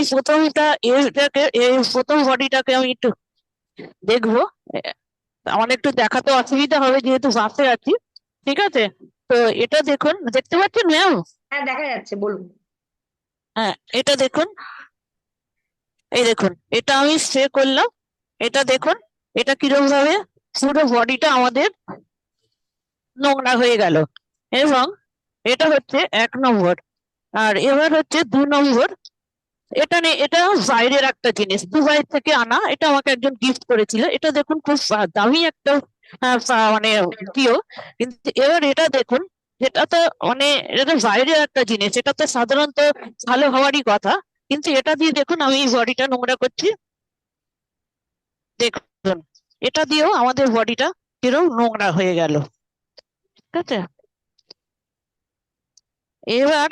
প্রথম বডিটাকে আমি একটু দেখবো। আমার একটু দেখাতে অসুবিধা হবে যেহেতু বাসে আছি, ঠিক আছে। তো এটা দেখুন, দেখতে পাচ্ছেন ম্যাম? হ্যাঁ, দেখা যাচ্ছে, বলুন। হ্যাঁ, এটা দেখুন, এই দেখুন, এটা আমি স্প্রে করলাম। এটা দেখুন, এটা কিরকম ভাবে পুরো বডিটা আমাদের নোংরা হয়ে গেল। এবং এটা হচ্ছে 1 নম্বর। আর এবার হচ্ছে 2 নম্বর। এটা বাইরের একটা জিনিস, দুবাই থেকে আনা। এটা আমাকে একজন গিফট করেছিল। এটা দেখুন, খুব দামি একটা মানে প্রিয়। কিন্তু এবার এটা দেখুন, যেটা তো মানে এটা বাইরের একটা জিনিস, এটা তো সাধারণত ভালো হওয়ারই কথা, কিন্তু এটা দিয়ে দেখুন আমি বডিটা নোংরা করছি। দেখুন, এটা দিয়েও আমাদের বডিটা কিরকম নোংরা হয়ে গেল, ঠিক আছে। এবার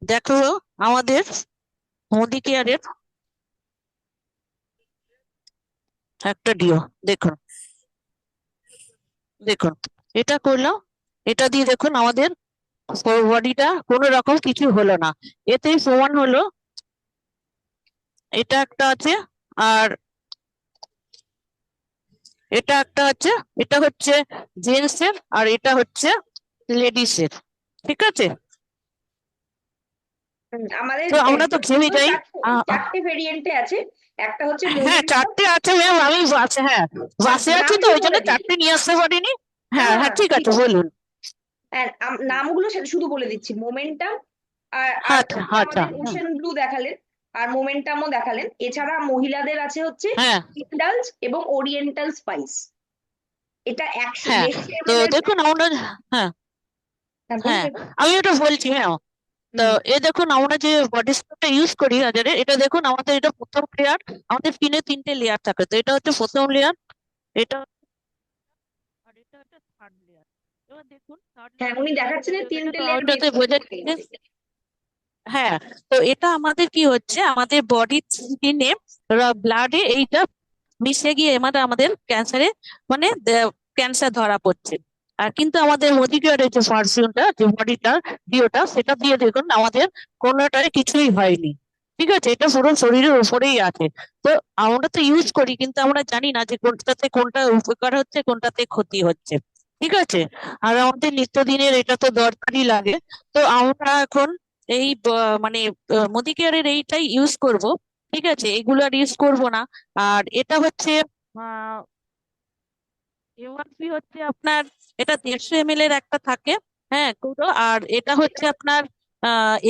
দেখো আমাদের মোদি কেয়ারের একটা ডিও, দেখুন দেখুন, এটা করলাম। এটা দিয়ে দেখুন আমাদের বডিটা কোনো রকম কিছু হলো না। এতেই প্রমাণ হলো। এটা একটা আছে, আর এটা একটা আছে। এটা হচ্ছে জেন্টস এর, আর এটা হচ্ছে লেডিস এর, ঠিক আছে। আমাদের তো আমরা তো ঘেমে যাই। চারটে ভেরিয়েন্টে আছে। একটা হচ্ছে হ্যাঁ, 4টে আছে ম্যাম। আমি বাসে, হ্যাঁ, বাসে আছি, তো ওই জন্য 4টে নিয়ে আসতে পারিনি। হ্যাঁ হ্যাঁ, ঠিক আছে, বলুন। নামগুলো শুধু বলে দিচ্ছি। মোমেন্টাম, আর আচ্ছা আচ্ছা, আমাদের ওশেন ব্লু দেখালেন, আর মোমেন্টামও দেখালেন। এছাড়া মহিলাদের আছে হচ্ছে হ্যাঁ ইন্ডালস এবং ওরিয়েন্টাল স্পাইস। এটা 100 হ্যাঁ। তো দেখুন আমরা, হ্যাঁ হ্যাঁ, আমি ওটা বলছি। হ্যাঁ, তো দেখুন, আমরা যে বডি স্প্রেটা ইউজ করি বাজারে, এটা দেখুন আমাদের এটা প্রথম লেয়ার। আমাদের স্কিনে 3টে লেয়ার থাকে, তো এটা হচ্ছে প্রথম লেয়ার, এটা, আর এটা হচ্ছে থার্ড লেয়ার। এবার দেখুন হ্যাঁ, উনি দেখাচ্ছিলেন 3টে লেয়ার ওইটাতে বোঝা যাচ্ছে। হ্যাঁ, তো এটা আমাদের কি হচ্ছে, আমাদের বডির স্কিনে, ব্লাডে এইটা মিশে গিয়ে আমাদের ক্যান্সারে, মানে ক্যান্সার ধরা পড়ছে। আর কিন্তু আমাদের মোদি কেয়ারের যে পারফিউমটা, যে বডিটা ডিওটা, সেটা দিয়ে দেখুন আমাদের কোনোটাই কিছুই হয়নি, ঠিক আছে। এটা পুরো শরীরের উপরেই আছে। তো আমরা তো ইউজ করি, কিন্তু আমরা জানি না যে কোনটাতে কোনটা উপকার হচ্ছে, কোনটাতে ক্ষতি হচ্ছে, ঠিক আছে। আর আমাদের নিত্যদিনের এটা তো দরকারই লাগে। তো আমরা এখন এই মানে মোদি কেয়ারের এইটাই ইউজ করব, ঠিক আছে, এগুলো আর ইউজ করবো না। আর এটা হচ্ছে এমআরপি হচ্ছে আপনার, এটা 150 ml এর একটা থাকে, হ্যাঁ, কুড়ো। আর এটা হচ্ছে আপনার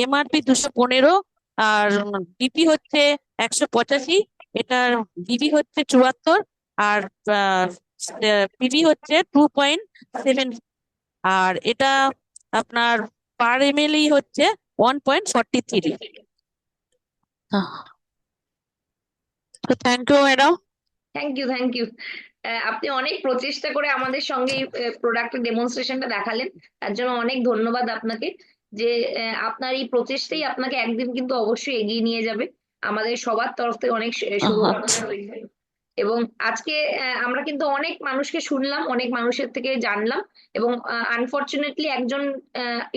এমআরপি 215, আর ডিপি হচ্ছে 185, এটার ডিবি হচ্ছে 74, আর পিবি হচ্ছে 2.7, আর এটা আপনার পার এমএলই হচ্ছে 1.43। তো thank you madam. Thank you. আপনি অনেক প্রচেষ্টা করে আমাদের সঙ্গে প্রোডাক্টের ডেমনস্ট্রেশনটা দেখালেন, তার জন্য অনেক ধন্যবাদ আপনাকে। যে আপনার এই প্রচেষ্টাই আপনাকে একদিন কিন্তু অবশ্যই এগিয়ে নিয়ে যাবে। আমাদের সবার তরফ থেকে অনেক শুভকামনা রইল। এবং আজকে আমরা কিন্তু অনেক মানুষকে শুনলাম, অনেক মানুষের থেকে জানলাম, এবং আনফরচুনেটলি একজন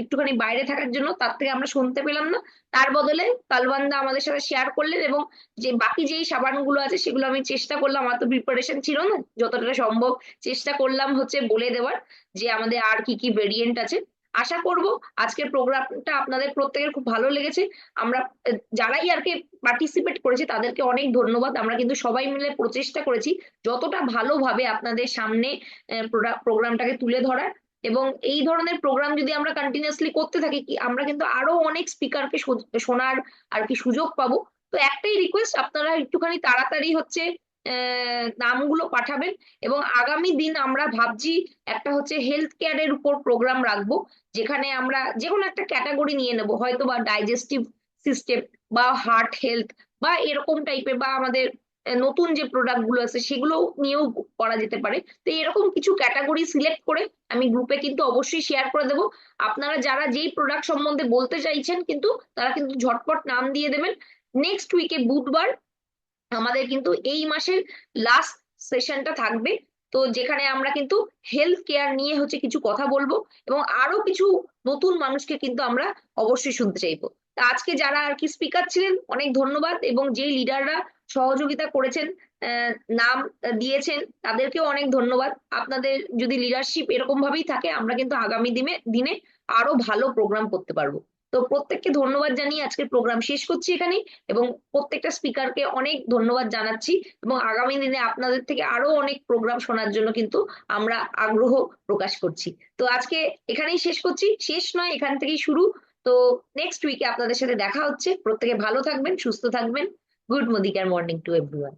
একটুখানি বাইরে থাকার জন্য তার থেকে আমরা শুনতে পেলাম না। তার বদলে তালবান্দা আমাদের সাথে শেয়ার করলেন, এবং যে বাকি যেই সাবানগুলো আছে সেগুলো আমি চেষ্টা করলাম, আমার তো প্রিপারেশন ছিল না, যতটা সম্ভব চেষ্টা করলাম হচ্ছে বলে দেওয়ার যে আমাদের আর কি কি ভেরিয়েন্ট আছে। আশা করব আজকের প্রোগ্রামটা আপনাদের প্রত্যেকের খুব ভালো লেগেছে। আমরা যারাই আর কি পার্টিসিপেট করেছে তাদেরকে অনেক ধন্যবাদ। আমরা কিন্তু সবাই মিলে প্রচেষ্টা করেছি যতটা ভালোভাবে আপনাদের সামনে প্রোগ্রামটাকে তুলে ধরার, এবং এই ধরনের প্রোগ্রাম যদি আমরা কন্টিনিউয়াসলি করতে থাকি কি আমরা কিন্তু আরো অনেক স্পিকারকে শোনার আর কি সুযোগ পাবো। তো একটাই রিকোয়েস্ট, আপনারা একটুখানি তাড়াতাড়ি হচ্ছে নামগুলো পাঠাবেন, এবং আগামী দিন আমরা ভাবছি একটা হচ্ছে হেলথ কেয়ারের উপর প্রোগ্রাম রাখবো, যেখানে আমরা যে কোনো একটা ক্যাটাগরি নিয়ে নেবো, হয়তো বা ডাইজেস্টিভ সিস্টেম বা হার্ট হেলথ বা এরকম টাইপের, বা আমাদের নতুন যে প্রোডাক্ট গুলো আছে সেগুলো নিয়েও করা যেতে পারে। তো এরকম কিছু ক্যাটাগরি সিলেক্ট করে আমি গ্রুপে কিন্তু অবশ্যই শেয়ার করে দেবো। আপনারা যারা যেই প্রোডাক্ট সম্বন্ধে বলতে চাইছেন কিন্তু তারা কিন্তু ঝটপট নাম দিয়ে দেবেন। নেক্সট উইকে বুধবার আমাদের কিন্তু এই মাসের লাস্ট সেশনটা থাকবে, তো যেখানে আমরা কিন্তু হেলথ কেয়ার নিয়ে হচ্ছে কিছু কথা বলবো, এবং আরো কিছু নতুন মানুষকে কিন্তু আমরা অবশ্যই শুনতে চাইবো। তা আজকে যারা আর কি স্পিকার ছিলেন অনেক ধন্যবাদ, এবং যে লিডাররা সহযোগিতা করেছেন নাম দিয়েছেন তাদেরকেও অনেক ধন্যবাদ। আপনাদের যদি লিডারশিপ এরকম ভাবেই থাকে আমরা কিন্তু আগামী দিনে আরো ভালো প্রোগ্রাম করতে পারবো। তো প্রত্যেককে ধন্যবাদ জানিয়ে আজকের প্রোগ্রাম শেষ করছি এখানে, এবং প্রত্যেকটা স্পিকারকে অনেক ধন্যবাদ জানাচ্ছি, এবং আগামী দিনে আপনাদের থেকে আরো অনেক প্রোগ্রাম শোনার জন্য কিন্তু আমরা আগ্রহ প্রকাশ করছি। তো আজকে এখানেই শেষ করছি, শেষ নয় এখান থেকেই শুরু। তো নেক্সট উইকে আপনাদের সাথে দেখা হচ্ছে। প্রত্যেকে ভালো থাকবেন, সুস্থ থাকবেন। Good Modicare morning to everyone.